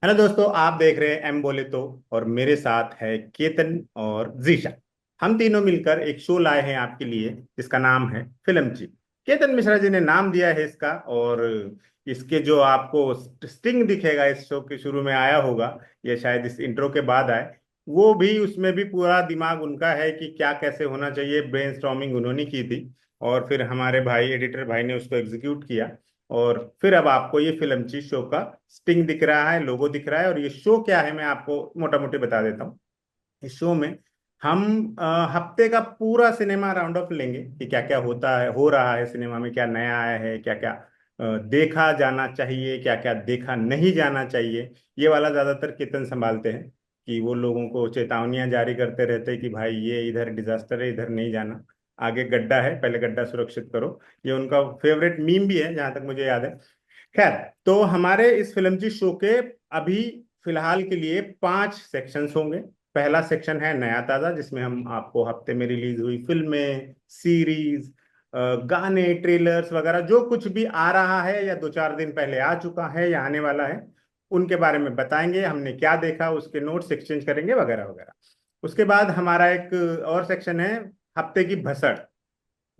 Hello दोस्तों, आप देख रहे हैं एम बोले तो। और मेरे साथ है केतन और जीशा। हम तीनों मिलकर एक शो लाए हैं आपके लिए जिसका नाम है फिल्म ची। केतन मिश्रा जी ने नाम दिया है इसका। और इसके जो आपको स्टिंग दिखेगा इस शो के शुरू में आया होगा, या शायद इस इंट्रो के बाद आए, वो भी उसमें भी पूरा दिमाग उनका है कि क्या कैसे होना चाहिए। ब्रेनस्टॉर्मिंग उन्होंने की थी और फिर हमारे भाई एडिटर भाई ने उसको एग्जीक्यूट किया। और फिर अब आपको ये फिल्म ची शो का स्टिंग दिख रहा है, लोगो दिख रहा है। और ये शो क्या है मैं आपको मोटा मोटी बता देता हूँ। इस शो में हम हफ्ते का पूरा सिनेमा राउंड अप लेंगे कि क्या क्या होता है, हो रहा है सिनेमा में, क्या नया आया है, क्या क्या देखा जाना चाहिए, क्या क्या देखा नहीं जाना चाहिए। ये वाला ज्यादातर केतन संभालते हैं कि वो लोगों को चेतावनियां जारी करते रहते हैं कि भाई ये इधर डिजास्टर है, इधर नहीं जाना, आगे गड्ढा है, पहले गड्ढा सुरक्षित करो। ये उनका फेवरेट मीम भी है जहां तक मुझे याद है। खैर, तो हमारे इस फिल्म जी शो के अभी फिलहाल के लिए 5 सेक्शंस होंगे। पहला सेक्शन है नया ताजा, जिसमें हम आपको हफ्ते में रिलीज हुई फिल्में, सीरीज, गाने, ट्रेलर्स वगैरह जो कुछ भी आ रहा है या 2-4 दिन पहले आ चुका है या आने वाला है, उनके बारे में बताएंगे, हमने क्या देखा, उसके नोट्स एक्सचेंज करेंगे वगैरह वगैरह। उसके बाद हमारा एक और सेक्शन है हफ्ते की भसड़,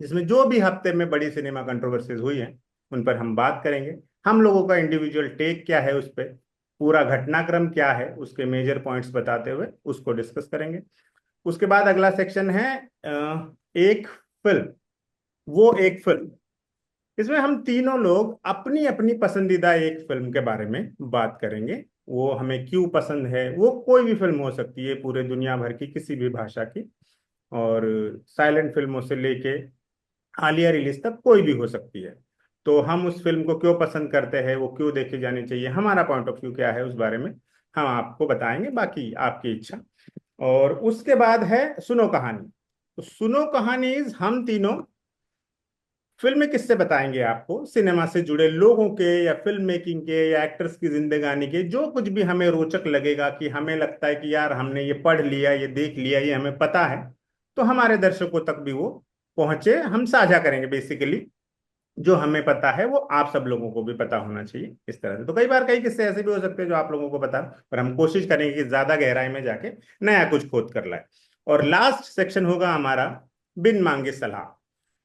जिसमें जो भी हफ्ते में बड़ी सिनेमा कंट्रोवर्सीज हुई हैं उन पर हम बात करेंगे। हम लोगों का इंडिविजुअल टेक क्या है उस पर, पूरा घटनाक्रम क्या है उसके मेजर पॉइंट्स बताते हुए उसको डिस्कस करेंगे। उसके बाद अगला सेक्शन है एक फिल्म, वो एक फिल्म। इसमें हम तीनों लोग अपनी अपनी पसंदीदा एक फिल्म के बारे में बात करेंगे। वो हमें क्यों पसंद है, वो कोई भी फिल्म हो सकती है पूरे दुनिया भर की किसी भी भाषा की। और साइलेंट फिल्मों से लेके हालिया रिलीज तक कोई भी हो सकती है। तो हम उस फिल्म को क्यों पसंद करते हैं, वो क्यों देखी जानी चाहिए, हमारा पॉइंट ऑफ व्यू क्या है उस बारे में हम आपको बताएंगे, बाकी आपकी इच्छा। और उसके बाद है सुनो कहानी। तो सुनो कहानीज हम तीनों फिल्म किससे बताएंगे आपको, सिनेमा से जुड़े लोगों के या फिल्म मेकिंग के या एक्टर्स की जिंदगानी के, जो कुछ भी हमें रोचक लगेगा कि हमें लगता है कि यार हमने ये पढ़ लिया, ये देख लिया, ये हमें पता है, तो हमारे दर्शकों तक भी वो पहुंचे, हम साझा करेंगे बेसिकली। जो हमें पता है वो आप सब लोगों को भी पता होना चाहिए, इस तरह से। तो कई बार कई किस्से ऐसे भी हो सकते हैं जो आप लोगों को पता है, पर हम कोशिश करेंगे कि ज्यादा गहराई में जाके नया कुछ खोद कर लाए। और लास्ट सेक्शन होगा हमारा बिन मांगे सलाह।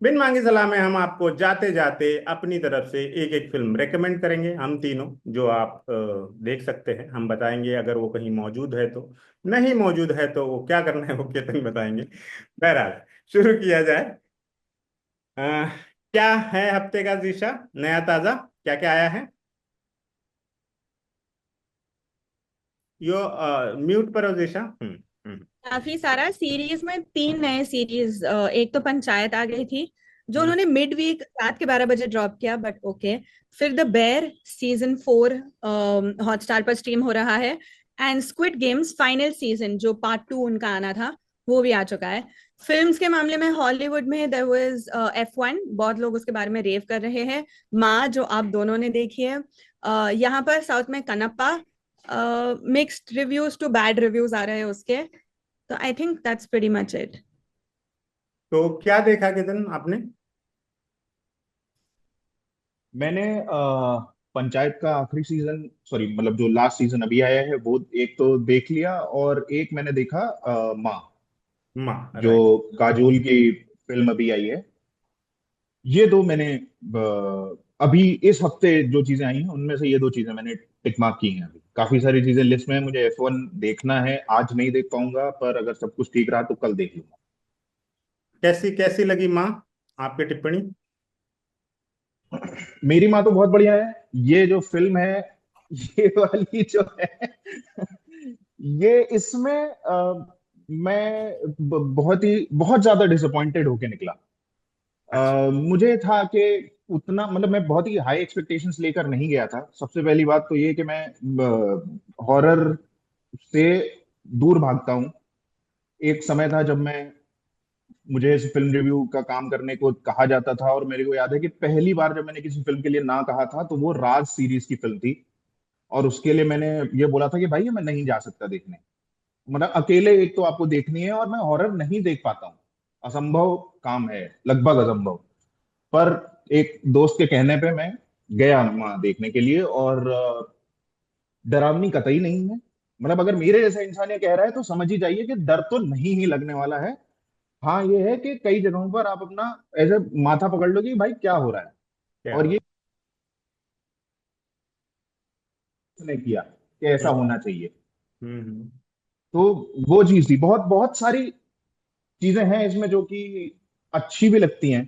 बिन मांगी सलाह में हम आपको जाते जाते अपनी तरफ से एक एक फिल्म रेकमेंड करेंगे, हम तीनों, जो आप देख सकते हैं। हम बताएंगे अगर वो कहीं मौजूद है तो, नहीं मौजूद है तो वो क्या करना है वो केतन बताएंगे। बहरहाल, शुरू किया जाए। अ, क्या है हफ्ते का दिशा, नया ताजा, क्या क्या आया है? यो म्यूट पर हो दिशा। हम्म। काफी सारा सीरीज में तीन नए सीरीज, एक तो पंचायत आ गई थी जो हम्म। उन्होंने मिड वीक रात के 12 बजे ड्रॉप किया, बट ओके। फिर द बेर सीजन 4 हॉटस्टार पर स्ट्रीम हो रहा है। And squid games final season जो पार्ट 2 उनका आना था, वो भी आ चुका है। फिल्म्स के मामले में हॉलीवुड में देयर वाज F1, बहुत लोग उसके बारे में रेव कर रहे हैं। माँ, जो आप दोनों ने देखी है। यहाँ पर साउथ में Kannappa, mixed reviews to bad reviews आ रहे हैं उसके। तो I think that's pretty much it. तो क्या देखा केतन आपने? मैंने पंचायत का आखिरी सीजन, सॉरी मतलब जो लास्ट सीजन अभी आया है वो एक तो देख लिया, और एक मैंने देखा माँ, माँ, जो राइट। काजोल की फिल्म अभी आई है। ये दो मैंने अभी इस हफ्ते जो चीजें आई हैं उनमें से ये दो चीजें मैंने टिक मार्क की हैं। अभी काफी सारी चीजें लिस्ट में है, मुझे F1 देखना है, आज नहीं देख पाऊंगा, पर अगर सब कुछ ठीक रहा तो कल देख लूंगा। कैसी कैसी लगी माँ, आपकी टिप्पणी? मेरी माँ तो बहुत बढ़िया है। ये जो फिल्म है, ये वाली जो है, ये इसमें मैं बहुत ज्यादा डिसअपॉइंटेड होके निकला। अच्छा। मुझे था कि उतना मतलब मैं बहुत ही हाई एक्सपेक्टेशंस लेकर नहीं गया था। सबसे पहली बात तो ये कि मैं हॉरर से दूर भागता हूँ। एक समय था जब मैं मुझे इस फिल्म रिव्यू का काम करने को कहा जाता था, और मेरे को याद है कि पहली बार जब मैंने किसी फिल्म के लिए ना कहा था तो वो राज सीरीज की फिल्म थी। और उसके लिए मैंने ये बोला था कि भाई ये मैं नहीं जा सकता देखने। मतलब अकेले एक तो आपको देखनी है, और मैं हॉरर नहीं देख पाता हूँ, असंभव काम है, लगभग असंभव। पर एक दोस्त के कहने पे मैं गया वहां देखने के लिए, और डरावनी कतई नहीं है। मतलब अगर मेरे जैसा इंसान ये कह रहा है तो समझ ही जाइए कि डर तो नहीं ही लगने वाला है। हाँ ये है कि कई जगहों पर आप अपना ऐसे माथा पकड़ लो कि भाई क्या हो रहा है, क्या और हो। ये उसने किया कि ऐसा हम्म होना चाहिए। हम्म। तो वो चीज थी, बहुत बहुत सारी चीजें हैं इसमें जो कि अच्छी भी लगती हैं।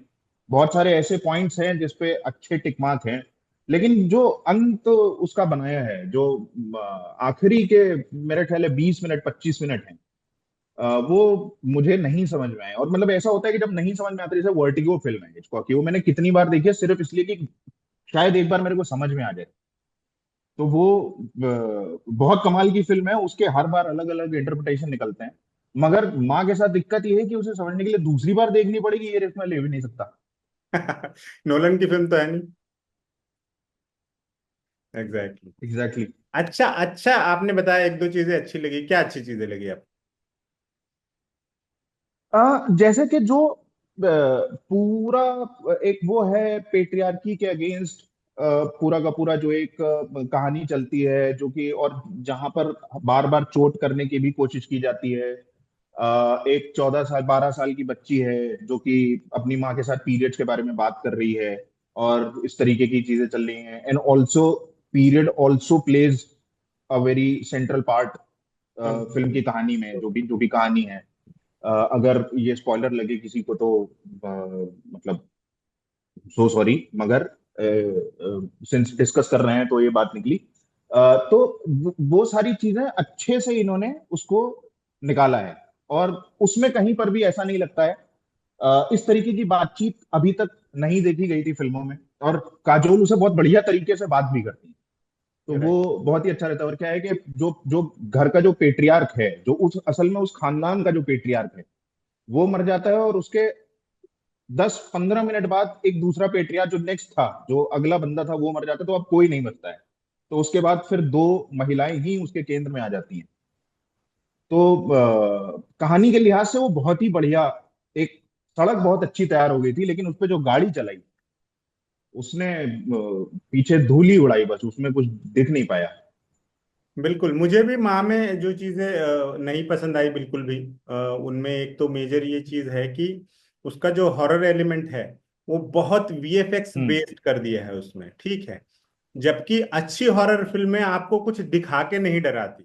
बहुत सारे ऐसे पॉइंट्स हैं जिसपे अच्छे टिक मार्क हैं। लेकिन जो अंत तो उसका बनाया है, जो आखिरी के मेरे ख्याल है 20 मिनट 25 मिनट है, वो मुझे नहीं समझ में आए। और मतलब ऐसा होता है कि जब नहीं समझ में आता, जैसे वर्टिगो फिल्म है हिचकॉक की, वो मैंने कितनी बार देखी है सिर्फ इसलिए कि शायद एक बार मेरे को समझ में आ जाए। तो वो बहुत कमाल की फिल्म है, उसके हर बार अलग अलग इंटरप्रिटेशन निकलते हैं। मगर माँ के साथ दिक्कत ये है कि उसे समझने के लिए दूसरी बार देखनी पड़ेगी, ये रिस्क मैं ले भी नहीं सकता। नोलन की फिल्म तो है नहीं। एग्जैक्टली। Exactly exactly. अच्छा अच्छा, आपने बताया एक दो चीजें अच्छी लगी, क्या अच्छी चीजें लगी आप। जैसे कि जो पूरा एक वो है पेट्रियार्की के अगेंस्ट, पूरा का पूरा जो एक कहानी चलती है, जो कि और जहां पर बार बार चोट करने की भी कोशिश की जाती है। एक 14 साल 12 साल की बच्ची है जो कि अपनी माँ के साथ पीरियड्स के बारे में बात कर रही है, और इस तरीके की चीजें चल रही हैं। And also period also plays a very central part film की कहानी में, जो भी कहानी है। अगर ये स्पॉइलर लगे किसी को तो मतलब सो सॉरी, मगर सिंस डिस्कस कर रहे हैं तो ये बात निकली। तो वो सारी चीजें अच्छे से इन्होंने उसको निकाला है, और उसमें कहीं पर भी ऐसा नहीं लगता है। इस तरीके की बातचीत अभी तक नहीं देखी गई थी फिल्मों में, और काजोल उसे बहुत बढ़िया तरीके से बात भी करती है। तो वो राइट। बहुत ही अच्छा रहता है। और क्या है कि जो जो घर का जो पेट्रियार्क है, जो उस असल में उस खानदान का जो पेट्रियार्क है, वो मर जाता है, और उसके 10-15 मिनट बाद एक दूसरा पेट्रियार्क जो नेक्स्ट था, जो अगला बंदा था, वो मर जाता है, तो अब कोई नहीं बचता है। तो उसके बाद फिर दो महिलाएं ही उसके केंद्र में आ जाती हैं। तो कहानी के लिहाज से वो बहुत ही बढ़िया। एक सड़क बहुत अच्छी तैयार हो गई थी, लेकिन उस पे जो गाड़ी चलाई उसने पीछे धूल ही उड़ाई, बस उसमें कुछ दिख नहीं पाया। बिल्कुल, मुझे भी माँ में जो चीजें नहीं पसंद आई बिल्कुल भी, उनमें एक तो मेजर ये चीज है कि उसका जो हॉरर एलिमेंट है वो बहुत वीएफएक्स हम्म। बेस्ड कर दिया है उसमें, ठीक है। जबकि अच्छी हॉरर फिल्में आपको कुछ दिखा के नहीं डराती,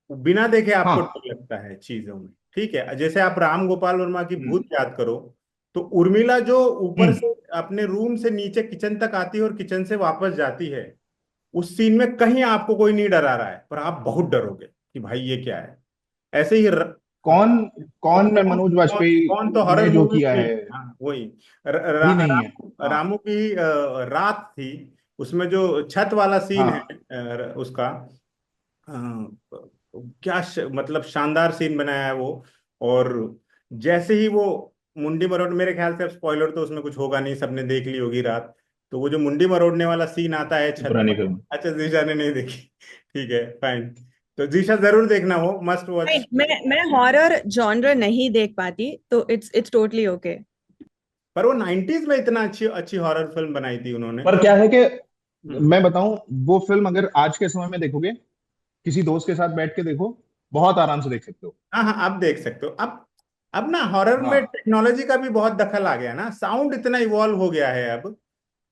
वो बिना देखे आपको हाँ। डर लगता है चीजों में, ठीक है। जैसे आप राम गोपाल वर्मा की हम्म। भूत याद करो, तो उर्मिला जो ऊपर हम्म। से अपने रूम से नीचे किचन तक आती है और किचन से वापस जाती है, उस सीन में कहीं आपको कोई नहीं डरा रहा है, पर आप बहुत डरोगे कि भाई ये क्या है। ऐसे ही कौन कौन में कौन मनोज कौन तो वाजपेयी हॉरर ने जो मूवी किया में, है हाँ वही, ही नहीं है। हाँ। रामू की रात थी, उसमें जो छत वाला सीन है, हाँ। उसका क्या मतलब शानदार सीन बनाया है वो। और जैसे ही वो मुंडी मरोड़, मेरे ख्याल से अब स्पॉइलर तो उसमें कुछ होगा नहीं, सबने देख ली होगी रात। तो वो जो मुंडी मरोड़ने वाला सीन आता है छत पुरानी पर, फिल्म। अच्छा जीशा ने नहीं देखी, ठीक है फाइन। तो जीशा जरूर देखना, हो मस्ट नहीं, वॉच। मैं हॉरर जॉनर नहीं देख पाती, तो इट्स टोटली ओके। पर वो 90s में इतना अच्छी अच्छी हॉरर फिल्म बनाई थी उन्होंने। पर क्या है कि हम्म। मैं बताऊं, वो फिल्म अगर आज के समय में देखोगे, किसी दोस्त के साथ बैठ के देखो, बहुत आराम से देख सकते हो। हाँ हाँ, आप देख सकते हो। अब ना हॉरर में हाँ। टेक्नोलॉजी का भी बहुत दखल आ गया ना, साउंड इतना इवॉल्व हो गया है अब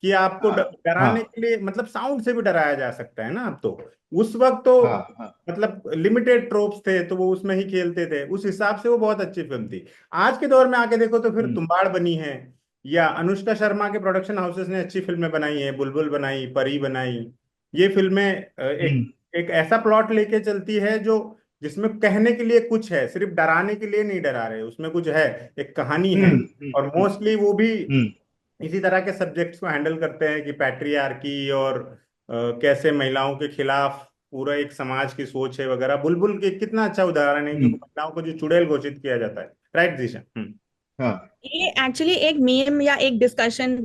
कि आपको हाँ। डराने हाँ। के लिए मतलब साउंड से भी डराया जा सकता है ना अब तो। उस वक्त तो हाँ। हाँ। मतलब लिमिटेड ट्रोप्स थे, तो वो उसमें ही खेलते थे, उस हिसाब से वो बहुत अच्छी फिल्म थी। आज के दौर में आके देखो तो फिर हम्म। तुम्बाड़ बनी है, या अनुष्का शर्मा के प्रोडक्शन हाउसेस ने अच्छी फिल्में बनाई हैं, बुलबुल बनाई, परी बनाई। ये फिल्में एक हम्म। एक ऐसा प्लॉट लेके चलती है जो जिसमें कहने के लिए कुछ है, सिर्फ डराने के लिए नहीं डरा रहे, उसमें कुछ है, एक कहानी है। हम्म। और मोस्टली वो भी हम्म। इसी तरह के सब्जेक्ट्स को हैंडल करते हैं कि पैट्रियार्की और कैसे महिलाओं के खिलाफ पूरा एक समाज की सोच है वगैरह। बुलबुल के कितना अच्छा उदाहरण है कि हम्म। महिलाओं को जो चुड़ैल घोषित किया जाता है, राइट दिशा। हाँ। ये एक्चुअली एक मीम या एक डिस्कशन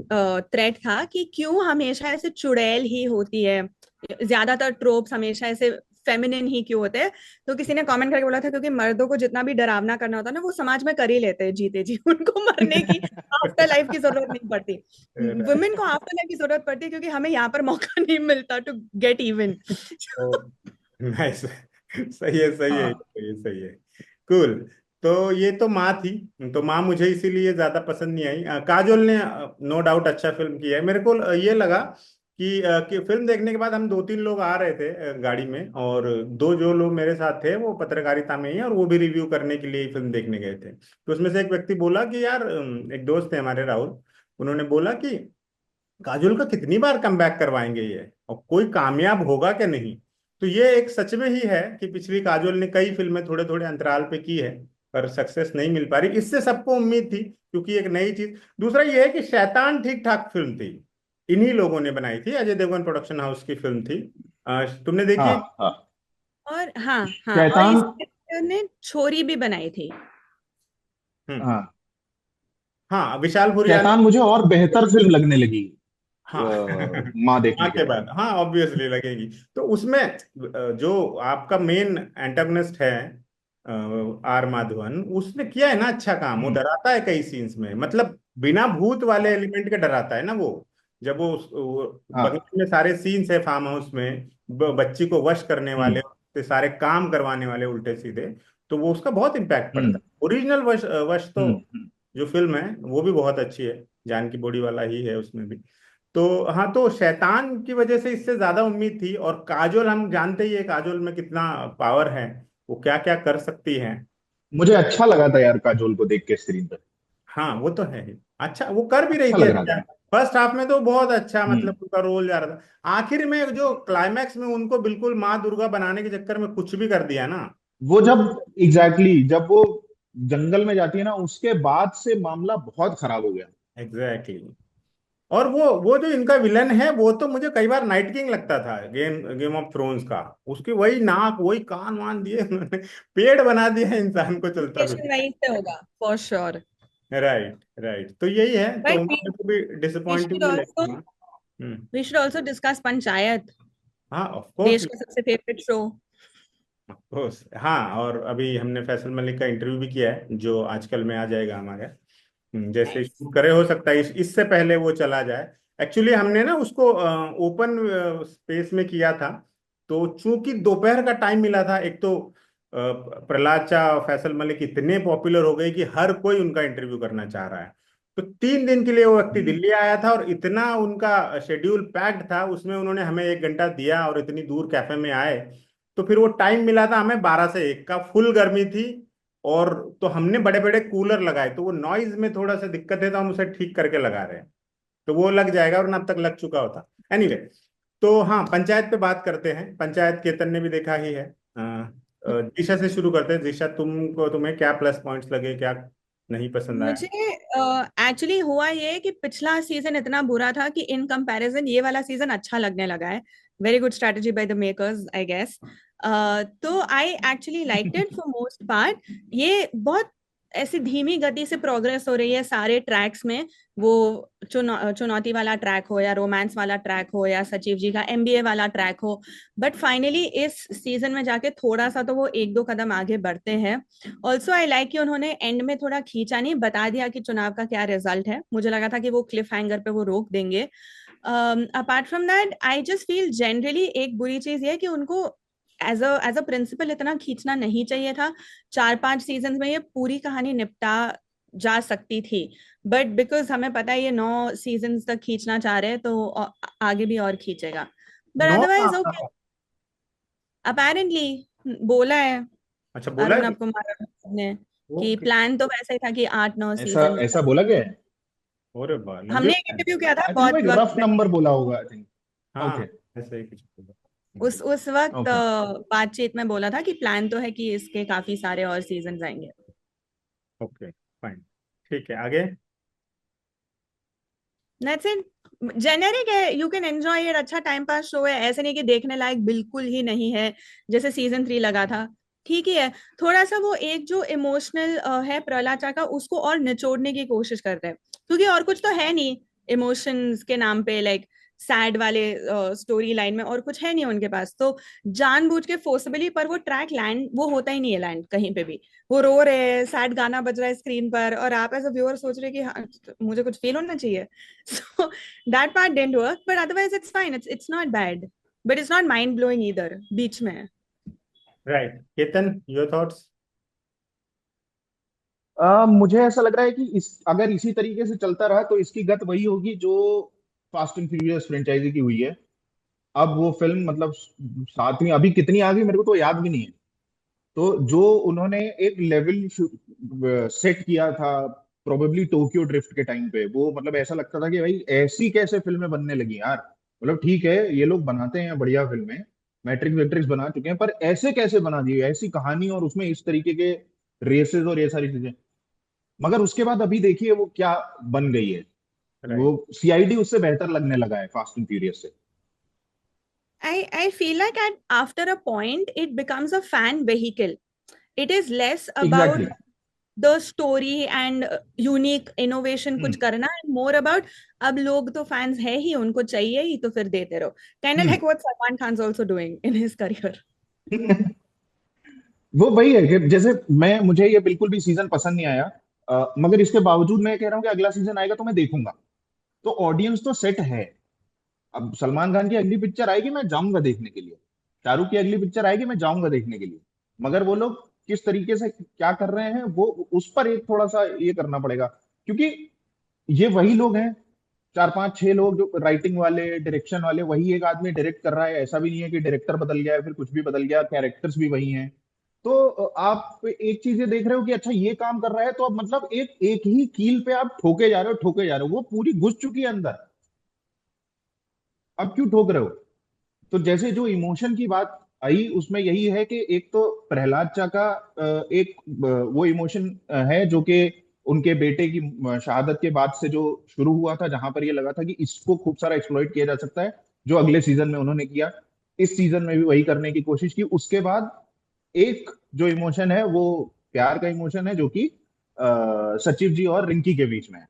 थ्रेड था कि क्यों हमेशा ऐसे चुड़ैल ही होती है, ज्यादातर ट्रोप्स हमेशा ऐसे फेमिनिन ही क्यों होते हैं। तो किसी ने कमेंट करके बोला था क्योंकि मर्दों को जितना भी डरावना करना होता है ना वो समाज में कर ही लेते हैं जीते जी, उनको मरने की आफ्टर लाइफ की जरूरत नहीं पड़ती। वुमेन को आफ्टर लाइफ की जरूरत पड़ती है क्योंकि हमें यहाँ पर मौका नहीं मिलता टू गेट इवन। नाइस। सही है, सही है, हाँ सही है, सही है। कूल। तो ये तो माँ थी। तो माँ मुझे इसीलिए ज्यादा पसंद नहीं आई। काजोल ने नो डाउट अच्छा फिल्म किया है। मेरे को ये लगा कि फिल्म देखने के बाद हम दो तीन लोग आ रहे थे गाड़ी में, और दो जो लोग मेरे साथ थे वो पत्रकारिता में ही हैं, और वो भी रिव्यू करने के लिए फिल्म देखने गए थे। तो उसमें से एक व्यक्ति बोला कि यार, एक दोस्त थे हमारे राहुल, उन्होंने बोला कि काजोल का कितनी बार कमबैक करवाएंगे ये, और कोई कामयाब होगा क्या नहीं। तो ये एक सच में ही है कि पिछली काजोल ने कई फिल्में थोड़े थोड़े अंतराल पे की है, पर सक्सेस नहीं मिल पा रही। इससे सबको उम्मीद थी क्योंकि एक नई चीज। दूसरा ये है कि शैतान ठीक ठाक फिल्म थी, इन्हीं लोगों ने बनाई थी, अजय देवगन प्रोडक्शन हाउस की फिल्म थी। तुमने देखी है? हाँ हाँ। और हाँ हाँ, और शैतान। इस ने छोरी भी बनाई थी। हम्म। हाँ, हाँ, विशाल भूरियानी। शैतान मुझे और बेहतर फिल्म लगने लगी हाँ। माँ माँ देखने के के बाद। बाद हाँ ऑब्वियसली लगेगी। तो उसमें जो आपका मेन एंटागनिस्ट है, आर माधवन, उसने किया है ना अच्छा काम। वो हम्म डराता है कई सीन्स में, मतलब बिना भूत वाले एलिमेंट के डराता है ना वो। जब वो हाँ। बंगले में सारे सीन्स है फार्म हाउस में, बच्ची को वश करने वाले, हम्म उससे सारे काम करवाने वाले उल्टे सीधे, तो वो उसका बहुत इम्पैक्ट पड़ता हम्म है। ओरिजिनल वश वश तो हम्म। जो फिल्म है वो भी बहुत अच्छी है, जानकी बोडी वाला ही है उसमें भी। तो हाँ, तो शैतान की वजह से इससे ज्यादा उम्मीद थी। और काजोल हम जानते ही है काजोल में कितना पावर है, वो क्या क्या कर सकती है। मुझे अच्छा लगा था यार काजोल को देख के स्क्रीन पर। हाँ वो तो है ही। अच्छा, वो कर भी रही अच्छा थी लग रहा अच्छा। था। फर्स्ट हाफ में तो बहुत अच्छा, हम्म। मतलब उनका रोल जा रहा था। आखिर में जो क्लाइमैक्स में उनको बिल्कुल माँ दुर्गा बनाने के चक्कर में कुछ भी कर दिया ना। वो जब जब वो जंगल में जाती है ना, उसके बाद से मामला बहुत खराब हो गया। Exactly exactly। और वो जो इनका विलन है वो तो मुझे कई बार नाइट किंग लगता था गेम गेम ऑफ थ्रोन्स का। उसकी वही नाक, वही कान वान दिए उन्होंने, पेड़ बना दिया है इंसान को चलता Inspiration फिरता। वहीं से होगा फॉर श्योर। Right, right. तो यही है, तो बट मेरे को भी we disappointing should he also लगी। Hmm. We should also discuss Panchayat, हाँ ऑफ कोर्स। देश का सबसे फेवरेट शो। ऑफ कोर्स हाँ, और अभी हमने फैसल मलिक का इंटरव्यू भी किया है जो आजकल में आ जाएगा हमारे। जैसे नाइस। शूट करे, हो सकता है इससे पहले वो चला जाए। एक्चुअली हमने ना उसको ओपन स्पेस में किया था। तो चूंकि दोपहर का टाइम मिला था, एक तो प्रहलाद चा और फैसल मलिक इतने पॉपुलर हो गए कि हर कोई उनका इंटरव्यू करना चाह रहा है। तो 3 दिन के लिए वो व्यक्ति हम्म दिल्ली आया था, और इतना उनका शेड्यूल पैक्ड था, उसमें उन्होंने हमें 1 घंटा दिया, और इतनी दूर कैफे में आए। तो फिर वो टाइम मिला था हमें 12 से 1 का, फुल गर्मी थी। और तो हमने बड़े बड़े कूलर लगाए, तो वो नॉइज में थोड़ा सा दिक्कत है, तो हम उसे ठीक करके लगा रहे हैं। तो वो लग जाएगा, वरना अब तक लग चुका होता। एनीवे, तो हाँ, पंचायत पे बात करते हैं। पंचायत केतन ने भी देखा ही है। दिशा से शुरू करते हैं। दिशा, तुम्हें क्या प्लस पॉइंट्स लगे, क्या नहीं पसंद आया? मुझे एक्चुअली हुआ ये कि पिछला सीजन इतना बुरा था कि इन कंपैरिजन ये वाला सीजन अच्छा लगने लगा है। Very good strategy by the makers I guess. तो I actually liked it for most part. ये बहुत ऐसी धीमी गति से प्रोग्रेस हो रही है सारे ट्रैक्स में। वो चुनौती वाला ट्रैक हो या रोमांस वाला ट्रैक हो या सचिव जी का एमबीए वाला ट्रैक हो, बट फाइनली इस सीजन में जाके थोड़ा सा तो वो एक दो कदम आगे बढ़ते हैं। ऑल्सो आई लाइक कि उन्होंने एंड में थोड़ा खींचा नहीं, बता दिया कि चुनाव का क्या रिजल्ट है। मुझे लगा था कि वो क्लिफ हैंगर पे वो रोक देंगे। Apart from that I just feel generally एक बुरी चीज ये है कि उनको एज अ प्रिंसिपल इतना खींचना नहीं चाहिए था। 4-5 सीजन में ये पूरी कहानी निपटा जा सकती थी, बट बिकॉज हमें पता है ये 9 सीजन तक खींचना चाह रहे हैं तो आगे भी और खींचेगा। But 9 otherwise okay. अपेरेंटली बोला है अच्छा, बोला अरुण है। कुमार ने कि ओके। प्लान तो वैसे ही था कि 8-9 ऐसा सीजन। ऐसा बोला गया है? अरे वाह, लंबी हमने एक प्लान। इंटरव्यू किया था आई थिंक वो बहुत एक वक्त रफ पहले। नंबर बोला होगा, आई थिंक। हाँ, ओके ऐसे ही कुछ होगा। उस वक्त ओके। बातचीत में बोला था कि प्लान तो है कि इसके काफी सारे और सीजन आएंगे। Okay, fine. ठीक है, आगे। That's it. जेनेरिक है, यू कैन एंजॉय इट, अच्छा टाइम पास शो है, ऐसे नहीं कि देखने लायक बिल्कुल ही नहीं है जैसे सीजन 3 लगा था। ठीक ही है। थोड़ा सा वो एक जो इमोशनल है प्रहलाद चा का, उसको और निचोड़ने की कोशिश कर रहे हैं क्योंकि और कुछ तो है नहीं इमोशंस के नाम पे। लाइक सैड वाले स्टोरी लाइन में, और कुछ है नहीं उनके पास, तो जानबूझ के फोर्सबली, पर वो ट्रैक लैंड वो होता ही नहीं है लैंड कहीं पे भी। वो रो रहे हैं, सैड गाना बज रहा है स्क्रीन पर, और आप एज अ व्यूअर सोच रहे हैं कि हाँ, मुझे कुछ फील होना चाहिए। So that part didn't work, but otherwise it's fine, it's not bad, but it's not mind blowing either, बीच में है। Right, Ketan, your thoughts? मुझे ऐसा लग रहा है कि इस अगर इसी तरीके से चलता रहा तो इसकी गत वही होगी जो फास्ट एंड फ्यूरियस फ्रेंचाइजी की हुई है। अब वो फिल्म मतलब सातवीं अभी कितनी आ गई मेरे को तो याद भी नहीं है। तो जो उन्होंने एक लेवल सेट किया था प्रोबेबली टोक्यो ड्रिफ्ट के टाइम पे, वो मतलब ऐसा लगता था कि भाई ऐसी कैसे फिल्में बनने लगी यार। मतलब ठीक है ये लोग बनाते हैं बढ़िया फिल्में, मैट्रिक्स वेट्रिक्स बना चुके हैं, पर ऐसे कैसे बना दी ऐसी कहानी और उसमें इस तरीके के रेसेस और ये सारी चीजें। मगर उसके बाद अभी देखिए वो क्या बन गई है। वो राइट। सीआईडी उससे बेहतर लगने लगा है फास्ट एंड फ्यूरियस से। I feel like after a point it becomes a fan vehicle. It is less about exactly. the story and unique innovation कुछ करना, and more about अब लोग तो fans है ही, उनको चाहिए ही, तो फिर देते रहो, kind of hmm. like what Salman Khan's also doing in his career. वो वही है कि जैसे मैं मुझे ये बिल्कुल भी सीजन पसंद नहीं आया, मगर इसके बावजूद मैं कह रहा हूँ कि अगला सीजन आएगा तो मैं देखूंगा। तो ऑडियंस तो सेट है। अब सलमान खान की अगली पिक्चर आएगी मैं जाऊंगा देखने के लिए, शाहरुख की अगली पिक्चर आएगी मैं जाऊंगा देखने के लिए। मगर वो लोग किस तरीके से क्या कर रहे हैं वो उस पर एक थोड़ा सा ये करना पड़ेगा, क्योंकि ये वही लोग हैं, चार पांच छह लोग जो राइटिंग वाले डायरेक्शन वाले, वही एक आदमी डायरेक्ट कर रहा है। ऐसा भी नहीं है कि डायरेक्टर बदल गया है फिर कुछ भी बदल गया, कैरेक्टर्स भी वही हैं। तो आप एक चीज ये देख रहे हो कि अच्छा ये काम कर रहा है तो अब मतलब एक एक ही कील पे आप ठोके जा रहे हो ठोके जा रहे हो, वो पूरी घुस चुकी है अंदर। अब क्यों ठोक रहे हो? तो जैसे जो इमोशन की बात आई उसमें यही है कि एक तो प्रहलाद चा का एक वो इमोशन है जो कि उनके बेटे की शहादत के बाद से जो शुरू हुआ था, जहां पर ये लगा था कि इसको खूब सारा एक्सप्लॉइट किया जा सकता है, जो अगले सीजन में उन्होंने किया। इस सीजन में भी वही करने की कोशिश की। उसके बाद एक जो इमोशन है वो प्यार का इमोशन है, जो कि सचिव जी और रिंकी के बीच में है।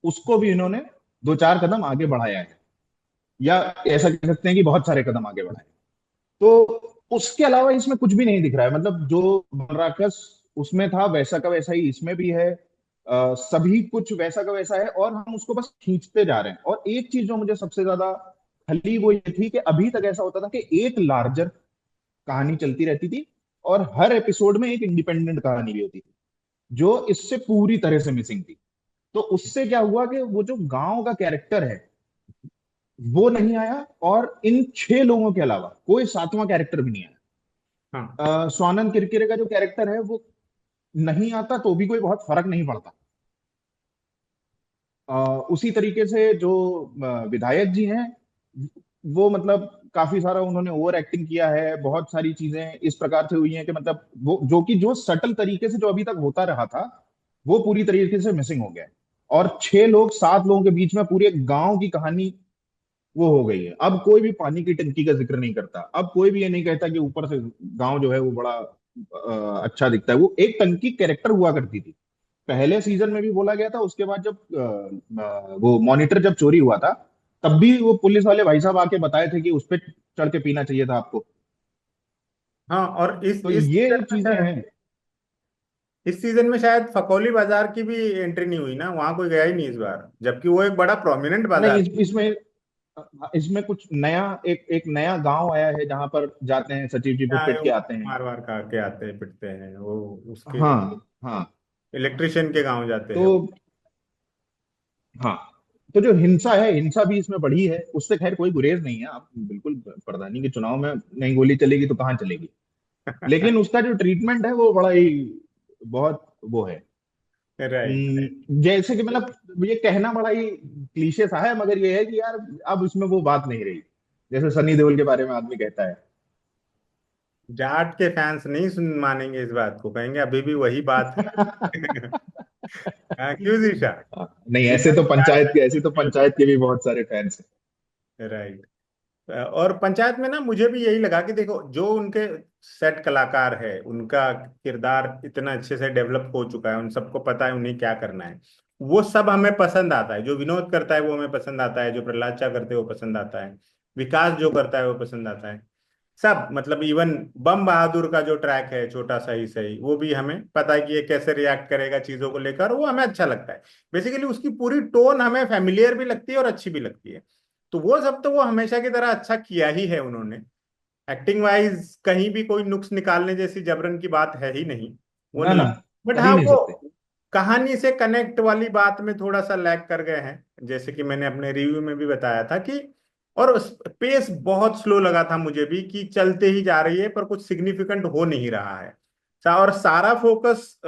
उसको भी इन्होंने दो चार कदम आगे बढ़ाया है, या ऐसा कह सकते हैं कि बहुत सारे कदम आगे बढ़ाए। तो उसके अलावा इसमें कुछ भी नहीं दिख रहा है। मतलब जो बनराकस उसमें था वैसा का वैसा ही इसमें भी है। सभी कुछ वैसा का वैसा है और हम उसको बस खींचते जा रहे हैं। और एक चीज जो मुझे सबसे ज्यादा खली वो ये थी कि अभी तक ऐसा होता था कि एक लार्जर कहानी चलती रहती थी और हर एपिसोड में एक इंडिपेंडेंट कहानी भी होती थी, जो इससे पूरी तरह से मिसिंग थी। तो उससे क्या हुआ कि वो जो गांव का कैरेक्टर है वो नहीं आया, और इन छह लोगों के अलावा कोई सातवां कैरेक्टर भी नहीं आया। हाँ। स्वानंद किरकिरे का जो कैरेक्टर है वो नहीं आता तो भी कोई बहुत फर्क नहीं पड़ता। उसी तरीके से जो विधायक जी हैं वो मतलब काफी सारा उन्होंने ओवर एक्टिंग किया है। बहुत सारी चीजें इस प्रकार से हुई हैं कि मतलब वो जो कि जो सटल तरीके से जो अभी तक होता रहा था वो पूरी तरीके से मिसिंग हो गया है। और छह लोग सात लोगों के बीच में पूरे गांव की कहानी वो हो गई है। अब कोई भी पानी की टंकी का जिक्र नहीं करता, अब कोई भी ये नहीं कहता कि ऊपर से गांव जो है वो बड़ा अच्छा दिखता है। वो एक टंकी कैरेक्टर हुआ करती थी, पहले सीजन में भी बोला गया था। उसके बाद जब वो मॉनिटर जब चोरी हुआ था तब भी वो पुलिस वाले भाई साहब आके बताए थे कि उस पर चढ़ के पीना चाहिए था आपको। हाँ, और तो इस ये सीजन में चीजें शायद, हैं। इस सीजन में शायद फकौली बाजार की भी एंट्री नहीं हुई ना, वहां कोई गया ही नहीं इस बार, जबकि वो एक बड़ा प्रोमिनेंट बाजार नहीं इसमें इसमें कुछ नया एक नया गांव आया है जहां पर जाते हैं सचिव जी है। वो पिट के आते हैं। मार वार खा के आते हैं, पिटते हैं वो, उसके हाँ हाँ। इलेक्ट्रिशियन के गांव जाते तो हैं वो। हाँ, तो जो हिंसा है हिंसा भी इसमें बढ़ी है, उससे खैर कोई गुरेज नहीं है। आप बिल्कुल प्रधानी के चुनाव में नहीं गोली चलेगी तो कहाँ चलेगी। लेकिन उसका जो ट्रीटमेंट है वो बड़ा ही बहुत वो है। राइट। जैसे कि मतलब ये कहना बड़ा ही क्लीशे सा है, मगर ये है कि यार अब उसमें वो बात नहीं रही जैसे सनी देओल के बारे में आदमी कहता है। जाट के फैंस नहीं सुन मानेंगे इस बात को, कहेंगे अभी भी वही बात है। हाँ, क्यों जीशा? नहीं, जीशा तो जाट ऐसे तो पंचायत के भी बहुत सारे फैंस है। राइट। और पंचायत में ना मुझे भी यही लगा कि देखो, जो उनके सेट कलाकार है, उनका किरदार इतना अच्छे से डेवलप हो चुका है, उन सबको पता है उन्हें क्या करना है। वो सब हमें पसंद आता है। जो विनोद करता है वो हमें पसंद आता है, जो प्रहलाद चा करते हैं वो पसंद आता है, विकास जो करता है वो पसंद आता है, सब। मतलब इवन बम बहादुर का जो ट्रैक है छोटा सा ही सही, वो भी हमें पता है कि ये कैसे रिएक्ट करेगा चीजों को लेकर, वो हमें अच्छा लगता है। बेसिकली उसकी पूरी टोन हमें फेमिलियर भी लगती है और अच्छी भी लगती है। तो वो सब तो वो हमेशा की तरह अच्छा किया ही है उन्होंने। एक्टिंग वाइज कहीं भी कोई नुक्स निकालने जैसी जबरन की बात है ही नहीं, वो ना नहीं। ना, बट कर हाँ, ही नहीं वो सकते। कहानी से कनेक्ट वाली बात में थोड़ा सा लैग कर गए हैं, जैसे कि मैंने अपने रिव्यू में भी बताया था कि, और पेस बहुत स्लो लगा था मुझे भी, कि चलते ही जा रही है पर कुछ सिग्निफिकेंट हो नहीं रहा है। और सारा फोकस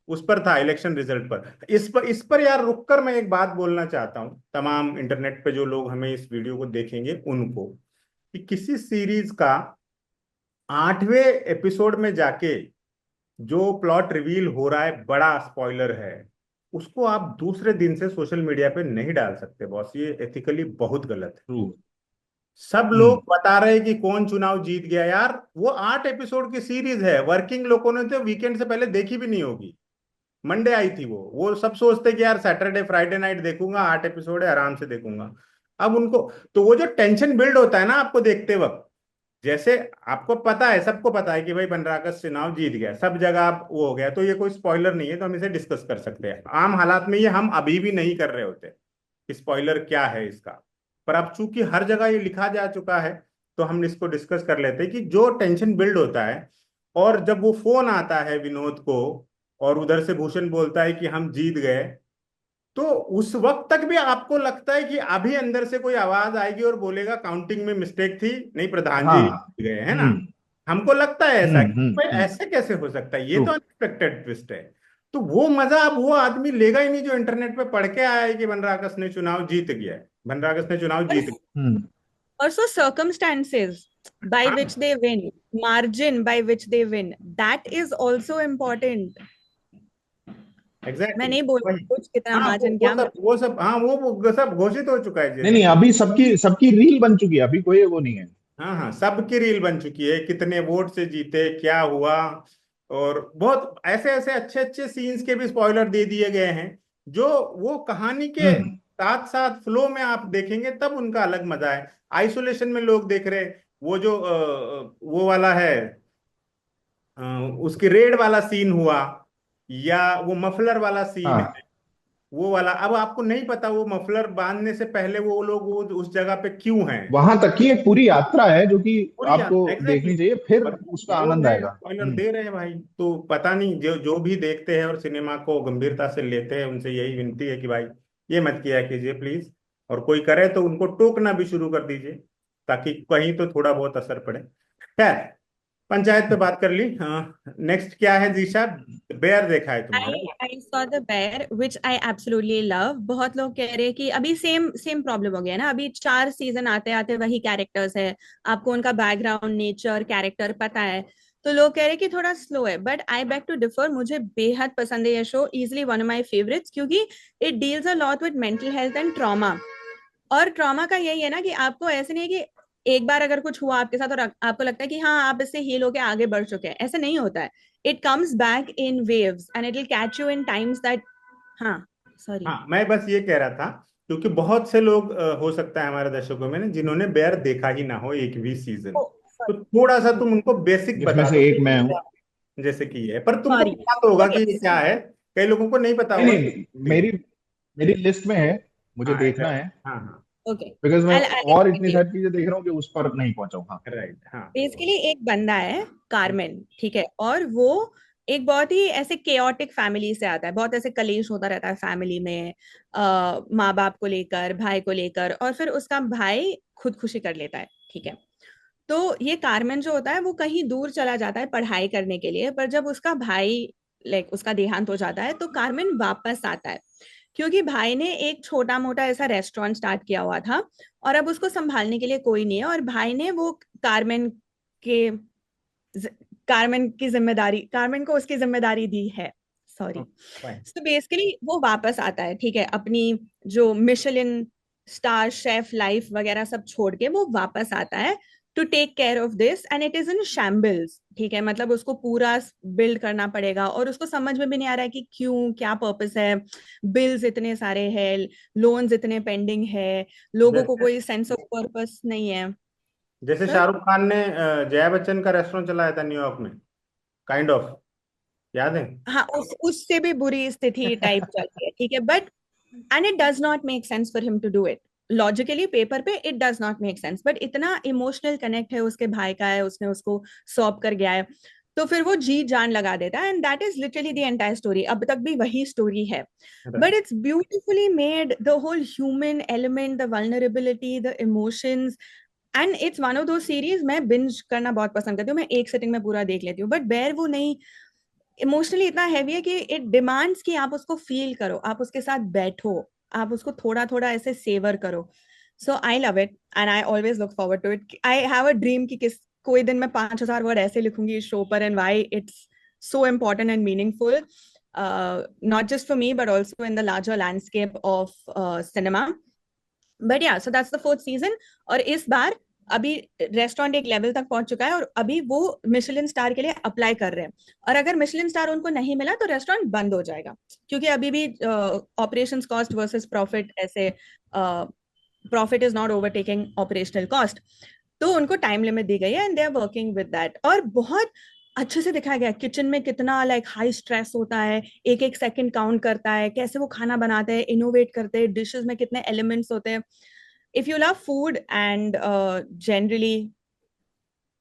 उस पर था, इलेक्शन रिजल्ट पर। इस पर यार रुक कर मैं एक बात बोलना चाहता हूँ तमाम इंटरनेट पे जो लोग हमें इस वीडियो को देखेंगे उनको, कि किसी सीरीज का 8वें एपिसोड में जाके जो प्लॉट रिवील हो रहा है, बड़ा स्पॉइलर है, उसको आप दूसरे दिन से सोशल मीडिया पे नहीं डाल सकते बॉस। ये एथिकली बहुत गलत है। ट्रू। सब लोग हम्म। बता रहे हैं कि कौन चुनाव जीत गया। यार वो 8 एपिसोड की सीरीज है, वर्किंग लोगों ने तो वीकेंड से पहले देखी भी नहीं होगी। मंडे आई थी वो सब सोचते कि यार सैटरडे फ्राइडे नाइट देखूंगा, 8 एपिसोड है आराम से देखूंगा। अब उनको तो वो जो टेंशन बिल्ड होता है ना आपको देखते वक्त, जैसे आपको पता है, सबको पता है कि भाई बनराकस चुनाव जीत गया, सब जगह आप वो हो गया, तो ये कोई स्पॉइलर नहीं है, तो हम इसे डिस्कस कर सकते हैं। आम हालात में ये हम अभी भी नहीं कर रहे होते कि स्पॉइलर क्या है इसका। पर अब चूंकि हर जगह ये लिखा जा चुका है, तो हम इसको डिस्कस कर लेते हैं कि जो टेंशन बिल्ड होता है, और जब वो फोन आता है विनोद को और उधर से भूषण बोलता है कि हम जीत गए, तो उस वक्त तक भी आपको लगता है कि अभी अंदर से कोई आवाज आएगी और बोलेगा काउंटिंग में मिस्टेक थी, नहीं प्रधान जी हाँ। गए, है ना। हम्म। हमको लगता है ऐसा कि भाई हम्म। ऐसे कैसे हो सकता है, ये ट्रू। तो अनएक्सपेक्टेड ट्विस्ट है। तो वो मजा अब वो आदमी लेगा ही नहीं जो इंटरनेट पे पढ़ के आया है कि बनराकस ने चुनाव जीत गया है, बनराकस ने चुनाव और जीत गया। हम्म। also circumstances by हाँ which they win, margin by which they win, that is also important. मैं एग्जैक्टली नहीं बोल वही। कुछ कितना हाँ मार्जिन वो क्या मैं। सब वो सब हाँ वो सब घोषित हो चुका है नहीं जैसे नहीं, कि। अभी सबकी सबकी रील बन चुकी है, अभी कोई वो नहीं है। हाँ हाँ, सबकी रील बन चुकी है, कितने वोट से जीते, क्या हुआ। और बहुत ऐसे ऐसे अच्छे अच्छे सीन्स के भी स्पॉइलर दे दिए गए हैं, जो वो कहानी के हम्म। साथ साथ फ्लो में आप देखेंगे तब उनका अलग मजा है। आइसोलेशन में लोग देख रहे, वो जो वो वाला है, अ, उसकी रेड वाला सीन हुआ, या वो मफलर वाला सीन है, हाँ, वो वाला। अब आपको नहीं पता वो मफलर बांधने से पहले वो लोग वो उस जगह पे क्यों हैं। वहां तक की एक पूरी यात्रा है जो कि पूरी आपको एग्जैक्टली। देखनी चाहिए, फिर पर उसका लोग आनंद हैं आएगा। स्पॉइलर हम्म। दे रहे हैं भाई, तो पता नहीं, जो जो भी देखते हैं और सिनेमा को गंभीरता से लेते हैं उनसे यही विनती है कि भाई ये मत किया कीजिए प्लीज। और कोई करे तो उनको टोकना भी शुरू कर दीजिए, ताकि कहीं तो थोड़ा बहुत असर पड़े। खैर, पंचायत पे बात कर ली। हाँ, नेक्स्ट क्या है जीशा? बेयर देखा है I तुम्हारा? I saw the bear which I absolutely love. बहुत लोग कह रहे हैं कि अभी सेम सेम प्रॉब्लम हो गया है ना, अभी 4 सीजन आते आते वही कैरेक्टर्स है, आपको उनका बैकग्राउंड नेचर कैरेक्टर पता है, तो लोग कह रहे हैं कि थोड़ा स्लो है। But I beg to differ, मुझे बेहद पसंद है ये show, easily one of my favourites, क्योंकि it deals a lot with mental health and trauma. और ट्रॉमा का यही है ना कि आपको ऐसे नहीं है कि एक बार अगर कुछ हुआ आपके साथ और आपको लगता है कि हाँ आप इससे हील होके आगे बढ़ चुके हैं, ऐसे नहीं होता है। It comes back in waves and it will catch you in times that. हाँ, सॉरी। हाँ, मैं बस ये कह रहा था, क्योंकि बहुत से लोग हो सकता है हमारे दर्शकों में ना जिन्होंने बेयर देखा ही ना हो एक भी सीजन, तो थोड़ा सा तुम उनको बेसिक जिसमें बता से दो एक मैं हूँ। जैसे कि ये है। पर तुमको सॉरी। पता तो होगा कि ओके। ये क्या है, कई लोगों को नहीं पता नहीं होगा। नहीं, मेरी मेरी लिस्ट में है, मुझे हाँ देखना एग्जैक्ट। है। हाँ हाँ। ओके। बिकॉज मैं और इतनी आई सारी चीजें देख रहा हूँ कि उस पर नहीं पहुंचा हूँ। हाँ। राइट। हाँ। बेसिकली एक बंदा है, कार्मेन, ठीक है, और वो एक बहुत ही ऐसे केओटिक फैमिली से आता है, बहुत ऐसे कलेश होता रहता है फैमिली में, माँ बाप को लेकर, भाई को लेकर, और फिर उसका भाई खुदकुशी कर लेता है, ठीक है। तो ये कार्मेन जो होता है वो कहीं दूर चला जाता है पढ़ाई करने के लिए, पर जब उसका भाई लाइक उसका देहांत हो जाता है तो कार्मेन वापस आता है, क्योंकि भाई ने एक छोटा मोटा ऐसा रेस्टोरेंट स्टार्ट किया हुआ था और अब उसको संभालने के लिए कोई नहीं है, और भाई ने वो कार्मेन के कार्मेन की जिम्मेदारी, कार्मेन को उसकी जिम्मेदारी दी है, सॉरी। फाइन। तो बेसिकली वो वापस आता है, ठीक है, अपनी जो मिशेलिन स्टार शेफ लाइफ वगैरह सब छोड़ के वो वापस आता है to take care of this, and it is in shambles, ठीक है, मतलब उसको पूरा बिल्ड करना पड़ेगा और उसको समझ में भी नहीं आ रहा है कि क्यों, क्या पर्पस है, बिल्स इतने सारे हैं, लोन्स इतने पेंडिंग है, लोगों को जैसे कोई सेंस ऑफ पर्पस नहीं है। जैसे सर, शाहरुख खान ने जया बच्चन का रेस्टोरेंट चलाया था न्यूयॉर्क में, काइंड ऑफ, याद है? हाँ, उससे भी बुरी स्थिति टाइप चल रही है, ठीक है, but and it does not make sense for him to do it. Logically paper पे it does not make sense, but इतना इमोशनल कनेक्ट है उसके भाई का, है उसने उसको सौंप कर गया है, तो फिर वो जी जान लगा देता है, and that is literally the entire story. अब तक भी वही स्टोरी है, but right. It's beautifully made, the whole human element, the vulnerability, the emotions, and it's one of those series मैं बिंज करना बहुत पसंद करती हूँ, मैं एक सेटिंग में पूरा देख लेती हूँ, बट बेर वो नहीं, इमोशनली इतना हैवी है कि इट डिमांड्स कि आप उसको फील करो, आप उसके साथ बैठो, आप उसको थोड़ा थोड़ा ऐसे सेवर करो। So I love it and I always look forward to it. I have a dream कि किस कोई दिन मैं 5,000 वर्ड ऐसे लिखूंगी इस शो पर, and why it's so important and meaningful, not just for me but also in the larger landscape of cinema. But yeah, so that's the fourth season. और इस बार अभी रेस्टोरेंट एक लेवल तक पहुंच चुका है और अभी वो मिशेलिन स्टार के लिए अप्लाई कर रहे हैं, और अगर मिशेलिन स्टार उनको नहीं मिला तो रेस्टोरेंट बंद हो जाएगा, क्योंकि अभी भी ऑपरेशंस कॉस्ट वर्सेस प्रॉफिट, ऐसे profit is not overtaking operational cost, तो उनको टाइम लिमिट दी गई है and they are working with that. और बहुत अच्छे से दिखाया गया किचन में कितना लाइक हाई स्ट्रेस होता है, एक एक सेकंड काउंट करता है, कैसे वो खाना बनाते हैं, इनोवेट करते हैं, डिशेस में कितने एलिमेंट्स होते हैं। If you love food and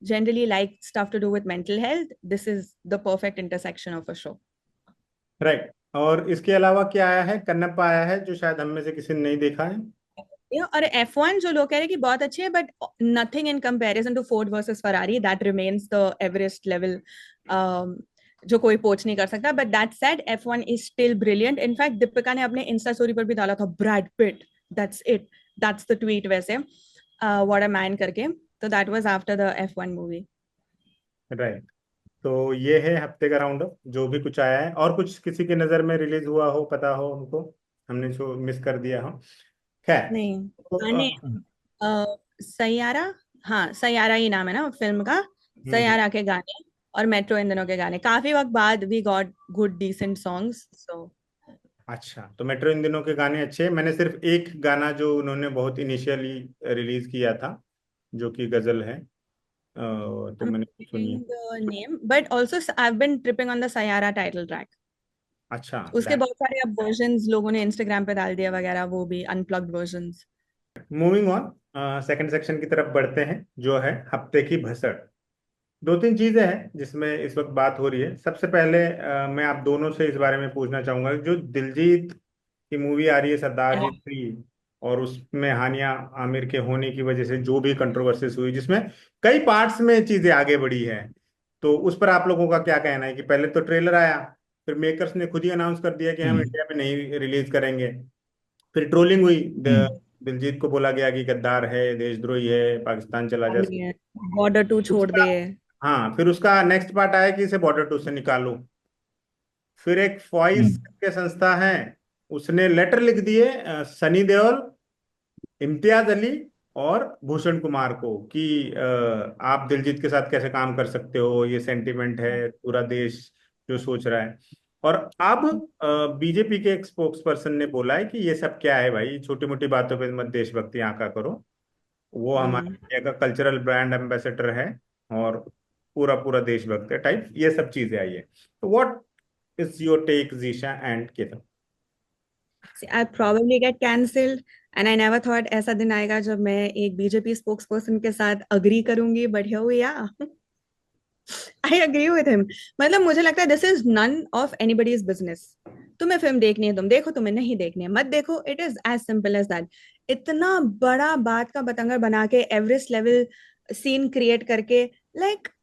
generally like stuff to do with mental health, this is the perfect intersection of a show. Right. और इसके अलावा क्या आया है, कन्नप्पा आया है, जो शायद हम में से किसी ने नहीं देखा है। और F1 जो लोग कह रहे हैं कि बहुत अच्छी है, but nothing in comparison to Ford versus Ferrari, that remains the Everest level, जो कोई पोच नहीं कर सकता। But that said, F1 is still brilliant. In fact Deepika ने अपने इंस्टा स्टोरी पर भी डाला था, Brad Pitt, that's it, that's the tweet वैसे, व्हाट अ मैन करके, तो that was after the F1 movie. Right. तो ये है हफ्ते का राउंड अप, जो भी कुछ आया है। और कुछ किसी के नज़र में रिलीज हुआ हो, पता हो हमको, हमने जो मिस कर दिया हो। खैर। नहीं, तो, मैंने सैयारा, हाँ सैयारा ही नाम है ना फिल्म का, हम्म। सैयारा के गाने और मेट्रो इन दिनों के गाने, काफी वक्त बाद we got good decent songs, so अच्छा, तो मेट्रो इन दिनों के गाने अच्छे हैं। मैंने सिर्फ एक गाना जो उन्होंने बहुत इनिशियली रिलीज किया था, जो कि गजल है, तो I'm मैंने सुनी है। forgetting the name, but also I've been tripping on the Sayara title track. अच्छा। उसके बहुत सारे अब वर्जन्स लोगों ने इंस्टाग्राम पे डाल दिया वगैरह, वो भी unplugged versions. Moving on, second section की तरफ बढ़ते हैं, जो है हफ्ते की भसड़। दो तीन चीजें हैं जिसमें इस वक्त बात हो रही है। सबसे पहले मैं आप दोनों से इस बारे में पूछना चाहूंगा, जो दिलजीत की मूवी आ रही है सरदार जी 3, और उसमें हानिया आमिर के होने की वजह से जो भी कंट्रोवर्सीज हुई, जिसमें कई पार्ट्स में चीजें आगे बढ़ी है, तो उस पर आप लोगों का क्या कहना है? कि पहले तो ट्रेलर आया, फिर मेकर्स ने खुद ही अनाउंस कर दिया कि हम हम्म। इंडिया में नहीं रिलीज करेंगे, फिर ट्रोलिंग हुई, हम्म। दिलजीत को बोला गया कि गद्दार है, देशद्रोही है, पाकिस्तान चला जा। बॉर्डर टू छोड़ उसका, दे। हाँ, फिर उसका नेक्स्ट पार्ट आया कि इसे बॉर्डर टू से निकालो। फिर एक फॉइस हम्म। के संस्था है, उसने लेटर लिख दिए सनी देओल, इम्तियाज अली और भूषण कुमार को कि आप दिलजीत के साथ कैसे काम कर सकते हो, ये सेंटिमेंट है, पूरा देश जो सोच रहा है। और अब बीजेपी के एक स्पोक्स पर्सन ने बोला है कि ये सब क्या है भाई, छोटी मोटी बातों पे मत देशभक्ति आका करो, वो हमारे हम्म। इंडिया का कल्चरल ब्रांड एम्बेसडर है, और पूरा पूरा देशभक्त है, टाइप ये सब चीजें आई है। तो what is your take Jeesha and Ketan? See, I'll probably get cancelled and I never thought ऐसा दिन आएगा जब मैं एक बीजेपी स्पोक्सपर्सन के साथ अग्री करूंगी, but here we are. I agree with him. मतलब मुझे लगता है this is none of anybody's business. तुम्हें फिल्म देखनी है तुम देखो, तुम्हें नहीं देखनी है मत देखो, it is as simple as that. इतना बड़ा बात का बतंगड़ बना के एवरेस्ट लेवल सीन क्रिएट करके, like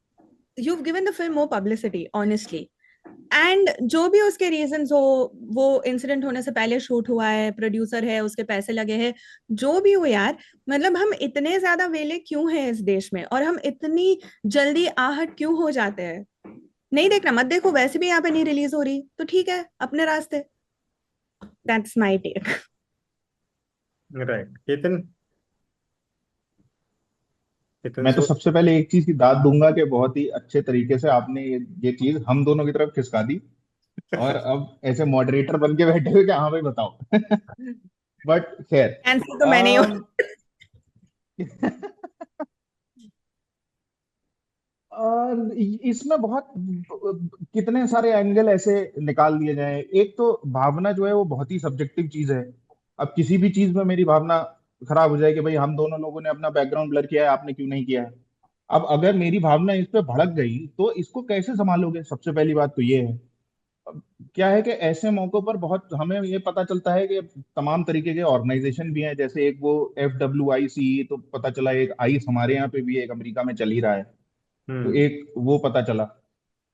you've given the film more publicity honestly. And जो भी उसके रीजंस हो, वो इंसिडेंट होने से पहले शूट हुआ है, प्रोड्यूसर है, उसके पैसे लगे हैं, जो भी हो यार, मतलब हम इतने ज्यादा वेले क्यों हैं इस देश में, और हम इतनी जल्दी आहट क्यों हो जाते हैं? नहीं देखना मत देखो, वैसे भी यहाँ पे नहीं रिलीज हो रही तो ठीक है, अपने रास्ते। That's my take. Right, Ketan. Ketan मैं तो सो सबसे पहले एक चीज की दाद दूंगा कि बहुत ही अच्छे तरीके से आपने ये चीज हम दोनों की तरफ खिसका दी, और अब ऐसे मॉडरेटर बन के बैठे हुए कि हाँ भाई बताओ। बट खैर, आंसर तो मैंने ही अम, और इसमें बहुत कितने सारे एंगल ऐसे निकाल दिए जाए। एक तो भावना जो है वो बहुत ही सब्जेक्टिव चीज है। अब किसी भी चीज में मेरी भावना खराब हो जाए कि भाई हम दोनों लोगों ने अपना बैकग्राउंड ब्लर किया है, आपने क्यों नहीं किया है। अब अगर मेरी भावना इस पे भड़क गई तो इसको कैसे संभालोगे, सबसे पहली बात तो ये है। अब क्या है कि ऐसे मौकों पर बहुत हमें ये पता चलता है कि तमाम तरीके के ऑर्गेनाइजेशन भी हैं, जैसे एक वो FWIC, तो पता चला एक आइस हमारे यहाँ पे भी एक अमेरिका में चल ही रहा है, तो हम्म। एक वो पता चला।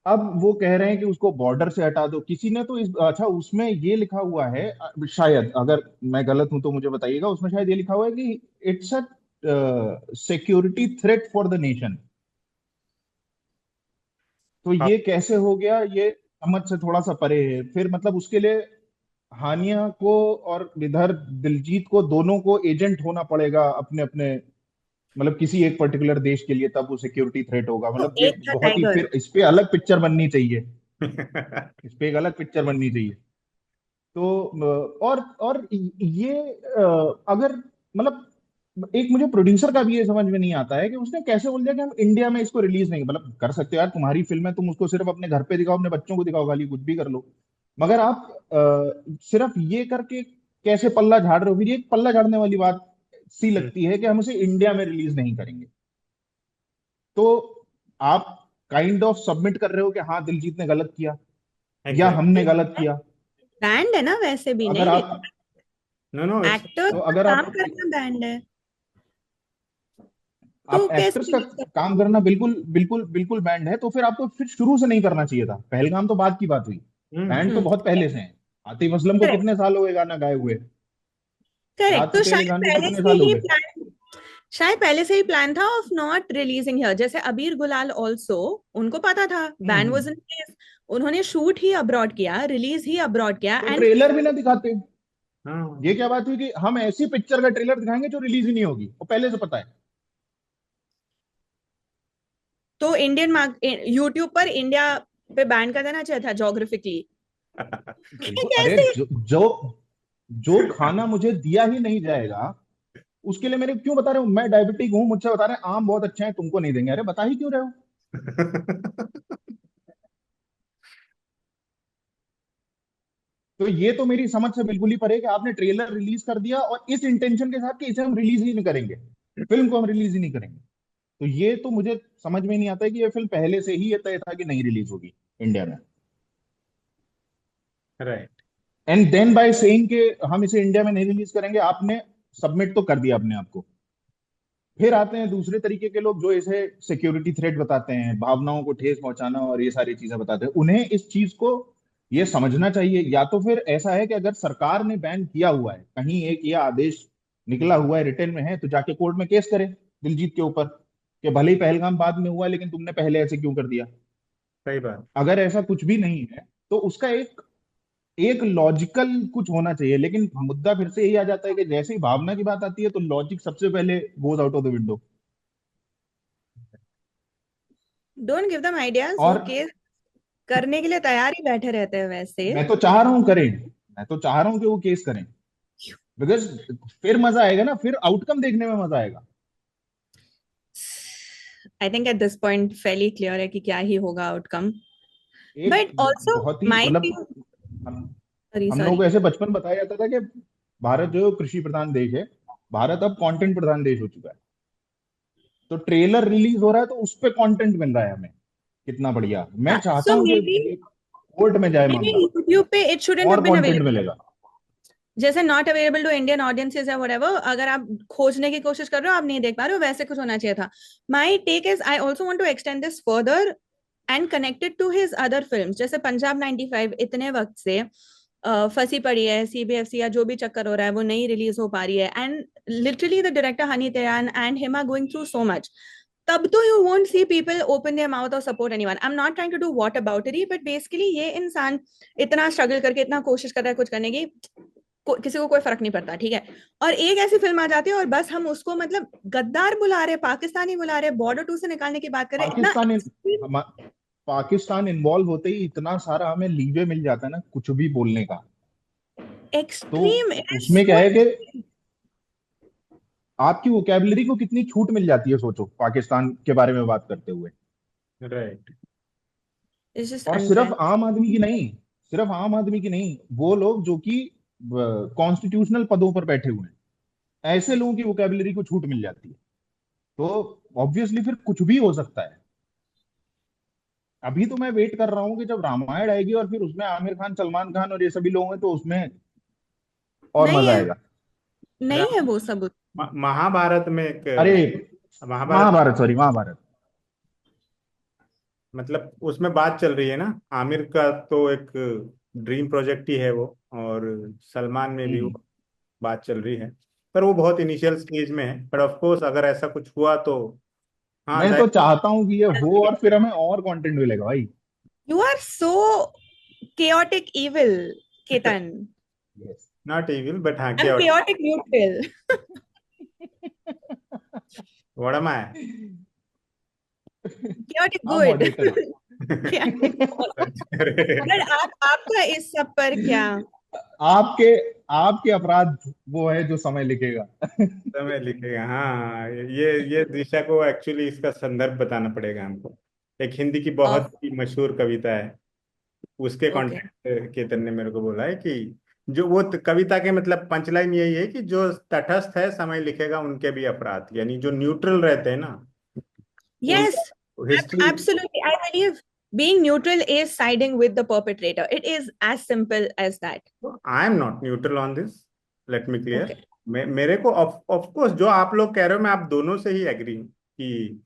अब वो कह रहे हैं कि उसको बॉर्डर से हटा दो, किसी ने तो इस अच्छा उसमें ये लिखा हुआ है, शायद अगर मैं गलत हूं तो मुझे बताइएगा, उसमें शायद ये लिखा हुआ है कि it's a security threat for the nation. तो हाँ, ये कैसे हो गया, ये समझ से थोड़ा सा परे है। फिर मतलब उसके लिए हानिया को और इधर दिलजीत को, दोनों को एजेंट होना पड़ेगा अपने अपने, मतलब किसी एक पर्टिकुलर देश के लिए, तब वो सिक्योरिटी थ्रेट होगा। तो मतलब ये एक था बहुत ही, टाइगर। फिर इस पे अलग पिक्चर बननी चाहिए, इस पे एक अलग पिक्चर बननी चाहिए। तो और ये अगर मतलब एक मुझे प्रोड्यूसर का भी ये समझ में नहीं आता है कि उसने कैसे बोल दिया कि हम इंडिया में इसको रिलीज नहीं, मतलब कर सकते हो यार, तुम्हारी फिल्म है, तुम उसको सिर्फ अपने घर पे दिखाओ, अपने बच्चों को दिखाओ, खाली कुछ भी कर लो। मगर आप सिर्फ ये करके कैसे पल्ला झाड़ रहे हो। फिर ये एक पल्ला झाड़ने वाली बात सी हम्म, लगती है कि हम इसे इंडिया में रिलीज नहीं करेंगे। तो आप काइंड ऑफ सबमिट कर रहे हो कि हाँ दिलजीत ने गलत किया या हमने एग्जैक्टली। गलत किया। बैंड है ना वैसे भी, अगर नहीं? आप नो नो इट्स एक्टर्स तो का अगर काम आप करना बैंड है, तो आप कैसे एक्टर्स का release काम करना बिल्कुल बिल्कुल बिल्कुल बैंड है, तो फिर आपको फिर शुरू से नहीं करना चाहिए था। पहलगाम तो बाद की बात हुई, बैंड तो हम्म, बहुत पहले से है। आतिफ असलम को करेक्ट। कितने साल हो गए गाना गाए हुए, करेक्ट, रात से तो तेरे शायद गान को पहले कितने से साल हो ही गए। प्लान, शायद पहले से ही प्लान था ऑफ नॉट रिलीजिंग हियर। जैसे अबीर गुलाल ऑल्सो, उनको पता था ban hmm. Was in place, उन्होंने शूट ही अब्रॉड किया, रिलीज ही अब्रॉड किया। तो एंड ट्रेलर भी ना दिखाते। हाँ। ये क्या बात हुई कि हम ऐसी पिक्चर का ट्रेलर दिखाएंगे जो रिलीज ही नहीं होगी, वो पहले से पता है। तो इंडियन मार्क यूट्यूब पर इंडिया पे बैन कर देना चाहिए था ज्योग्राफिकली। बिल्कुल, अरे कैसे? जो जो खाना मुझे दिया ही नहीं जाएगा उसके लिए मेरे क्यों बता रहे हो। मैं डायबिटिक हूँ, मुझसे बता रहे हैं आम बहुत अच्छे हैं, तुमको नहीं देंगे, अरे बता ही क्यों रहे हो। तो ये तो मेरी समझ से बिल्कुल ही परे है कि आपने ट्रेलर रिलीज कर दिया और इस इंटेंशन के साथ कि इसे हम रिलीज ही नहीं करेंगे, फिल्म को हम रिलीज ही नहीं करेंगे। तो ये तो मुझे समझ में नहीं आता है कि ये फिल्म पहले से ही ये तय था कि नहीं रिलीज होगी इंडिया में। Right. And then by saying कि हम इसे इंडिया में नहीं रिलीज करेंगे, आपने सबमिट तो कर दिया अपने आप को। फिर आते हैं दूसरे तरीके के लोग जो इसे सिक्योरिटी थ्रेट बताते हैं, भावनाओं को ठेस पहुंचाना और ये सारी चीजें बताते हैं। उन्हें इस चीज को ये समझना चाहिए, या तो फिर ऐसा है कि अगर सरकार ने बैन किया हुआ है, कहीं एक ये आदेश निकला हुआ है, रिटर्न में है, तो जाके कोर्ट में केस करे दिलजीत के ऊपर कि भले ही पहलगाम बाद में हुआ लेकिन तुमने पहले ऐसे क्यों कर दिया। सही बात। अगर ऐसा कुछ भी नहीं है तो उसका एक एक लॉजिकल कुछ होना चाहिए। लेकिन मुद्दा फिर से यही आ जाता है कि जैसे ही भावना की बात आती है तो लॉजिक सबसे पहले goes out of the window. Don't give them ideas, वो और केस करने के लिए तैयार ही बैठे रहते हैं वैसे। मैं तो चाह रहा हूं करें, मैं तो चाह रहा हूं कि वो केस करें, बिकॉज फिर मजा आएगा ना, फिर आउटकम देखने में मजा आएगा। I think at this point fairly clear है कि क्या ही होगा आउटकम। एक बट ऑल्सो बहुत ही माई मतलब, थिंग, हम सॉरी हम लोगों सॉरी, को ऐसे बचपन बताया जाता था कि भारत जो है वो कृषि प्रधान देश है, भारत अब कंटेंट प्रधान देश हो चुका है। तो ट्रेलर रिलीज हो रहा है तो उस पे कंटेंट मिल रहा है हमें, कितना बढ़िया। मैं चाहता सो हूं मे कि बी, ये कोर्ट में जाए मे बी मामला, यूट्यूब पे इट शुडंट हैव और बीन कंटेंट अवेलेबल। मिलेगा। जैसे not available to Indian audiences या व्हाटएवर, अगर आप खोजने की कोशिश कर रहे हो, आप नहीं देख पा रहे हो, वैसे कुछ होना चाहिए था। My take is, I also want to extend this further and connected to his other films. जैसे पंजाब 95 इतने वक्त से फंसी पड़ी है, CBFC या जो भी चक्कर हो रहा है, वो नहीं रिलीज हो पा रही है। And literally the director Honey Trehan and him are going through so much. तब तो you won't see people open their mouth और support anyone. I am not trying to do what about it, but basically ये इंसान इतना struggle करके इतना कोशिश कर रहा है कुछ करने की, किसी को कोई फर्क नहीं पड़ता, ठीक है। और एक ऐसी फिल्म आ जाती है और बस हम उसको मतलब गद्दार बुला रहे, पाकिस्तानी बुला रहे, बॉर्डर टू से निकालने की बात कर रहे हैं, इतना पाकिस्तान extreme, हम पाकिस्तान इन्वॉल्व होते ही इतना सारा हमें लीवे मिल जाता है ना कुछ भी बोलने का। तो एक्सट्रीम, इट इज उसमें क्या सो है कि एक्सट्रीम। आपकी वोकेबलरी को कितनी छूट मिल जाती है, सोचो पाकिस्तान के बारे में बात करते हुए। राइट। इट्स जस्ट और सिर्फ अनफेयर। आम आदमी की नहीं, सिर्फ आम आदमी की नहीं, वो लोग जो कि कॉन्स्टिट्यूशनल पदों पर बैठे हुए हैं, ऐसे लोगों की वोकेबलरी को छूट मिल जाती है। तो ऑब्वियसली फिर कुछ भी हो सकता है। अभी तो मैं वेट कर रहा हूँ कि जब रामायण आएगी और फिर उसमें आमिर खान, सलमान खान और ये सभी लोग हैं, तो उसमें और नहीं मजा है, आएगा। नहीं है वो सब। महाभारत में एक, अरे महाभारत, महाभारत, सॉरी महाभारत। मतलब उसमें बात चल रही है ना, आमिर का तो एक ड्रीम प्रोजेक्ट ही है वो, और सलमान में भी वो हम्म। बात चल रही है। पर वो बहुत इनिशियल स्टेज में है, पर ऑफ कोर्स अगर ऐसा कुछ हुआ तो हाँ मैं तो जाए। चाहता हूँ कि ये हो और फिर हमें और कंटेंट मिलेगा भाई। You are so chaotic evil, Ketan. Yes. Not evil but हाँ I'm क्या, chaotic neutral. वड़ा है। chaotic हाँ good. मॉडरेटर है। chaotic good. अरे बट आप आपका इस सब पर क्या? आपके आपके अपराध वो है जो समय लिखेगा। समय लिखेगा, हाँ। ये दिशा को एक्चुअली इसका संदर्भ बताना पड़ेगा हमको। एक हिंदी की ऑफ, बहुत ही मशहूर कविता है, उसके ओके। कॉन्टेक्स्ट केतन ने मेरे को बोला है कि जो वो कविता के मतलब पंचलाइन यही है कि जो तटस्थ है समय लिखेगा उनके भी अपराध, यानी जो न्यूट्रल रहते हैं ना उनका Yes, history. absolutely. I believe being neutral is siding with the perpetrator. It is as simple as that. I am not neutral on this, let me clear. Okay. मेरे को ऑफ कोर्स जो आप लोग कह रहे हो मैं आप दोनों से ही एग्री हूँ कि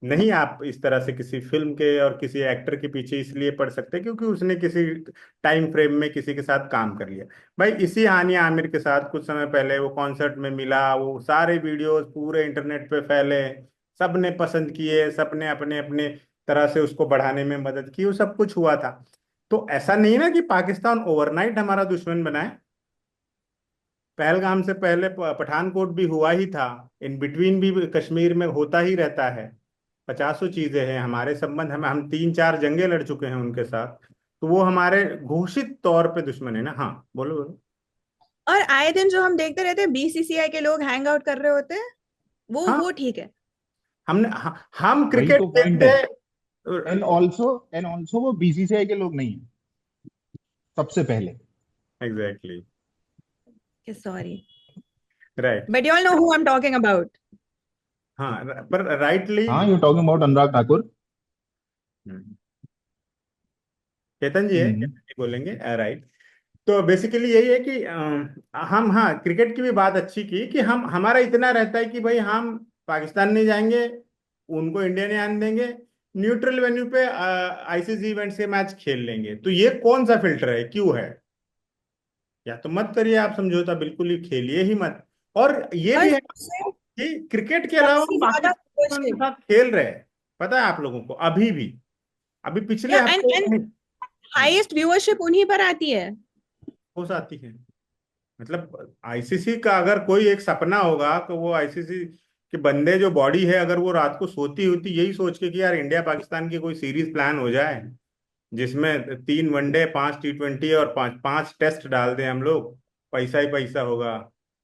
नहीं, आप इस तरह से किसी फिल्म के और किसी एक्टर के पीछे इसलिए पड़ सकते हैं क्योंकि उसने किसी टाइम फ्रेम में किसी के साथ काम कर लिया। भाई इसी हानिया आमिर के साथ कुछ समय पहले वो कॉन्सर्ट में मिला, वो सारे वीडियोस पूरे इंटरनेट पे फैले, सबने पसंद किए, सबने अपने अपने तरह से उसको बढ़ाने में मदद की, वो सब कुछ हुआ था। तो ऐसा नहीं ना कि पाकिस्तान ओवरनाइट हमारा दुश्मन बना है। पहलगाम से पहले पठानकोट भी हुआ ही था, इन बिटवीन भी कश्मीर में होता ही रहता है। पचासों चीजें हैं हमारे संबंध, हम 3-4 जंगें लड़ चुके हैं उनके साथ। तो वो हमारे घोषित तौर पे दुश्मन है ना। हाँ बोलो बोलो। और आए दिन जो हम देखते रहते हैं बीसीसीआई के लोग हैंग आउट कर रहे होते हैं, हाँ वो ठीक है। हम वही क्रिकेट तो पॉइंट देखते है। हैं। एंड ऑल्सो वो बीसीसीआई के लोग नहीं है सबसे पहले। Exactly. Sorry, right. But you all know who I am talking about. हाँ पर राइटली। हाँ, you talking about Anurag Thakur. चेतन जी है, हम्म। चेतन जी बोलेंगे। राइट। तो बेसिकली यही है कि हम, हाँ क्रिकेट की भी बात अच्छी की कि हम, हमारा इतना रहता है कि भाई हम पाकिस्तान नहीं जाएंगे, उनको इंडिया नहीं आने देंगे, न्यूट्रल वेन्यू पे आईसीसी इवेंट से मैच खेल लेंगे। तो ये कौन सा फिल्टर है, क्यों है? या तो मत करिए आप समझौता, बिल्कुल ही खेलिए ही मत। और ये और भी है कि क्रिकेट के अलावा सबसे बाकी ज्यादा चीजों के साथ खेल रहे हैं, पता है आप लोगों को अभी भी, अभी पिछले या एंड हफ्ते एंड में। हाईएस्ट व्यूअरशिप उन्हीं पर आती है। हो जाती है। मतलब आईसीसी का अगर कोई एक सपना होगा तो वो आईसीसी के बंदे जो बॉडी है, अगर वो रात को सोती होती यही सोच के कि यार इंडिया पाकिस्तान की कोई सीरीज प्लान हो जाए जिसमें 3 वनडे, 5 T20 और 5 5 टेस्ट डाल दें हम लोग, पैसा ही पैसा होगा।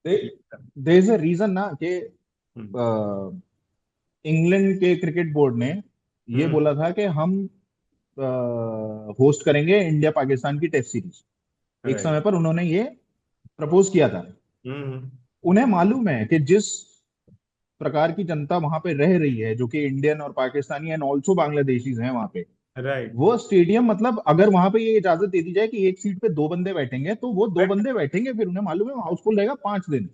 देयर इज अ रीजन ना कि हम्म। इंग्लैंड के क्रिकेट बोर्ड ने ये हम्म। बोला था कि हम होस्ट करेंगे इंडिया पाकिस्तान की टेस्ट सीरीज। एक राइट। समय पर उन्होंने ये प्रपोज किया था। हम्म। उन्हें मालूम है कि जिस प्रकार की जनता वहां पे रह रही है, जो कि इंडियन और पाकिस्तानी एंड ऑल्सो बांग्लादेशीज हैं वहां पे, राइट। वो स्टेडियम, मतलब अगर वहां पे ये इजाजत दे दी जाए कि एक सीट पे 2 बंदे बैठेंगे, तो वो 2 बंदे बैठेंगे, फिर उन्हें मालूम है हाउसफुल रहेगा 5 दिन।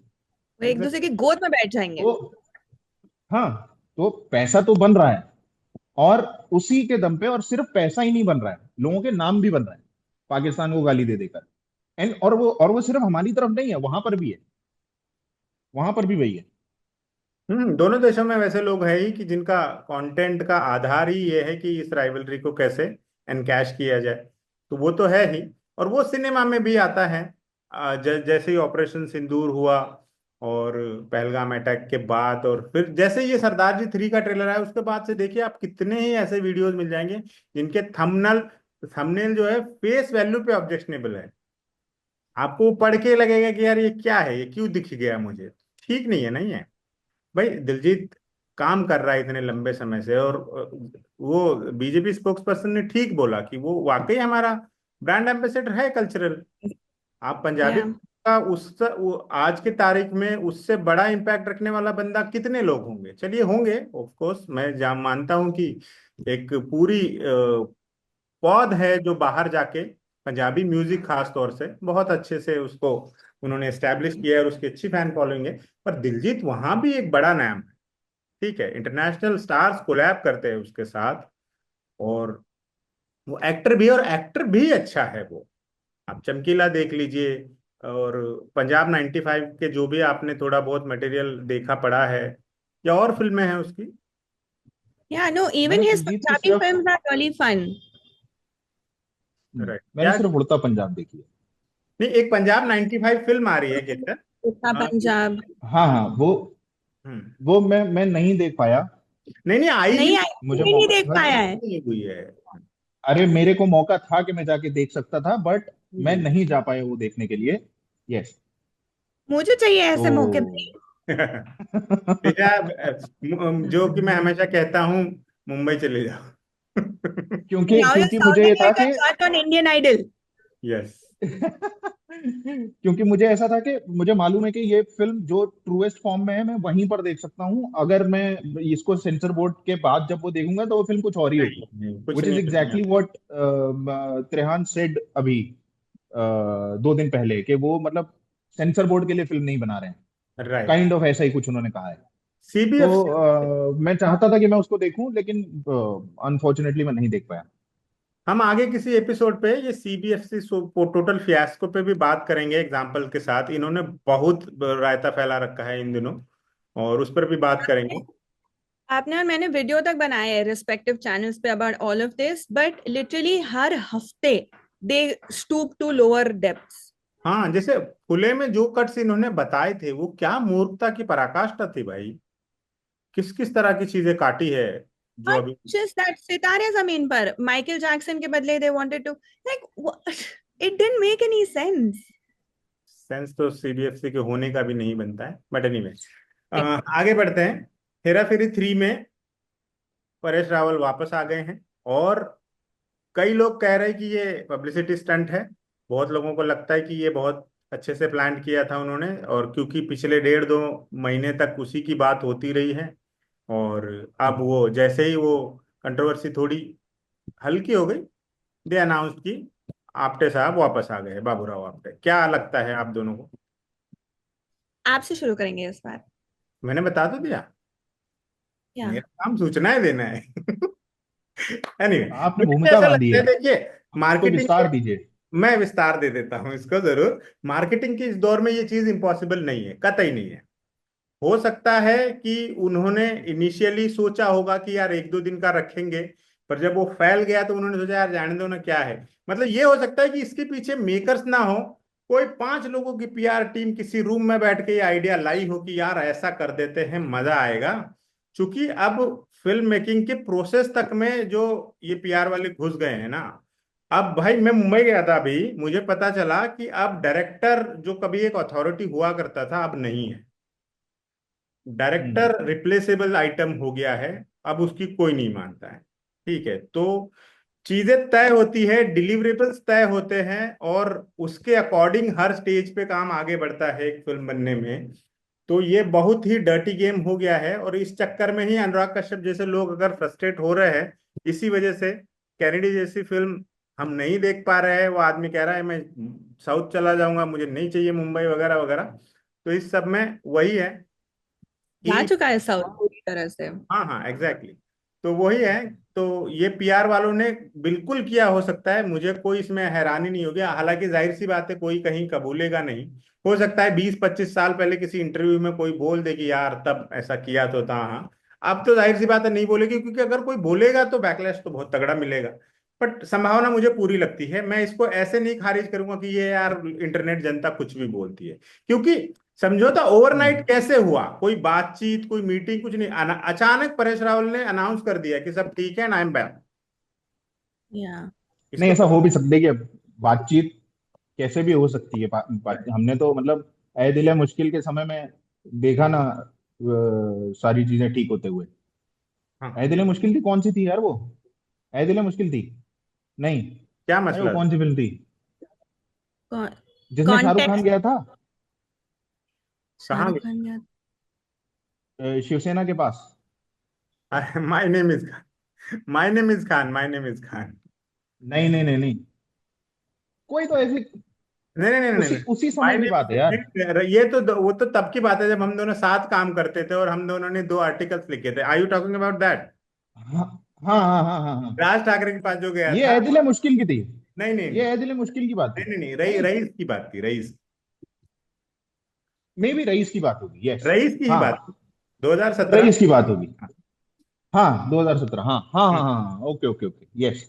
वो एक दूसरे की गोद में बैठ जाएंगे। तो हाँ, तो पैसा तो बन रहा है, और उसी के दम पे, और सिर्फ पैसा ही नहीं बन रहा है, लोगों के नाम भी बन रहा है पाकिस्तान को गाली दे देकर। एंड और वो सिर्फ हमारी तरफ नहीं है, वहां पर भी है, वहां पर भी वही है। दोनों देशों में वैसे लोग हैं ही कि जिनका कंटेंट का आधार ही ये है कि इस राइवलरी को कैसे एनकैश किया जाए। तो वो तो है ही, और वो सिनेमा में भी आता है। जैसे ही ऑपरेशन सिंदूर हुआ और पहलगाम अटैक के बाद, और फिर जैसे ये सरदार जी 3 का ट्रेलर आया, उसके बाद से देखिए आप कितने ही ऐसे वीडियोस मिल जाएंगे जिनके थंबनेल थंबनेल जो है फेस वैल्यू पे ऑब्जेक्शनेबल है। आपको पढ़ के लगेगा कि यार ये क्या है, ये क्यों दिख गया मुझे, ठीक नहीं है, नहीं है। भाई दिलजीत काम कर रहा है इतने लंबे समय से, और वो बीजेपी स्पोक्स पर्सन ने ठीक बोला कि वो वाकई हमारा ब्रांड एम्बेसडर है कल्चरल। आप पंजाबी या का वो आज के तारीख में उससे बड़ा इम्पैक्ट रखने वाला बंदा कितने लोग होंगे, चलिए होंगे, ऑफ कोर्स मैं मानता हूं कि एक पूरी पौध है जो बाहर जाके पंजाबी म्यूजिक खास तौर से बहुत अच्छे से उसको उन्होंने एस्टेब्लिश किया है, और उसकी अच्छी फैन फॉलोइंग है। पर दिलजीत वहां भी एक बड़ा नाम है, ठीक है, इंटरनेशनल स्टार्स कोलैब करते हैं उसके साथ, और वो एक्टर भी, और एक्टर भी अच्छा है वो। आप चमकीला देख लीजिए, और पंजाब 95 के जो भी आपने थोड़ा बहुत मटेरियल देखा पड़ा है, या और फिल्में हैं उसकी। नो, इवन मैंने हिज दिलजीत की पंजाबी सिर्फ films are really fun. Right, मैंने क्या? सिर्फ उड़ता पंजाब देखी है। नहीं, एक पंजाब 95 फिल्म आ रही है केतन। उड़ता हाँ, पंजाब हाँ हाँ, हम्म, वो मैं नहीं देख पाया। नहीं नहीं, आई भी नहीं आई, मुझे कोई नहीं मौका देख पाया है। नहीं हुई है। अरे मेरे को मौका था कि मैं जाके देख सकता था, बट मैं हम्म। नहीं जा पाया वो देखने के लिए। यस। मुझे चाहिए ऐसे मौके तो पे। बेटा, जो कि मैं हमेशा कहता हूँ, मुंबई चले जाओ। क्योंकि नाउ योर क्योंकि मुझे ये साउंडिंग था लाइक अ कि जज ऑन इंडियन आइडल। यस। क्योंकि मुझे ऐसा था कि मुझे मालूम है कि ये फिल्म जो ट्रूएस्ट फॉर्म में है मैं वहीं पर देख सकता हूँ। अगर मैं इसको सेंसर बोर्ड के बाद जब वो देखूंगा तो वो फिल्म कुछ और ही नहीं होगी। नहीं, कुछ विच इज नहीं, कुछ नहीं। एग्जैक्टली व्हाट त्रेहान सेड अभी 2 दिन पहले, कि वो मतलब सेंसर बोर्ड के लिए फिल्म नहीं बना रहे हैं। राइट। काइंड ऑफ ऐसा ही कुछ उन्होंने कहा है। तो सीबीएफसी। मैं चाहता था कि मैं उसको देखूं, लेकिन अनफॉर्चुनेटली मैं नहीं देख पाया। हम आगे किसी एपिसोड पे ये सीबीएफसी टोटल फियास्को पे भी बात करेंगे एग्जाम्पल के साथ, इन्होंने बहुत रायता फैला रखा है इन दिनों, और उस पर भी बात करेंगे। आपने और मैंने वीडियो तक बनाए हैं रिस्पेक्टिव चैनल्स पे about all of this, but literally हर हफ्ते they stoop to lower depths. हाँ, जैसे खुले में जो कट्स इन्होंने बताए थे, वो क्या मूर्खता की पराकाष्ठा थी भाई। किस किस तरह की चीजें काटी है जो नॉट अभी। जस्ट दैट, सितारे जमीन पर माइकल जैक्सन के बदले they wanted to, like it didn't make any sense. Sense तो सीबीएफसी के होने का भी नहीं बनता है, बट एनीवे, आगे बढ़ते हैं। हेरा फेरी 3 में परेश रावल वापस आ गए हैं, और कई लोग कह रहे हैं कि ये पब्लिसिटी स्टंट है। बहुत लोगों को लगता है कि ये बहुत अच्छे से प्लान किया था उन्होंने, और क्योंकि पिछले 1.5-2 महीने तक उसी की बात होती रही है, और अब वो जैसे ही वो कंट्रोवर्सी थोड़ी हल्की हो गई, दे अनाउंस की आप्टे साहब वापस आ गए, बाबूराव आप्टे। क्या लगता है आप दोनों को? आपसे शुरू करेंगे इस बार। मैंने बता तो दिया, या मेरा काम सूचनाएं देना है। एनीवे, आपने मुझे तो भूमिका ऐसा बांधी लगता है, है। देखिए, तो मार्केटिंग विस्तार दीजिए। मैं विस्तार दे देता हूं इसको जरूर। मार्केटिंग के इस दौर में ये चीज इम्पॉसिबल नहीं है, कतई नहीं है। हो सकता है कि उन्होंने इनिशियली सोचा होगा कि यार 1-2 दिन का रखेंगे, पर जब वो फैल गया तो उन्होंने सोचा यार जाने दो ना, क्या है। मतलब ये हो सकता है कि इसके पीछे मेकर्स ना हो, कोई 5 लोगों की पीआर टीम किसी रूम में बैठ के ये आइडिया लाई हो कि यार ऐसा कर देते हैं, मजा आएगा। क्योंकि अब फिल्म मेकिंग के प्रोसेस तक में जो ये पीआर वाले घुस गए हैं ना। अब भाई मैं मुंबई गया था अभी, मुझे पता चला कि अब डायरेक्टर जो कभी एक अथॉरिटी हुआ करता था, अब नहीं है। हम्म डायरेक्टर रिप्लेसेबल आइटम हो गया है, अब उसकी कोई नहीं मानता है। ठीक है, तो चीजें तय होती है, डिलीवरेबल्स तय होते हैं, और उसके अकॉर्डिंग हर स्टेज पे काम आगे बढ़ता है एक फिल्म बनने में। तो ये बहुत ही डर्टी गेम हो गया है, और इस चक्कर में ही अनुराग कश्यप जैसे लोग अगर फ्रस्ट्रेट हो रहे हैं इसी वजह से, कैनेडी जैसी फिल्म हम नहीं देख पा रहे हैं, वो आदमी कह रहा है मैं साउथ चला जाऊंगा, मुझे नहीं चाहिए मुंबई वगैरह वगैरह। तो इस सब में वही है जा कि चुका है साउथ पूरी तरह से। हाँ हाँ एग्जैक्टली, तो वही है। तो ये पीआर वालों ने बिल्कुल किया, हो सकता है, मुझे कोई इसमें हैरानी नहीं होगी, हालांकि जाहिर सी बात है कोई कहीं कबूलेगा नहीं। हो सकता है 20-25 साल पहले किसी इंटरव्यू में कोई बोल दे कि यार तब ऐसा किया तो था, हाँ। अब तो जाहिर सी बात है नहीं बोलेगी, क्योंकि अगर कोई बोलेगा तो बैकलैश तो बहुत तगड़ा मिलेगा। बट संभावना मुझे पूरी लगती है। मैं इसको ऐसे नहीं खारिज करूंगा कि ये यार इंटरनेट जनता कुछ भी बोलती है, क्योंकि समझौता हम्म। ओवरनाइट कैसे हुआ, कोई बातचीत कोई मीटिंग कुछ नहीं, अचानक परेश रावल ने अनाउंस कर दिया कि सब ठीक है एंड आई एम बैक। या नहीं, इसको ऐसा तो हो भी सकता है कि बातचीत कैसे भी हो सकती है। हमने तो मतलब ए दिल है मुश्किल के समय में देखा ना, सारी चीजें ठीक होते हुए। हाँ, ए दिल है मुश्किल थी, कौन सी थी यार वो? ए दिल है मुश्किल थी? नहीं। क्या अरे वो मसला कौन था? सी फिल्म थी जिसमें शाहरुख खान कॉन्टेक्स्ट। गया था कहाँ शाहरुख खान गया। शिवसेना के पास? गया? My name is Khan, my name is Khan, my name is Khan. नहीं नहीं नहीं नहीं, कोई तो ऐसी, नहीं नहीं नहीं उसी नहीं, उसी माय समय की बात है यार। नेम, ये तो वो तो तब की बात है जब हम दोनों साथ काम करते थे और हम दोनों ने 2 आर्टिकल्स लिखे थे। आई यू टॉकिंग अबाउट दैट? हाँ हाँ हाँ हाँ हाँ हाँ। राज ठाकरे के पास जो गया ये था। ए दिल है मुश्किल की थी। नहीं नहीं नहीं ये ए दिल है मुश्किल की बात थी। नहीं नहीं नहीं, नहीं, रईस की बात थी, रईस। मे भी रईस की बात होगी, यस। रईस की ही हाँ, बात थी, 2017। रईस की बात होगी। हाँ 2017, हाँ हाँ हाँ हाँ, ओके ओके ओके, यस।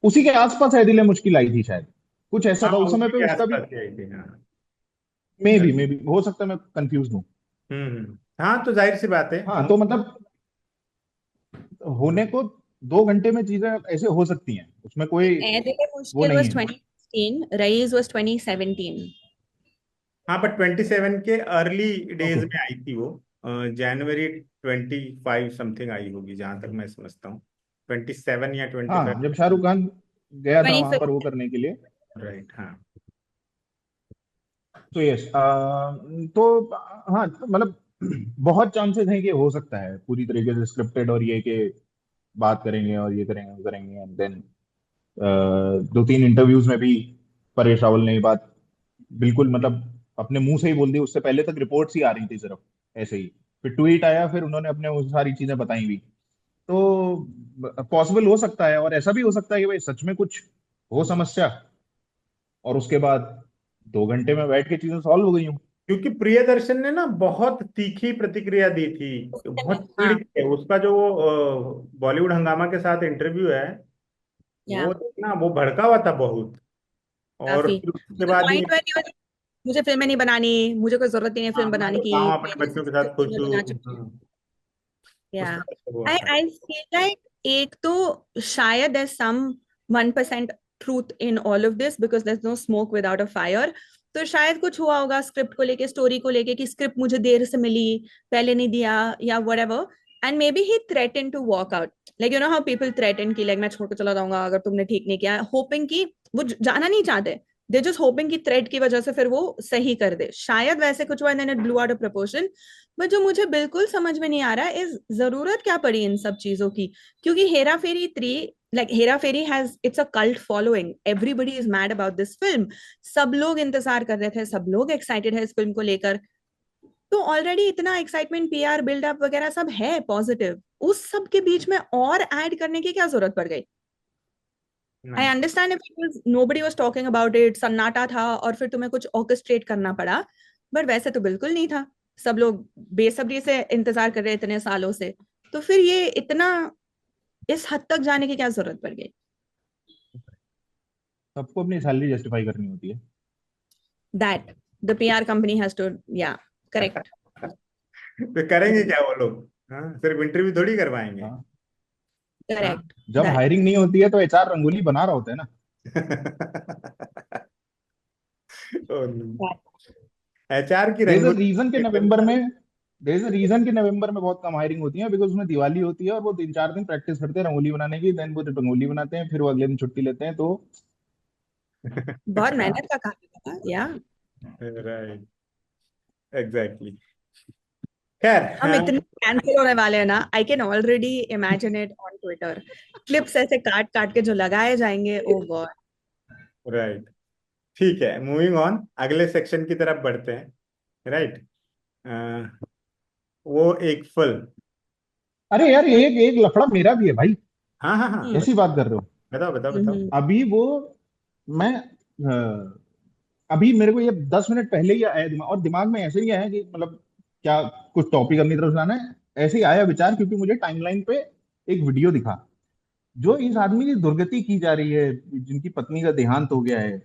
उसी के आसपास है दिल है मुश्किल आई थी शायद, कुछ ऐसा हाँ, था उस समय उसी पे के उसका भी। आसपास ही आई थी, हाँ। मे भी हो सकता है मैं कंफ्यूज हूँ। हाँ, तो जाहिर सी बात है। हाँ तो मतलब होने को 2 घंटे में चीजें ऐसे हो सकती हैं, उसमें कोई ए दिल वो मुश्किल नहीं was है। 2016, रईस was 2017। हाँ, बट 27 के अर्ली ओके। डेज में आई थी वो। जनवरी 25 समथिंग आई होगी, जहां तक मैं समझता हूँ। 27 या 25। हाँ, जब शाहरुख खान गया था वहां पर वो 2015। करने के लिए। राइट, हाँ। तो यस, तो हाँ मतलब बहुत चांसेस हैं कि हो सकता है पूरी तरीके से स्क्रिप्टेड, और ये कि बात करेंगे और ये करेंगे वो करेंगे, एंड देन 2-3 इंटरव्यूज में भी परेश रावल ने ये बात बिल्कुल मतलब अपने मुंह से ही बोल दी। उससे पहले तक रिपोर्ट्स ही आ रही थी सिर्फ ऐसे ही, फिर ट्वीट आया, फिर उन्होंने अपने वो सारी चीजें बताई भी। तो पॉसिबल हो सकता है, और ऐसा भी हो सकता है कि भाई सच में कुछ हो समस्या, और उसके बाद 2 घंटे में बैठ के चीजें सॉल्व हो गई हूँ। क्योंकि प्रियदर्शन ने ना बहुत तीखी प्रतिक्रिया दी थी, बहुत हाँ, पीड़ित है उसका जो बॉलीवुड हंगामा के साथ इंटरव्यू है। या वो ना वो भड़का हुआ था बहुत। और काफी। फिर उसके बाद ही पॉइंट वाली मुझे फिल्में नहीं बनानी, मुझे कोई जरूरत नहीं है हाँ, फिल्म मैं बनाने तो की, गाँव अपने मेरी बच्चों के साथ खुश फिल्में हूँ। बना चुकी हूँ। या उसका ऐसा हुआ आई था। आई फील लाइक एक तो शायद there's some 1% truth in all of this because there's no smoke without a fire। तो शायद कुछ हुआ होगा स्क्रिप्ट को लेके, स्टोरी को लेके, कि स्क्रिप्ट मुझे देर से मिली, पहले नहीं दिया, या whatever। And maybe he threaten to walk out, like you know how people threaten कि लाइक मैं छोड़ के चला जाऊंगा अगर तुमने ठीक नहीं किया, होपिंग कि वो जाना नहीं चाहते, दे जस्ट होपिंग कि थ्रेट की वजह से फिर वो सही कर दे, शायद वैसे कुछ हुआ, then it blew out of proportion. But जो मुझे बिल्कुल समझ में नहीं आ रहा है इस जरूरत क्या पड़ी इन सब चीजों की, क्योंकि हेरा फेरी 3, like Hera Pheri has it's a cult following, everybody is mad about this film, सब लोग इंतजार कर रहे थे, सब लोग एक्साइटेड है इस फिल्म को लेकर। तो ऑलरेडी इतना एक्साइटमेंट, पीआर बिल्डअप वगैरह सब है पॉजिटिव, उस सब के बीच में और ऐड करने की क्या जरूरत पड़ गई? आई नहीं understand if nobody was talking about it, सन्नाटा था और फिर तुम्हें कुछ ऑर्केस्ट्रेट करना पड़ा, बट वैसे तो बिल्कुल नहीं था, सब लोग बेसब्री से इंतजार कर रहे इतने सालों से, तो फिर ये इतना इस हद तक जाने की क्या जरूरत पड़ गई? सबको अपनी सैलरी जस्टिफाई करनी होती है। That the PR company has to, या करेक्ट। तो करेंगे क्या वो लोग? हाँ, सिर्फ इंटरव्यू थोड़ी करवाएंगे। हाँ, करेक्ट जब दैट। हायरिंग नहीं होती है तो एचआर रंगोली बना रहा होता है ना। एचआर की there is a rangoli reason के नवंबर बनता है। में देयर इज अ रीजन के नवंबर में बहुत कम हायरिंग होती है, बिकॉज उसमें दिवाली होती है और वो 3-4 दिन प्रैक्टिस करते हैं रंगोली बनाने की, देन वो रंगोली बनाते हैं, फिर वो अगले दिन छुट्टी लेते हैं। तो बहुत मेहनत का काम है या। Right, exactly. खैर, हम हाँ। इतने कैंसिल होने वाले हैं ना, I can already imagine it on Twitter, clips ऐसे काट काट के जो लगाए जाएंगे, ओ गॉड। राइट, ठीक है, मूविंग ऑन, अगले सेक्शन की तरफ बढ़ते हैं। राइट। वो एक फिल्म। अरे यार, एक एक लफड़ा मेरा भी है भाई। हाँ हाँ हाँ, हम्म कैसी बात कर रहे हो? बताओ बताओ बताओ। हम्म अभी वो मैं अभी मेरे को ये 10 मिनट पहले ही आया दिमाग, और दिमाग में ऐसे ही आया कि मतलब क्या कुछ टॉपिक अपनी तरफ से लाना है, ऐसे ही आया विचार, क्योंकि मुझे टाइमलाइन पे एक वीडियो दिखा जो इस आदमी की दुर्गति की जा रही है, जिनकी पत्नी का देहांत हो गया है,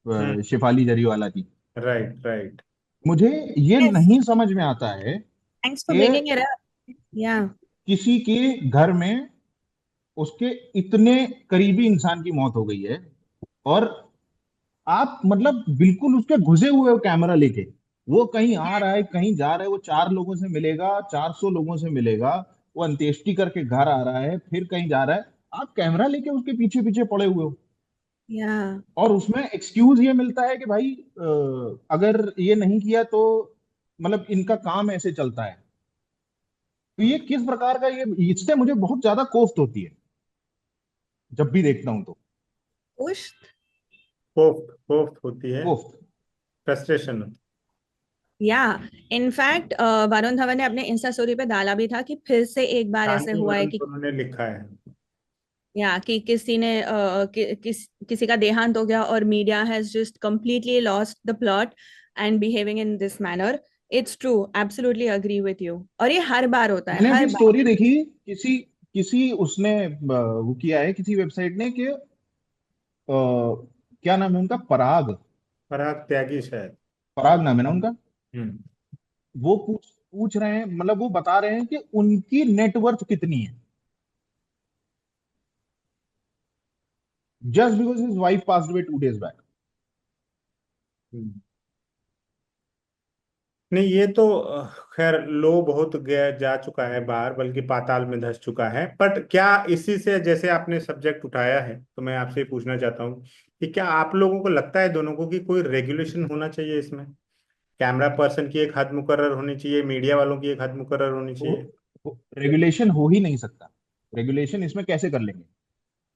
हम्म। शेफाली जरीवाला की, राइट, राइट। मुझे ये यस, नहीं समझ में आता है थैंक्स फॉर कि ब्रिंगिंग इट अप। या किसी के घर में उसके इतने करीबी इंसान की मौत हो गई है, और आप मतलब बिल्कुल उसके घुसे हुए हो कैमरा लेके, वो कहीं आ रहा है कहीं जा रहा है, वो 4 लोगों से मिलेगा, 400 लोगों से मिलेगा, वो अंत्येष्टि करके घर आ रहा है, फिर कहीं जा रहा है, आप कैमरा लेके उसके पीछे पीछे पड़े हुए हो। या और उसमें एक्सक्यूज ये मिलता है कि भाई अगर ये नहीं किया तो मतलब इनका काम ऐसे चलता है। तो ये किस प्रकार का, ये इससे मुझे बहुत ज्यादा कोफ्त होती है जब भी देखता हूं तो। खुश। कोफ्त कोफ्त होती है। कोफ्त। फ्रस्ट्रेशन होती या इनफैक्ट वरुण धवन ने अपने इंस्टा स्टोरी पे डाला भी था कि फिर से एक बार है। ऐसे कहानी हुआ है वरुण कि उन्होंने लिखा है। कि किसी ने किसी का देहांत हो गया और media has just completely lost the plot and behaving in this manner. It's true, absolutely agree with you, और ये हर बार होता है, मैंने हर अभी बार। स्टोरी देखी, किसी किसी उसने वो किया है किसी वेबसाइट ने कि क्या नाम है उनका, पराग, पराग त्यागी शायद। पराग नाम है ना उनका। हम्म। वो पूछ पूछ रहे हैं, मतलब वो बता रहे हैं कि उनकी नेटवर्थ कितनी है, just because his wife passed away 2 days back. Hmm. नहीं, ये तो खैर लो बहुत गया जा चुका है बाहर, बल्कि पाताल में धंस चुका है। बट क्या इसी से, जैसे आपने सब्जेक्ट उठाया है, तो मैं आपसे ये पूछना चाहता हूँ कि क्या आप लोगों को लगता है दोनों को कि कोई रेगुलेशन होना चाहिए इसमें? कैमरा पर्सन की एक हद मुकर्रर होनी चाहिए, मीडिया वालों की एक हद मुकर्रर होनी चाहिए? वो रेगुलेशन हो ही नहीं सकता। रेगुलेशन इसमें कैसे कर लेंगे?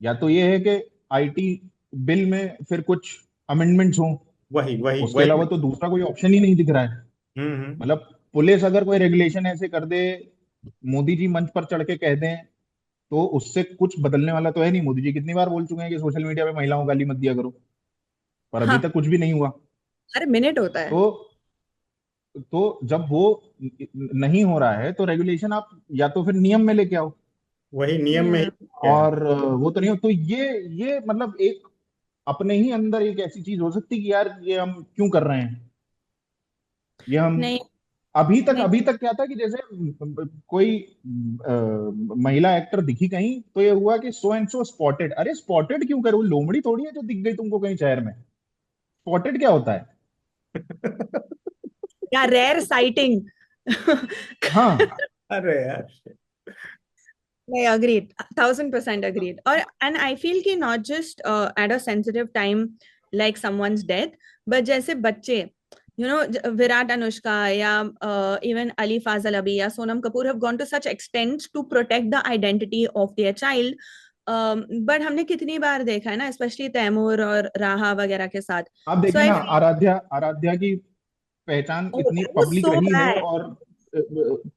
या तो ये है कि आईटी बिल में फिर कुछ अमेंडमेंट्स हों, वही वही उसके वही। अलावा तो दूसरा कोई ऑप्शन ही नहीं दिख रहा है। हम्म। मतलब पुलिस अगर कोई रेगुलेशन ऐसे कर दे, मोदी जी मंच पर चढ़ के कह दें, तो उससे कुछ बदलने वाला तो है नहीं। मोदी जी कितनी बार बोल चुके हैं कि सोशल मीडिया पे महिलाओं को गाली मत दिया करो, पर अभी हाँ, तक कुछ भी नहीं हुआ। हर मिनट होता है। तो जब वो नहीं हो रहा है तो रेगुलेशन आप या तो फिर नियम में लेके आओ, वही नियम में ही या क्या है। और वो तो नहीं हो तो ये मतलब एक अपने ही अंदर एक ऐसी चीज हो सकती है कि यार ये हम क्यों कर रहे हैं, ये हम नहीं, नहीं। अभी तक क्या था कि जैसे कोई महिला एक्टर दिखी कहीं तो ये हुआ कि सो एंड सो स्पॉटेड। अरे स्पॉटेड क्यों करे? वो लोमड़ी थोड़ी है जो दिख गई तुमको कहीं शहर में। स्पॉटेड क्या होता है? या रेयर साइटिंग। हाँ। नहीं, अरे यार। Agreed, 1000% agreed. और एंड आई फील कि not just at a sensitive time like someone's death, but जैसे बच्चे, विराट, अनुष्का, या इवन अली फाजल अभी या Sonam Kapoor have gone to such extent to protect the identity of their child. But हमने कितनी बार देखा है ना, स्पेशली तैमूर और राहा वगैरह के साथ। आप सो देखिए आई ना, आराध्या आराध्या की पहचान Oh, इतनी that was पब्लिक so रही है, bad. और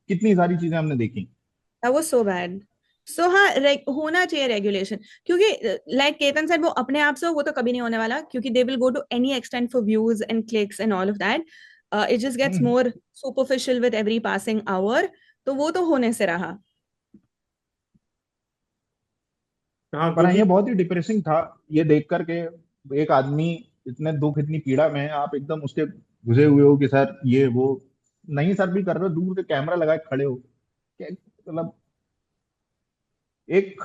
कितनी सारी चीजें हमने देखी। That was so bad. So हाँ, होना चाहिए रेगुलेशन, क्योंकि लाइक केतन said, वो अपने आप से वो तो कभी नहीं होने वाला, क्योंकि they will go to any extent for views and clicks and all of that. It just gets hmm. More superficial with every passing hour. तो वो तो होने से रहा। हाँ, पर हाँ, क्योंकि ये बहुत ही डिप्रेसिंग था ये देख करके। एक आदमी इतने दुख इतनी पीड़ा में है, आप एकदम उसके घुसे हुए हो कि सर ये वो नहीं, सर भी कर रहे हो, दूर से कैमरा लगा के खड़े हो, क्या मतलब एक।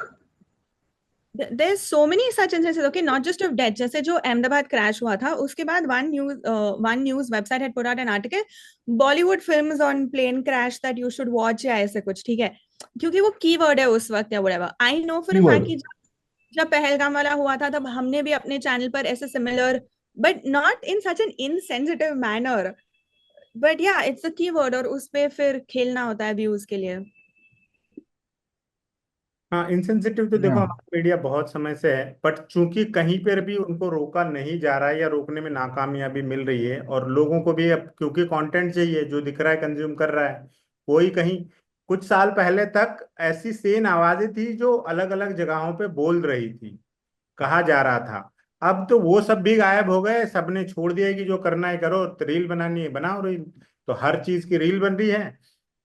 There's so many such instances, okay, not just of death. जैसे जो अहमदाबाद क्रैश हुआ था, उसके बाद one news website had put out an article, Bollywood films on plane crash that you should watch, या ऐसे कुछ, ठीक है, क्योंकि वो कीवर्ड है उस वक्त या whatever. I know for a fact keyword. कि जब पहलगाम वाला हुआ था, तब हमने भी अपने चैनल पर ऐसे similar, but not in such an insensitive manner, but या इट्स अ कीवर्ड, और उस पे फिर खेलना होता है व्यूज के लिए। हाँ, इंसेंसिटिव तो देखो हाँ। हमारा मीडिया बहुत समय से है, बट चूंकि कहीं पर भी उनको रोका नहीं जा रहा है या रोकने में नाकामयाबी मिल रही है, और लोगों को भी अब क्योंकि कंटेंट चाहिए, जो दिख रहा है कंज्यूम कर रहा है कोई कहीं। कुछ साल पहले तक ऐसी सेन आवाजें थी जो अलग अलग जगहों पे बोल रही थी, कहा जा रहा था। अब तो वो सब भी गायब हो गए, सबने छोड़ दिया कि जो करना है करो, तो रील बनानी है बनाओ रील। तो हर चीज की रील बन रही है।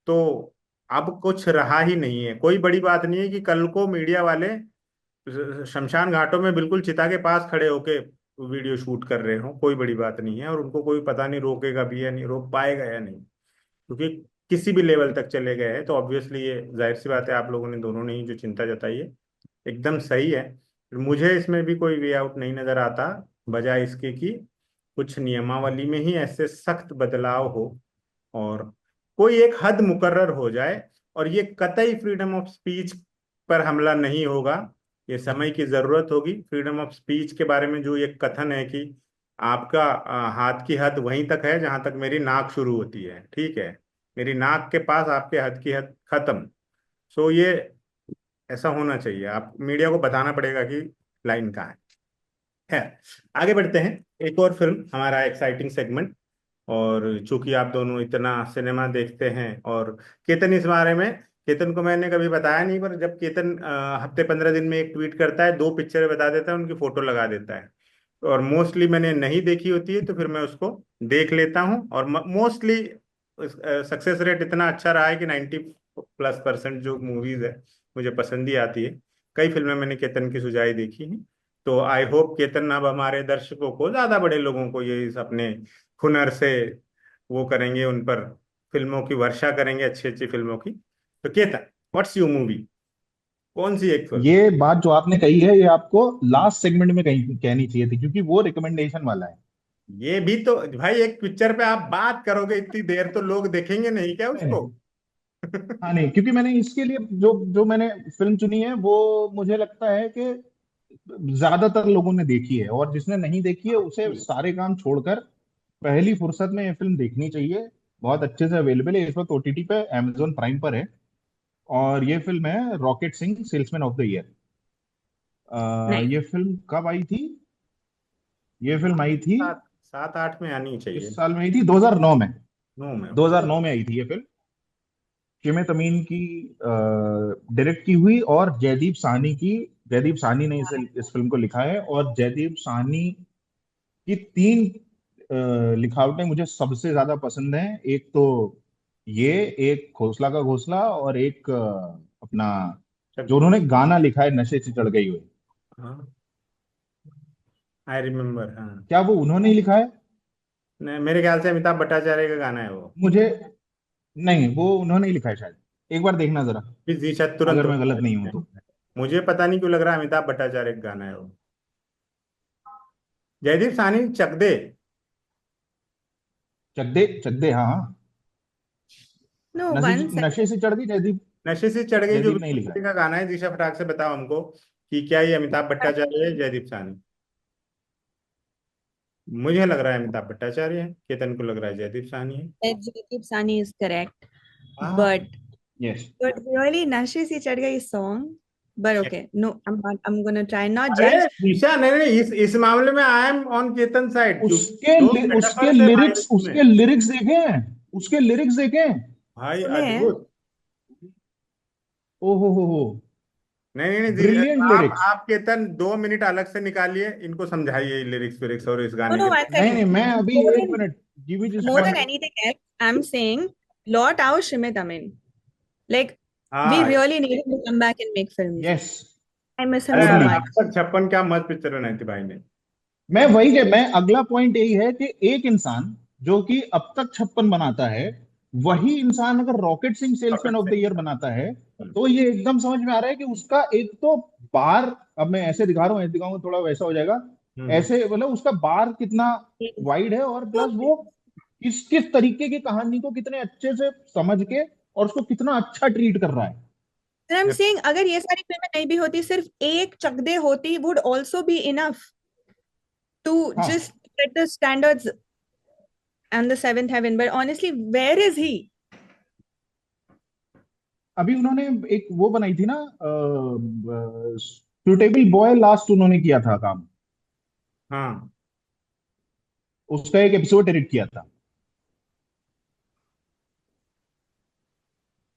तो अब कुछ रहा ही नहीं है, कोई बड़ी बात नहीं है कि कल को मीडिया वाले शमशान घाटों में बिल्कुल चिता के पास खड़े होके वीडियो शूट कर रहे हो, कोई बड़ी बात नहीं है, और उनको कोई पता नहीं रोकेगा भी या नहीं, रोक पाएगा या नहीं, क्योंकि किसी भी लेवल तक चले गए हैं तो ऑब्वियसली ये जाहिर सी बात है, आप लोगों ने दोनों ने ही जो चिंता जताई है एकदम सही है। मुझे इसमें भी कोई वे आउट नहीं नजर आता, बजाय इसके कि कुछ नियमावली में ही ऐसे सख्त बदलाव हो और कोई एक हद मुकर्रर हो जाए, और ये कतई फ्रीडम ऑफ स्पीच पर हमला नहीं होगा। ये समय की जरूरत होगी। फ्रीडम ऑफ स्पीच के बारे में जो ये कथन है कि आपका हाथ की हद वहीं तक है जहां तक मेरी नाक शुरू होती है, ठीक है, मेरी नाक के पास आपके हद की हद खत्म। सो ये ऐसा होना चाहिए, आप मीडिया को बताना पड़ेगा कि लाइन कहाँ है। आगे बढ़ते हैं, एक और फिल्म, हमारा एक्साइटिंग सेगमेंट। और चूंकि आप दोनों इतना सिनेमा देखते हैं, और केतन इस बारे में, केतन को मैंने कभी बताया नहीं, पर जब केतन हफ्ते 15 दिन में एक ट्वीट करता है, 2 पिक्चरें बता देता है, उनकी फोटो लगा देता है, और मोस्टली मैंने नहीं देखी होती है तो फिर मैं उसको देख लेता हूँ, और मोस्टली सक्सेस रेट इतना अच्छा रहा है कि 90+% जो मूवीज है मुझे पसंद ही आती है। कई फिल्में मैंने केतन की सुझाई देखी हैं। तो आई होप केतन अब हमारे दर्शकों को, ज्यादा बड़े लोगों को, ये इस अपने हुनर से वो करेंगे, उन पर फिल्मों की वर्षा करेंगे, अच्छी अच्छी फिल्मों की। तो केतन, व्हाट्स यू मूवी, कौन सी एक फिल्म? ये बात जो आपने कही है ये आपको लास्ट सेगमेंट में कहीं कहनी चाहिए थी, क्योंकि वो रिकमेंडेशन वाला है। ये भी तो भाई, एक पिक्चर पे आप बात करोगे इतनी देर तो लोग देखेंगे नहीं क्या नहीं उसको? नहीं, हाँ नहीं, क्योंकि मैंने इसके लिए जो जो मैंने फिल्म चुनी है वो मुझे लगता है कि ज्यादातर लोगों ने देखी है, और जिसने नहीं देखी है उसे सारे काम छोड़कर पहली फुर्सत में ये फिल्म देखनी चाहिए। बहुत अच्छे से अवेलेबल है इस वक्त ओटीटी पे, Amazon प्राइम पर है। और ये फिल्म है rocket Singh salesman of the year. नहीं। ये फिल्म कब आई थी? ये फिल्म आई थी, 7 7 8 में आनी चाहिए। इस साल में आई थी, 2009 में। 9 में, ओके। 2009 में आई थी ये फिल्म। किमेत अमीन की डायरेक्ट की हुई, और जयदीप साहनी की, जयदीप साहनी ने इस फिल्म को लिखा है। और जयदीप साहनी की तीन लिखावटें मुझे सबसे ज्यादा पसंद हैं। एक तो ये, एक घोंसला का घोंसला, और एक अपना चक जो दे। उन्होंने गाना लिखा है नशे से चढ़ गई हुई। हाँ, आई रिमेम्बर, हाँ। क्या वो उन्होंने ही लिखा है? नहीं, मेरे ख्याल से अमिताभ भट्टाचार्य का गाना है वो। मुझे नहीं, वो उन्होंने ही लिखा है शायद। एक बार देखना जरा, फिर जीशा तुरंत अगर हो मैं गलत नहीं जाएगा। हूं तो। मुझे पता नहीं क्यों लग रहा है अमिताभ भट्टाचार्य का गाना है वो। जयदीप साहनी, चक दे। चक दे, चक दे, हाँ हाँ। नो, नशे वन नशे सेकंड। से चढ़ गई, जयदीप। नशे से चढ़ गई जो जयदीप नहीं विष्णु लिखा दत्त है। का गाना है, दिशा फटाक से बताओ हमको कि क्या ये अमिताभ भट्टाचार्य है, जयदीप साहनी? मुझे लग रहा है अमिताभ भट्टाचार्य है, केतन को लग रहा है जयदीप साहनी है। Jagdeep Sani is correct, हाँ। but yes. really Nashe si chad gayi song. But okay, no, I'm not. I'm gonna try not अरे judge. दिशा, नहीं नहीं, इस मामले में I am on Ketan side, क्योंकि लोग उसके मेटाफर्स है भाई लिरिक्स, उसमें। उसके लिरिक्स देखे हैं? उसके लिरिक्स देखे हैं? भाई सुने हैं? अद्भुत। ओ हो, नहीं नहीं नहीं ब्रिलियंट लिरिक्स। आप केतन 2 मिनट अलग से निकालिए, इनको समझाइए लिरिक्स विरिक्स और इस No, गाने no, के one बारे नहीं में। नहीं, second. मैं अभी More एक than minute, give me just more one. than anything else, I'm saying lot out Shimit Amin. Like we हाँ। really need him to come back and make films. Yes, I miss him अरे so totally. much. अब तक 56 क्या मस्त picture बनाई थी भाई ने। मैं वही है, मैं अगला पॉइंट यही है कि एक इंसान जो कि अब तक 56 बनाता है, वही इंसान अगर rocket Singh salesman rocket of the से। ईयर बनाता है, तो ये एकदम समझ में आ रहा है कि उसका एक तो बार, अब मैं ऐसे दिखा रहा हूँ, ऐसे दिखाऊंगा थोड़ा वैसा हो जाएगा, हम्म। ऐसे मतलब उसका बार कितना वाइड है, और प्लस वो किस किस तरीके की कहानी को कितने अच्छे से समझ के और उसको कितना अच्छा ट्रीट कर रहा है। And I'm saying अगर ये सारी फिल्में नहीं भी होती, सिर्फ एक चकदे होती would also be enough to हाँ, just set the standards and the seventh heaven. But honestly, where is he? अभी उन्होंने एक वो बनाई थी ना, सुटेबल बॉय, लास्ट उन्होंने किया था काम, हाँ, उसका एक एपिसोड डायरेक्ट किया था।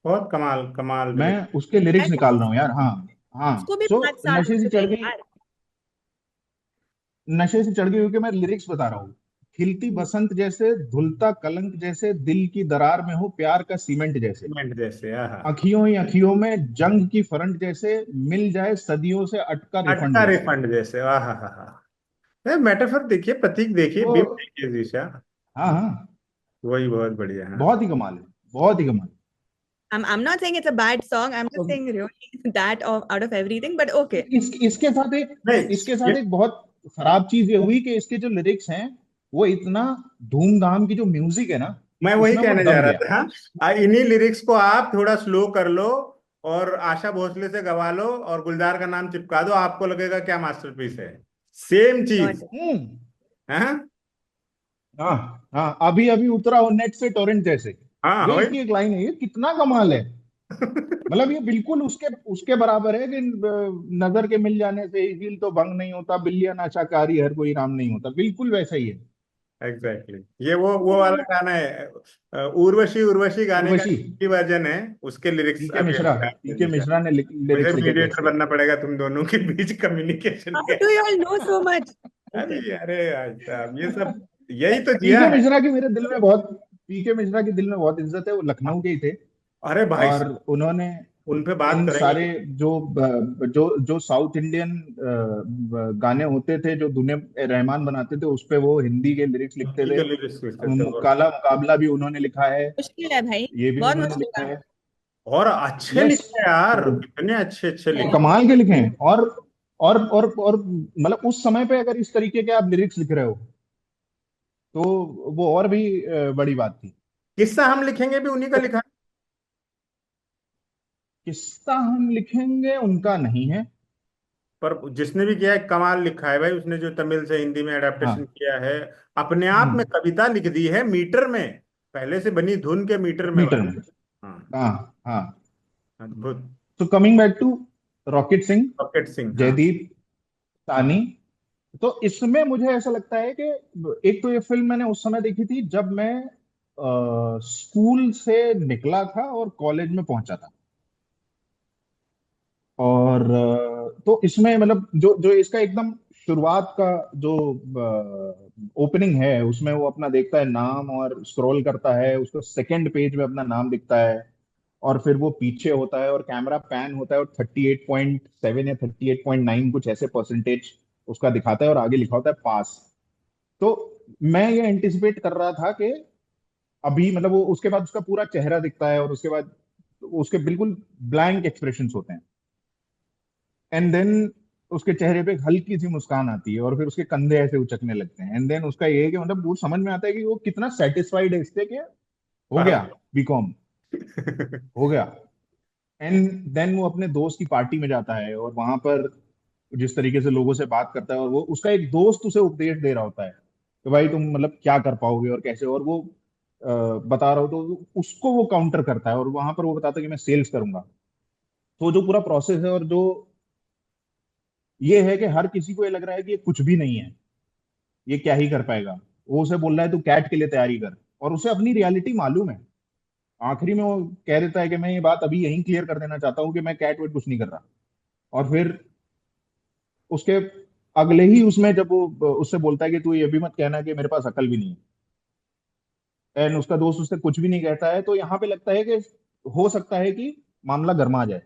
बहुत कमाल कमाल मैं डायरेक्ट। उसके लिरिक्स And निकाल रहा हूँ यार। हाँ हाँ। उसको भी सो 5 साल हो नशे से चुके चढ़ हैं गई, यार। नशे से चढ़ गई, क्योंकि मैं लिरिक्स बता रहा हूँ खिलती बसंत जैसे, धुलता कलंक जैसे, दिल की दरार में हो प्यार का सीमेंट जैसे, सीमेंट जैसे, हाँ। अखियों ही अखियों में जंग की फरंट जैसे, मिल जाए सदियों से अटका रिफंड अटका जैसे। रिफंड जैसे, वाह हाँ हाँ हाँ। मेटाफर देखिए, प्रतीक देखिए, तो बिंब देखिए जीशा। हाँ हाँ, वही बहुत बढ़िया, हाँ। बहुत ही कमाल है, बहुत ही कमाल। I'm not saying it's a bad song. I'm तो just saying really that of out of everything, but okay. इसके साथ एक, नहीं, इसके ये साथ एक बहुत खराब चीज ये हुई कि इसके जो लिरिक्स हैं वो इतना धूमधाम की जो म्यूजिक है ना, मैं वही उसमें वो कहने जा दब रहा गया। था, हाँ। इन्हीं लिरिक्स को आप थोड़ा स्लो कर लो और आशा भोसले से गवा लो और गुलजार का नाम चिपका दो, आपको लगेगा क्या मास्टरपीस है। सेम Got चीज। it. हाँ हाँ हाँ, अभी अभी उतरा हो नेट से टोरेंट जैसे, हाँ, ये वही। इसकी एक लाइन है, ये कितना कमाल है। मतलब ये बिल्कुल उसके उसके बराबर है कि नजर के मिल जाने से ही दिल तो भंग नहीं होता, बिल्लिया नाशाकारी हर कोई राम नहीं होता, बिल्कुल वैसा ही है। एग्जैक्टली ये वो तो वाला मतलब गाना है, उर्वशी उर्वशी गाने का उर्वशी, हिंदी वर्जन है। उसके लिरिक्स पीके अभी मिश्रा, अभी आए थे पीके निशा। मिश्रा ने मुझे लिरिक्स लिखे थे मीडिएटर इसके। बनना पड़ेगा तुम दोनों के बीच कम्युनिकेशन How के। do you all know so much? अरे अरे आज साहब, ये सब यही तो जिया पीके है। मिश्रा की मेरे दिल में बहुत, पीके मिश्रा की दिल में बहुत इज्जत है, वो लखनऊ के ही थे। अरे भाई और साहब, उन्होंने उन पे बात इन करेंगे सारे जो जो जो साउथ इंडियन गाने होते थे जो दुनिया रहमान बनाते थे, उस पे वो हिंदी के लिरिक्स लिखते हिंदी थे। के लिरिक्स लिखते थे और काला मुकाबला भी उन्होंने लिखा है, मुश्किल है भाई, ये भी बहुत उन्होंने मुश्किल लिखा है। है। और अच्छे यस, लिखे हैं यार, तो कितने अच्छे अच्छे लिखे। कमाल के लिखे हैं। और मतलब उस समय पे अगर इस तरीके के आप लिरिक्स लिख रहे हो तो वो और भी बड़ी बात थी। किस्सा हम लिखेंगे भी उन्हीं का तो लिखा है। किस्सा हम लिखेंगे उनका नहीं है। पर जिसने भी किया है कमाल लिखा है भाई, उसने जो तमिल से हिंदी में एडेप्टेशन हाँ, किया है, अपने आप में हम्म, कविता लिख दी है मीटर में, पहले से बनी धुन के मीटर में मीटर भाई। में। हाँ, हाँ हाँ। अद्भुत। तो coming back to Rocket Singh, Rocket Singh, हाँ। जयदीप सानी। तो इसमें मुझे ऐसा लगता है कि एक तो ये फिल्म मैंने उस समय देखी थी जब मैं स्कूल से निकला था और कॉलेज में पहुंचा था। और तो इसमें मतलब जो जो इसका एकदम शुरुआत का जो ओपनिंग है, उसमें वो अपना देखता है नाम और स्क्रॉल करता है, उसको सेकंड पेज में अपना नाम दिखता है। और फिर वो पीछे होता है और कैमरा पैन होता है और 38.7 या 38.9 कुछ ऐसे परसेंटेज उसका दिखाता है और आगे लिखा होता है पास। तो मैं ये एंटिसिपेट कर रहा था कि अभी मतलब वो उसके बाद उसका पूरा चेहरा दिखता है और उसके बाद उसके बिल्कुल ब्लैंक एक्सप्रेशंस होते हैं। एंड देन उसके चेहरे पे एक हल्की सी मुस्कान आती है और फिर उसके कंधे ऐसे उचकने लगते हैं। एंड देन उसका ये है कि मतलब वो समझ में आता है कि वो कितना सेटिस्फाइड है इससे कि हो पढ़ गया, बीकॉम हो गया। एंड देन वो अपने दोस्त की पार्टी में जाता है और वहां पर जिस तरीके से लोगों से बात करता है, और वो उसका एक दोस्त उसे उपदेश दे रहा होता है कि भाई तुम मतलब क्या कर पाओगे और कैसे, और वो बता रहा हो तो उसको वो काउंटर करता है और वहां पर वो बताता है कि मैं सेल्स करूंगा। तो जो पूरा प्रोसेस है और जो ये है कि हर किसी को ये लग रहा है कि ये कुछ भी नहीं है, ये क्या ही कर पाएगा। वो उसे बोल रहा है तू कैट के लिए तैयारी कर, और उसे अपनी रियलिटी मालूम है। आखिरी में वो कह देता है कि मैं ये बात अभी यहीं क्लियर कर देना चाहता हूँ कि मैं कैट वेट कुछ नहीं कर रहा। और फिर उसके अगले ही उसमें जब वो उससे बोलता है कि तू ये भी मत कहना कि मेरे पास अकल भी नहीं है, एंड उसका दोस्त उससे कुछ भी नहीं कहता है, तो यहाँ पे लगता है कि हो सकता है कि मामला गर्मा जाए।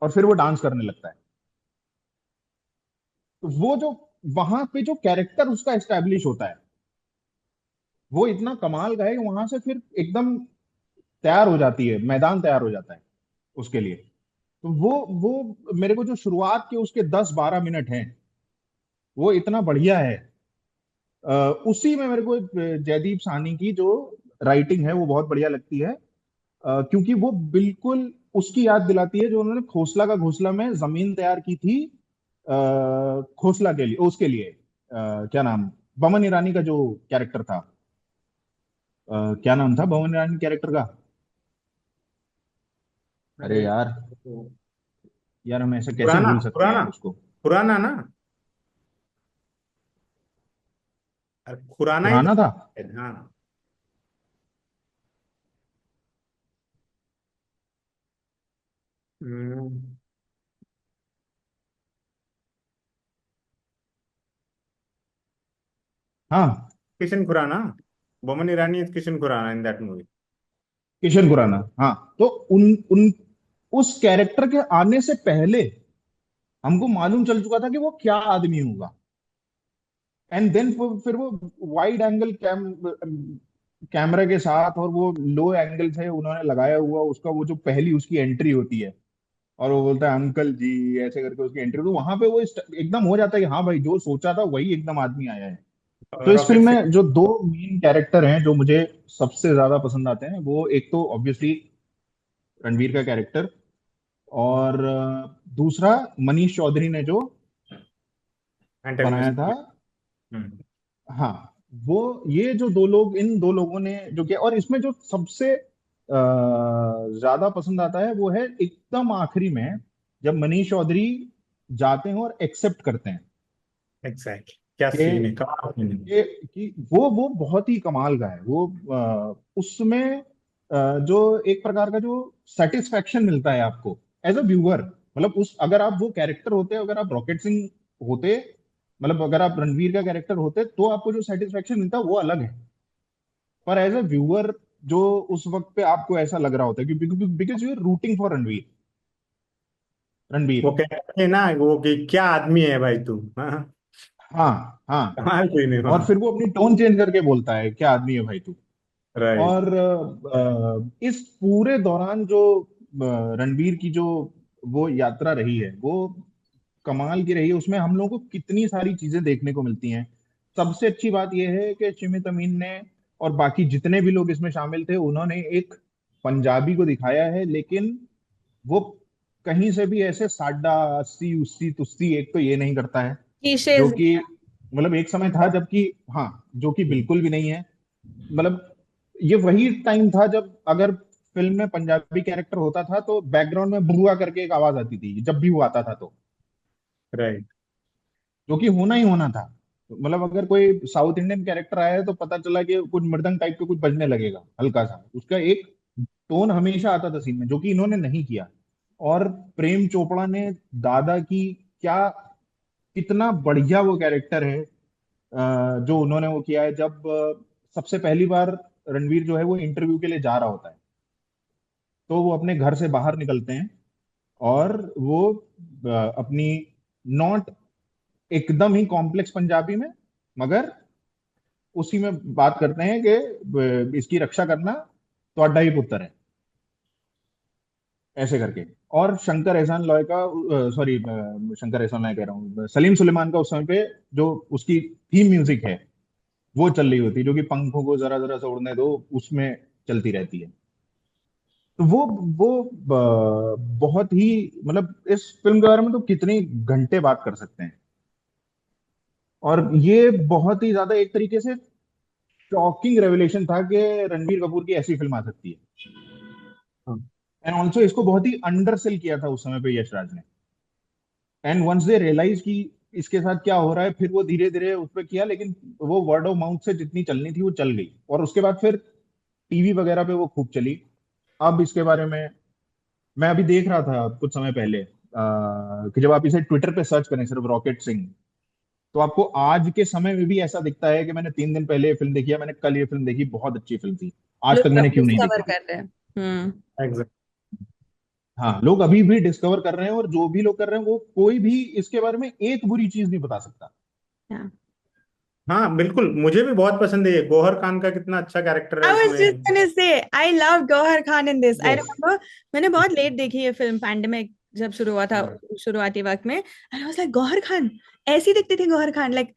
और फिर वो डांस करने लगता है। तो वो जो वहां पे जो कैरेक्टर उसका एस्टेब्लिश होता है वो इतना कमाल का है कि वहां से फिर एकदम तैयार हो जाती है, मैदान तैयार हो जाता है उसके लिए। तो वो मेरे को जो शुरुआत के उसके 10-12 मिनट हैं वो इतना बढ़िया है। उसी में मेरे को जयदीप साहनी की जो राइटिंग है वो बहुत बढ़िया लगती है। क्योंकि वो बिल्कुल उसकी याद दिलाती है जो उन्होंने खोसला का घोंसला में जमीन तैयार की थी। खोसला के लिए, उसके लिए क्या नाम, बमन ईरानी का जो कैरेक्टर था, क्या नाम था बमन ईरानी कैरेक्टर का? अरे अरे यार, यार हम ऐसे कैसे पुराना भूल सकते हैं पुराना यार उसको। पुराना ना, अरे पुराना ही खुराना तो था। है, हाँ। हम्म, हाँ Kishan Khurana, Boman Irani is Kishan Khurana in that movie. Kishan Khurana, हाँ। तो उन उन उस कैरेक्टर के आने से पहले हमको मालूम चल चुका था कि वो क्या आदमी होगा। एंड देन फिर वो वाइड एंगल कैमरा के साथ, और वो लो एंगल से उन्होंने लगाया हुआ उसका, वो जो पहली उसकी एंट्री होती है और वो बोलता है अंकल जी ऐसे करके उसकी एंट्री, तो वहां पे वो एकदम हो जाता है कि हाँ भाई जो सोचा था वही एकदम आदमी आया है। तो इस रॉकेट फिल्म से। में जो दो मेन कैरेक्टर हैं जो मुझे सबसे ज्यादा पसंद आते हैं, वो एक तो ऑब्वियसली रणवीर का कैरेक्टर, और दूसरा मनीष चौधरी ने जो बनाया एंटेगनिस्ट। था। हम्म। हाँ, वो ये जो दो लोग, इन दो लोगों ने जो किया, और इसमें जो सबसे ज्यादा पसंद आता है वो है एकदम आखिरी में, जब मनीष चौधरी जाते हैं और एक्सेप्ट करते हैं एग्जैक्टली, क्या सीन है, कि कमाल सीन है। वो बहुत ही कमाल का है वो। उसमें जो एक प्रकार का जो सेटिस्फेक्शन मिलता है आपको एज अ व्यूअर, मतलब उस अगर आप वो कैरेक्टर होते, अगर आप रॉकेट सिंह होते, मतलब अगर आप रणवीर का कैरेक्टर होते, तो आपको जो सेटिस्फेक्शन मिलता है वो अलग है। पर एज अ व्यूअर जो उस वक्त पे आपको ऐसा लग रहा होता है कि because you are rooting for Ranveer. Ranveer, वो कहते हैं ना वो कि क्या आदमी है भाई तू, हाँ। हाँ, हाँ। कमाल सीन है और वहाँ। फिर वो अपनी टोन चेंज करके बोलता है क्या आदमी है भाई तू। राइट। और इस पूरे दौरान जो रणवीर की जो वो यात्रा रही है, वो कमाल की रही है। उसमें हम लोगों को कितनी सारी चीजें देखने को मिलती हैं। सबसे अच्छी बात यह है कि चिमित अमीन ने और बाकी जितने भी लोग इसमें शामिल थे, उन्होंने एक पंजाबी को दिखाया है, लेकिन वो कहीं से भी ऐसे साडा अस्सी उस्सी तुस्सी एक तो ये नहीं करता है, जो क्लीशेज। कि मतलब एक समय था जबकि, हाँ, जो कि बिल्कुल भी नहीं है। मतलब ये वही टाइम था जब अगर फिल्म में पंजाबी कैरेक्टर होता था तो बैकग्राउंड में बुआ करके एक आवाज आती थी जब भी वो आता था, तो राइट। जो कि होना ही होना था। मतलब अगर कोई साउथ इंडियन कैरेक्टर आया है तो पता चला कि कुछ मृदंग टाइप का कुछ बजने लगेगा हल्का सा, उसका एक टोन हमेशा आता था सीन में, जो कि इन्होंने नहीं किया। और प्रेम चोपड़ा ने दादा की क्या, कितना बढ़िया वो कैरेक्टर है जो उन्होंने वो किया है। जब सबसे पहली बार रणवीर जो है वो इंटरव्यू के लिए जा रहा होता है, तो वो अपने घर से बाहर निकलते हैं और वो अपनी नॉट एकदम ही कॉम्प्लेक्स पंजाबी में, मगर उसी में बात करते हैं कि इसकी रक्षा करना ਤੁਹਾਡਾ ही पुत्र है, ऐसे करके। और शंकर एहसान लॉय का, सॉरी, शंकर एहसान लॉय कह रहा हूँ, सलीम सुलेमान का उस समय पे जो उसकी थीम म्यूजिक है वो चल रही होती है, जो कि पंखों को जरा जरा सा उड़ने दो उसमें चलती रहती है। तो वो बहुत ही, मतलब इस फिल्म के बारे में तो कितने घंटे बात कर सकते हैं। और ये बहुत ही ज्यादा एक तरीके से शॉकिंग रेवलेशन था कि रणबीर कपूर की ऐसी फिल्म आ सकती है। एंड ऑल्सो इसको बहुत ही अंडर सेल किया था उस समय पे यश राज ने। एंड वंस दे रियलाइज कि इसके साथ क्या हो रहा है, फिर वो धीरे धीरे उस पर किया, लेकिन वो वर्ड ऑफ माउथ से जितनी चलनी थी वो चल गई, और उसके बाद फिर टीवी वगैरह पे वो खूब चली। अब इसके बारे में मैं अभी देख रहा था कुछ समय पहले कि जब आप इसे ट्विटर पे सर्च करें सिर्फ रॉकेट सिंह, तो आपको आज के समय में भी ऐसा दिखता है कि मैंने 3 दिन पहले ये फिल्म देखी है, मैंने कल ये फिल्म देखी, बहुत अच्छी फिल्म थी, आज तक लोग मैंने अब क्यों नहीं डिस्कवर देखी थी। कर रहे हैं। हम्म। एग्जैक्ट। हाँ, लोग अभी भी डिस्कवर कर रहे हैं, और जो भी लोग कर रहे हैं वो कोई भी इसके बारे में एक बुरी चीज नहीं बता सकता। हाँ बिल्कुल, मुझे भी बहुत पसंद है ये। गौहर खान का कितना अच्छा कैरेक्टर है I was just उसमें। gonna say I love Gauhar Khan in this. I yes. remember मैंने बहुत लेट देखी ये फिल्म, पैंडेमिक जब शुरू हुआ था, शुरुआती वक्त में, and I was like Gauhar Khan, ऐसी दिखती थी Gauhar Khan, like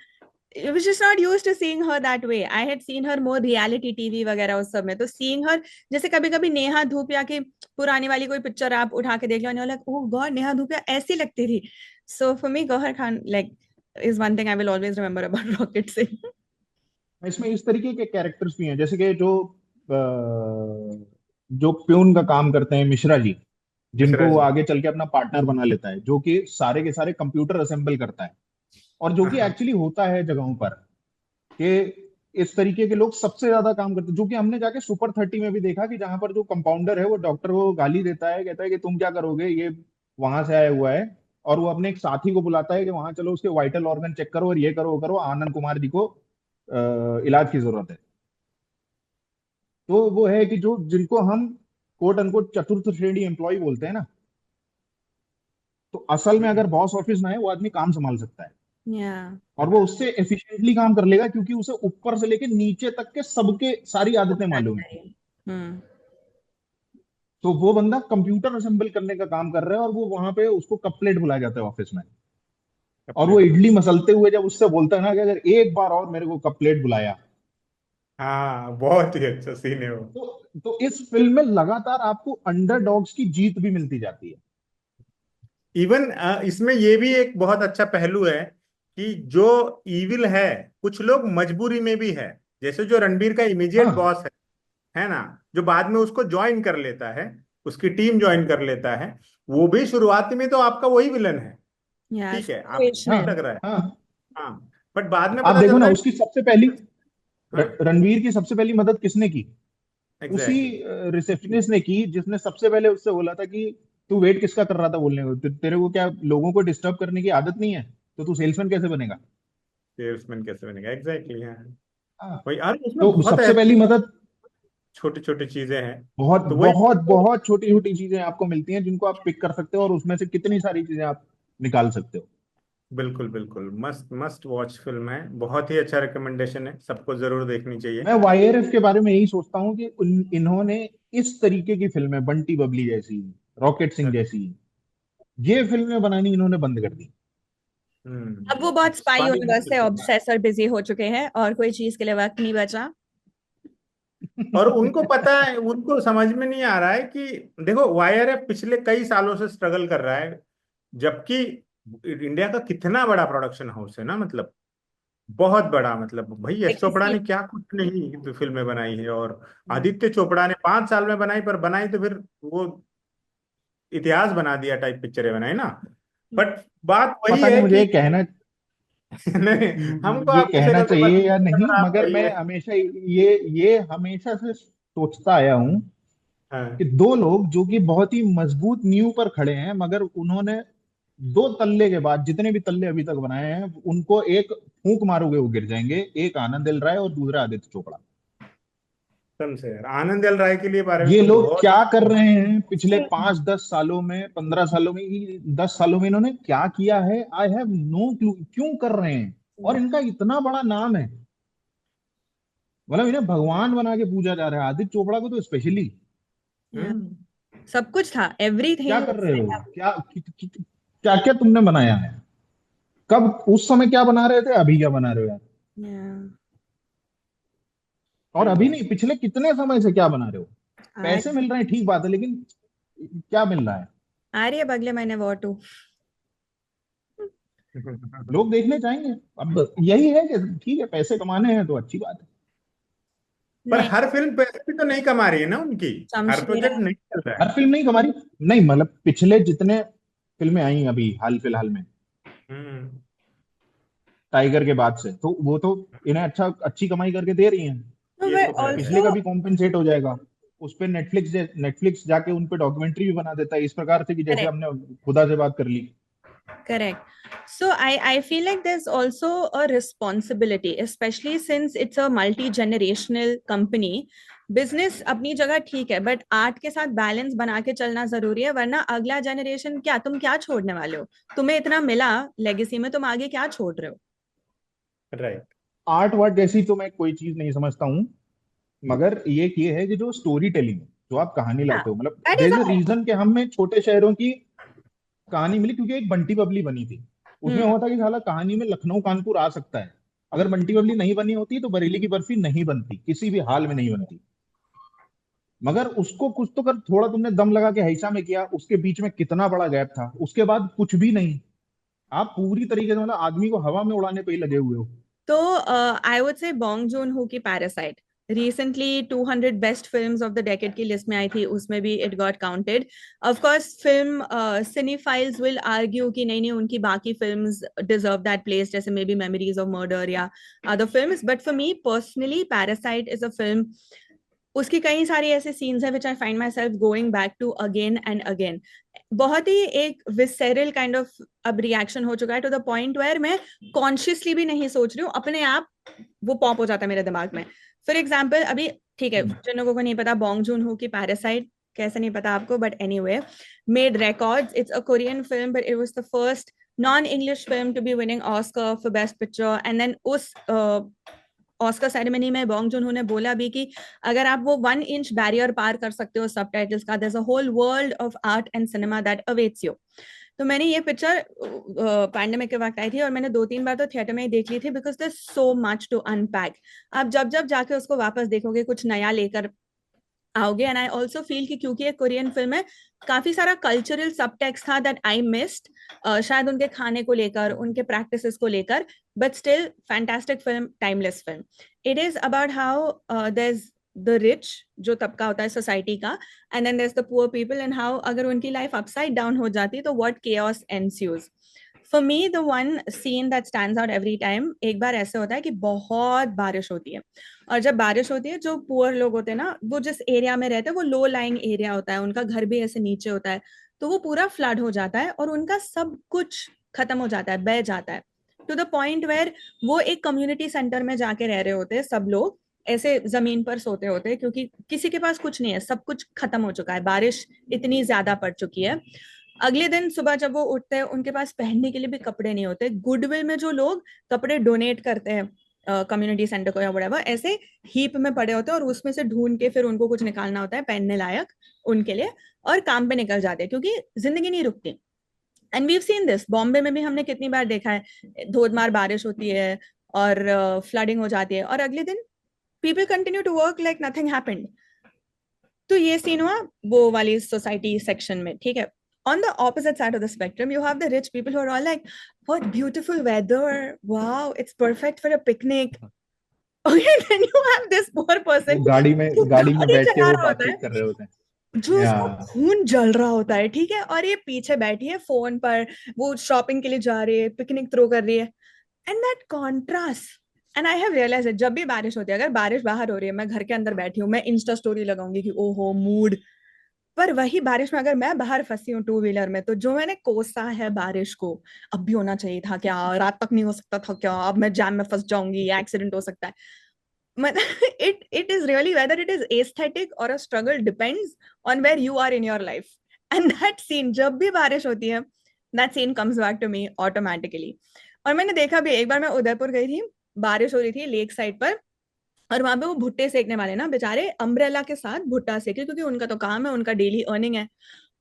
I was just not used to seeing her that way. I had seen her more reality TV वगैरह उस सब में, तो seeing her जैसे कभी कभी नेहा धूपिया की पुरानी वाली कोई पिक्चर आप उठा के देख लो, like oh God Neha Dhupia ऐसी लगती थी। So for me Gauhar Khan like is one thing I will always remember about Rocket Singh. इसमें इस तरीके के कैरेक्टर्स भी हैं, जैसे कि जो प्यून का काम करते हैं मिश्रा जी, जिनको मिश्रा वो जी। आगे चल के अपना पार्टनर बना लेता है, जो कि सारे के सारे कंप्यूटर असेंबल करता है, और जो कि एक्चुअली होता है जगहों पर कि इस तरीके के लोग सबसे ज्यादा काम करते हैं, जो कि हमने जाके सुपर 30 में भी देखा कि जहां पर जो कंपाउंडर है वो डॉक्टर को गाली देता है, कहता है कि तुम क्या करोगे, ये वहां से आया हुआ है, और वो अपने एक साथी को बुलाता है कि वहां चलो उसके वाइटल ऑर्गन चेक करो और ये करो वो करो, आनंद कुमार जी को इलाज की जरूरत है। तो वो है कि जो जिनको हम कोट अनकोट चतुर्थ श्रेणी एम्प्लॉय बोलते हैं ना, तो असल में अगर बॉस ऑफिस ना है, वो आदमी काम संभाल सकता है या और वो उससे एफिशिएंटली काम कर लेगा, क्योंकि उसे ऊपर से लेके नीचे तक के सबके सारी आदतें मालूम है। हम्म। तो वो बंदा कंप्यूटर असेंबल करने का काम कर रहा है, और वो वहां पे उसको कपलेट बुलाया जाता है ऑफिस में। और वो कपलेट इडली बोलते हैं। मसलते हुए जब उससे बोलता है ना कि अगर एक बार और मेरे को कपलेट बुलाया, हाँ, बहुत ही अच्छा सीन है वो। तो इस फिल्म में लगातार आपको अंडरडॉग्स की जीत भी मिलती जाती है। इवन इसमें ये भी एक बहुत अच्छा पहलू है कि जो इविल है, कुछ लोग मजबूरी में भी है। जैसे जो रणबीर का इमीडिएट हाँ बॉस है ना, जो बाद में उसको ज्वाइन कर लेता है, उसकी टीम ज्वाइन कर लेता है, वो भी शुरुआत में तो आपका वही विलन है। या ठीक है, आपको हाँ नहीं लग रहा है। हाँ। हाँ, बट बाद में आप पता देखो चलता ना, है। उसकी सबसे पहली हाँ, रणवीर की सबसे पहली मदद किसने की? उसी एग्जैक्टली। रिसेप्शनिस्ट ने की, जिसने सबसे पहले उससे बोला था कि तू वेट किसका कर रहा था बोलने को, तेरे को क्या लोगों को डिस्टर्ब करने की आदत नहीं है, तो तू सेल्समैन कैसे बनेगा? सेल्समैन कैसे बनेगा, एग्जैक्टली। हाँ, हाँ। वही। और उसमें तो बहुत सबसे पहली मदद, छोटी छोटी चीजें हैं। बहुत तो वही। बहुत बहुत छोटी छोटी चीजें आपको मिलती हैं, जिनको आप पिक कर सकते हो, और उसमें से कितनी सारी चीजें आप निकाल सकते हो। बिल्कुल बिल्कुल, मस्त मस्त वॉच फिल्म है, बहुत ही अच्छा रिकमेंडेशन है, सबको जरूर देखनी चाहिए। मैं वाईआरएफ के बारे में यही सोचता हूँ कि इन्होंने इस तरीके की फिल्में, बंटी बबली जैसी, रॉकेट सिंह जैसी, ये फिल्में बनानी इन्होंने बंद कर दी। अब वो बहुत स्पाई स्पाई। यूनिवर्स से ऑब्सेस और बिजी हो चुके हैं और कोई चीज के लिए वक्त नहीं बचा। और उनको पता है, उनको समझ में नहीं आ रहा है कि देखो, वाईआरएफ पिछले कई सालों से स्ट्रगल कर रहा है, जबकि इंडिया का कितना बड़ा प्रोडक्शन हाउस है ना, मतलब बहुत बड़ा। मतलब भाई, यश चोपड़ा लेगेसी। ने क्या कुछ नहीं तो फिल्में बनाई है, और आदित्य चोपड़ा ने 5 साल में बनाई, पर बनाई तो फिर वो इतिहास बना दिया टाइप पिक्चरें बनाई ना। बट बात वही पता नहीं है मुझे कि नहीं, हमको ये आपकी कहना शक्ल से चाहिए पता या नहीं, नहीं, अगर आप मगर वही मैं है। हमेशा ये हमेशा से सोचता आया हूँ कि हाँ। दो लोग जो कि बहुत ही मजबूत नींव पर खड़े हैं, मगर उन्होंने दो तल्ले के बाद जितने भी तल्ले अभी तक बनाए हैं, उनको एक फूंक मारोगे वो गिर जाएंगे। एक आनंद एल राय और दूसरा आदित्य चोपड़ा। कसम से यार, आनंद एल राय के लिए बारे में ये तो लोग बहुत। क्या कर रहे हैं पिछले 5-10 सालों में, 15 सालों में, 10 सालों में इन्होंने क्या किया है, आई हैव नो क्लू क्यों कर रहे हैं। और इनका इतना बड़ा नाम है, मतलब इन्हें भगवान बना के पूजा जा रहा है, आदित्य चोपड़ा को तो स्पेशली। हम्म। सब कुछ था, क्या एवरीथिंग। कर रहे हो, क्या क्या तुमने बनाया है? कब, उस समय क्या बना रहे थे, अभी क्या बना रहे हो यार? और सही अभी बात। नहीं, पिछले कितने समय से क्या बना रहे हो? पैसे आज मिल रहे हैं, ठीक बात है, लेकिन क्या मिल रहा है? आ रही है अगले महीने वॉर 2। लोग देखने चाहेंगे। अब यही है कि ठीक है, पैसे कमाने हैं तो अच्छी बात है। पर नहीं, हर फिल्म पैसे भी तो नहीं कमा रही है ना उनकी। हर शमशेर प्रोजेक्ट नहीं चल रहा हर है। फिल्म नहीं कमारी, नहीं मतलब पिछले जितने फिल्में आई अभी हाल फिलहाल में, हम्म। टाइगर के बाद से, तो वो तो इन्हें अच्छी कमाई करके दे रही हैं। ये तो है पिछले ऑल्सो। का भी कॉम्पेंसेट हो जाएगा। उस पे नेटफ्लिक्स जाके उन पे डॉक्यूमेंट्री भी बना देता है, इस प्रकार से कि जैसे हमने खुदा से बात कर ली। Correct. So I feel like there's also a responsibility, especially since it's a multi-generational company. Business अपनी जगह ठीक है, बट आर्ट के साथ बैलेंस बना के चलना जरूरी है, वरना अगला जनरेशन क्या, तुम क्या छोड़ने वाले हो? तुम्हें इतना मिला लेगेसी में, तुम आगे क्या छोड़ रहे हो? राइट। आर्ट वार्ट जैसी तो मैं कोई चीज नहीं समझता हूँ, मगर ये है कि जो स्टोरी टेलिंग, जो आप कहानी लाते हो, मतलब that there is is a reason कि हमें छोटे शहरों की कहानी मिली, क्योंकि एक बंटी बबली बनी थी। उसमें अ होता कि साला कहानी में लखनऊ कानपुर आ सकता है। अगर बंटी बबली नहीं बनी होती तो बरेली की बर्फी नहीं बनती, किसी भी हाल में नहीं बनती। मगर उसको कुछ तो कर, थोड़ा तुमने दम लगा के हैसा में किया, उसके बीच में कितना बड़ा गैप था, उसके बाद कुछ भी नहीं। आप पूरी तरीके से मतलब आदमी को हवा में उड़ाने पे ही लगे हुए हो। तो I would say Bong Joon हो की parasite recently 200 best films of the decade की लिस्ट में आई थी, उसमें भी it got counted. Of course film cinephiles will argue कि नहीं नहीं, उनकी बाकी फिल्म्स डिजर्व दैट प्लेस, जैसे may be Memories of Murder या other films, but for me personally Parasite is a film. उसकी कई सारी ऐसे सीन्स हैं which I find myself going back to again and again. बहुत ही एक visceral kind of uh reaction हो चुका है, टू द पॉइंट वेयर मैं कॉन्शियसली भी नहीं सोच रही हूँ, अपने आप वो पॉप हो जाता है मेरे दिमाग में। फॉर एग्जाम्पल अभी, ठीक है, जिन लोगों को नहीं पता, बॉन्ग जून हो की पैरासाइट, कैसे नहीं पता आपको, but anyway, made records. It's a Korean film, but it was the first non-English film to be winning Oscar for Best Picture. And then उस ऑस्कर सेरेमनी में बॉन्ग जून हो ने बोला भी कि अगर आप वो 1 इंच बैरियर पार कर सकते हो सबटाइटल्स का, there's a whole world of art and cinema that awaits you. तो मैंने ये पिक्चर पैंडेमिक के वक्त आई थी और मैंने 2-3 बार तो थिएटर में ही देख ली थी, because there so much to unpack. आप जब जब जाके उसको वापस देखोगे कुछ नया लेकर आओगे। एंड आई ऑल्सो फील कि क्योंकि एक कोरियन फिल्म है, काफी सारा कल्चरल सबटेक्स्ट था दैट आई मिस्ड, शायद उनके खाने को लेकर, उनके प्रैक्टिसेस को लेकर, but still fantastic film, timeless film. It is about how there is the rich, जो तबका होता है सोसाइटी का, and then there is the poor people, and how अगर उनकी लाइफ अपसाइड डाउन हो जाती तो what chaos ensues. For me the one scene that stands out every time, एक बार ऐसे होता है कि बहुत बारिश होती है, और जब बारिश होती है, जो पुअर लोग होते हैं ना, वो जिस एरिया में रहते हैं वो लो लाइंग एरिया होता है, उनका घर भी ऐसे नीचे होता है, तो वो पूरा फ्लड हो जाता है और उनका सब कुछ खत्म हो जाता है, बह जाता है, टू द पॉइंट वेयर वो एक कम्युनिटी सेंटर में जाके रह रहे होते हैं, सब लोग ऐसे जमीन पर सोते होते हैं, क्योंकि किसी के पास कुछ नहीं है, सब कुछ खत्म हो चुका है, बारिश इतनी ज्यादा पड़ चुकी है। अगले दिन सुबह जब वो उठते हैं, उनके पास पहनने के लिए भी कपड़े नहीं होते। गुडविल में जो लोग कपड़े डोनेट करते हैं कम्युनिटी सेंटर को या व्हाटएवर, ऐसे हीप में पड़े होते हैं और उसमें से ढूंढ के फिर उनको कुछ निकालना होता है पहनने लायक उनके लिए, और काम पे निकल जाते हैं, क्योंकि जिंदगी नहीं रुकती। And we've seen this, Bombay में भी हमने कितनी बार देखा है, धोधमार बारिश होती है और फ्लडिंग हो जाती है, और अगले दिन people continue to work like nothing happened. तो ये सीन हुआ वो वाली सोसाइटी सेक्शन में, ठीक है। On the opposite side of the spectrum, you have the rich people who are all like, what beautiful weather, wow, it's perfect for a picnic. Okay, then you have this poor वो person जो गाड़ी में गाड़ी बैठ के चला वो रहा होता बातचीत है, कर रहे होते जो हैं। उसका या खून जल रहा होता है, ठीक है, और ये पीछे बैठी है फोन पर, वो शॉपिंग के लिए जा रही है, पिकनिक थ्रो कर रही है। And that contrast, and I have realise, जब भी बारिश होती है, अगर बारिश बाहर हो रही है, मैं घर के अंदर बैठी हूँ, मैं इंस्टा स्टोरी लगाऊंगी कि ओहो मूड, पर वही बारिश में अगर मैं बाहर फंसी हूँ टू व्हीलर में, तो जो मैंने कोसा है बारिश को, अब भी होना चाहिए था क्या, रात तक नहीं हो सकता था क्या, अब मैं जैम में फंस जाऊंगी, एक्सीडेंट हो सकता है। it is really whether it is aesthetic or a struggle depends on where you are in your life. And that scene, जब भी बारिश होती है, that scene comes back to me automatically. और मैंने देखा भी, एक बार मैं उदयपुर गई थी, बारिश हो रही थी लेक साइड पर, और वहां पे वो भुट्टे सेकने वाले ना बेचारे अम्ब्रेला के साथ भुट्टा सेके, क्योंकि उनका तो काम है, उनका डेली अर्निंग है।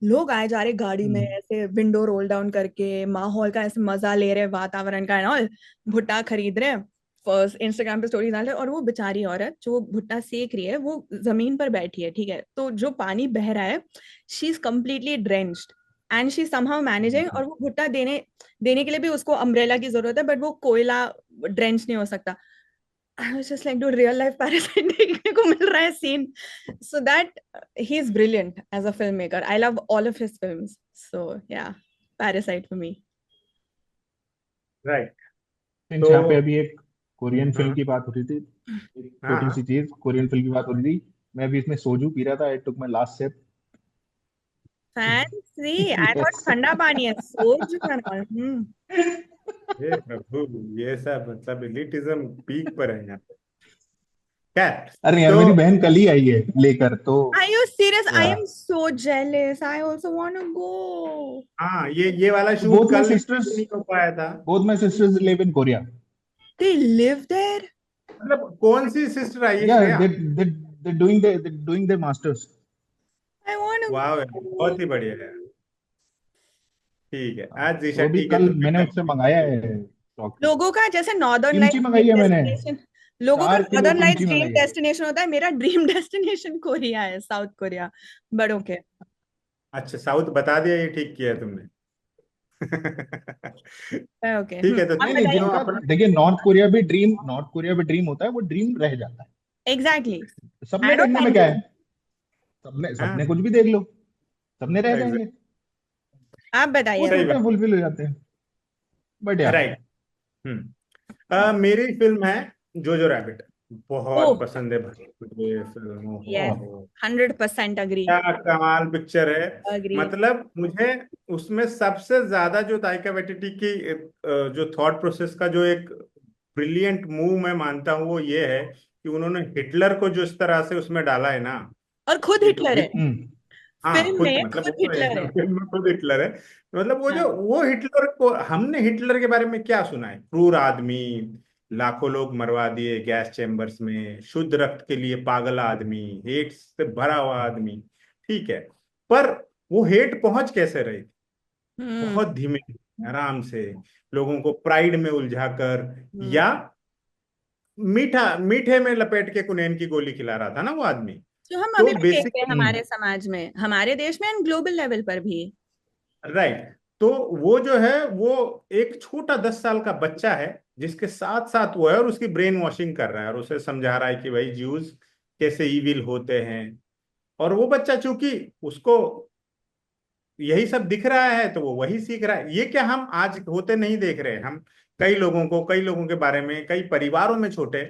लोग आए जा रहे गाड़ी में ऐसे विंडो रोल डाउन करके, माहौल का ऐसे मजा ले रहे, वातावरण का एंड ऑल, भुट्टा खरीद रहे, फर्स्ट इंस्टाग्राम पे स्टोरी डाल रहे, और वो बेचारी औरत जो भुट्टा सेक रही है, वो जमीन पर बैठी है, ठीक है, तो जो पानी बह रहा है, she is completely drenched and she somehow managing, और वो भुट्टा देने देने के लिए भी उसको अम्ब्रेला की जरूरत है, बट वो कोयला ड्रेंच नहीं हो सकता। I was just like, dude, real life Parasite देखने को मिल रहा है scene. So that he is brilliant as a filmmaker. I love all of his films. So yeah, Parasite for me. Right. Friends, यहाँ पे तो अभी एक कोरियन फिल्म हाँ की बात हो रही थी, एक हाँ छोटी सी हाँ। चीज, कोरियन फिल्म की बात हो रही थी। मैं अभी इसमें सोजू पी रहा था, I took my last sip. Fancy. I thought yes. ठंडा पानी है, सोच and all. हे प्रभु, ये सब मतलब एलिटिज्म पीक पर है यहाँ पे। खैर। अरे यार, तो मेरी बहन कल ही आई है लेकर तो। Are you serious? I या am so jealous. I also want to go. हाँ, ये वाला शूट बोथ माय कल सिस्टर्स नहीं हो पाया था। Both my sister's live in Korea. They live there? मतलब कौन सी सिस्टर आई है, या Shreya? They doing there masters. I want to वाह, go. बहुत ही बढ़िया है। ठीक है, आज जीशा वो भी ठीक है कल तो फिर मैंने उससे मंगाया कंटिन्यू। है चॉकलेट। लोगों का जैसे नॉर्दर्न किमची लाइट्स मंगाई ड्रीम है मैंने, डेस्टिनेशन, लोगों का 4 kilo northern lights kimchi dream मंगाई है। डेस्टिनेशन होता है, मेरा ड्रीम डेस्टिनेशन कोरिया है, साउथ कोरिया, बट ओके। अच्छा, साउथ बता दिया, ये ठीक किया है तुमने। ओके, ठीक है, तो आप नहीं नहीं, बताइए। जिनका अपना। देखिए, नॉर्थ कोरिया भी ड्रीम होता है, वो ड्रीम रह जाता है। एग्जैक्टली, सपने आई डोंट देखने में माइंड क्या गोइंग। है, सपने हाँ, सपने कुछ भी देख लो, सपने रह जाएंगे, एग्जैक्ट, आप बताइए वो अब। सही सपने बात। फुलफिल हो जाते हैं। बट या राइट। मेरी फिल्म है जोजो रैबिट। बहुत ओह पसंद है भाई मुझे ये फिल्म। यस, 100% अग्री, क्या कमाल पिक्चर है। अग्री। मतलब मुझे उसमें सबसे ज्यादा जो ताइका वाइटिटी की जो थॉट प्रोसेस का जो एक ब्रिलियंट मूव मैं मानता हूँ वो ये है कि उन्होंने हिटलर को जो इस तरह से उसमें डाला है ना, और खुद इट हिटलर है, हम्म। हाँ फिल्म खुद, में मतलब वो खुद तो हिटलर है। फिल्म में खुद हिटलर है। मतलब वो जो हाँ। वो हिटलर को, हमने हिटलर के बारे में क्या सुना है, क्रूर आदमी, लाखों लोग मरवा दिए गैस चेम्बर्स में, शुद्ध रक्त के लिए पागल आदमी, हेट से भरा हुआ आदमी, ठीक है। पर वो हेट पहुंच कैसे रही थी? हम्म। बहुत धीमे, आराम से, लोगों को प्राइड में उलझा कर, हम्म। या मीठा मीठे में लपेट के कुनैन की गोली खिला रहा था ना वो आदमी। जो हम तो अभी भी देखते हैं हम्म। हमारे समाज में, हमारे देश में, एंड ग्लोबल लेवल पर भी। राइट। तो वो जो है वो एक छोटा 10 साल का बच्चा है जिसके साथ साथ वो है, और उसकी ब्रेन वॉशिंग कर रहा है और उसे समझा रहा है कि भाई ज्यूज कैसे इविल होते हैं। और वो बच्चा चूंकि उसको यही सब दिख रहा है तो वो वही सीख रहा है। ये क्या हम आज होते नहीं देख रहे हैं? हम कई लोगों के बारे में, कई परिवारों में छोटे,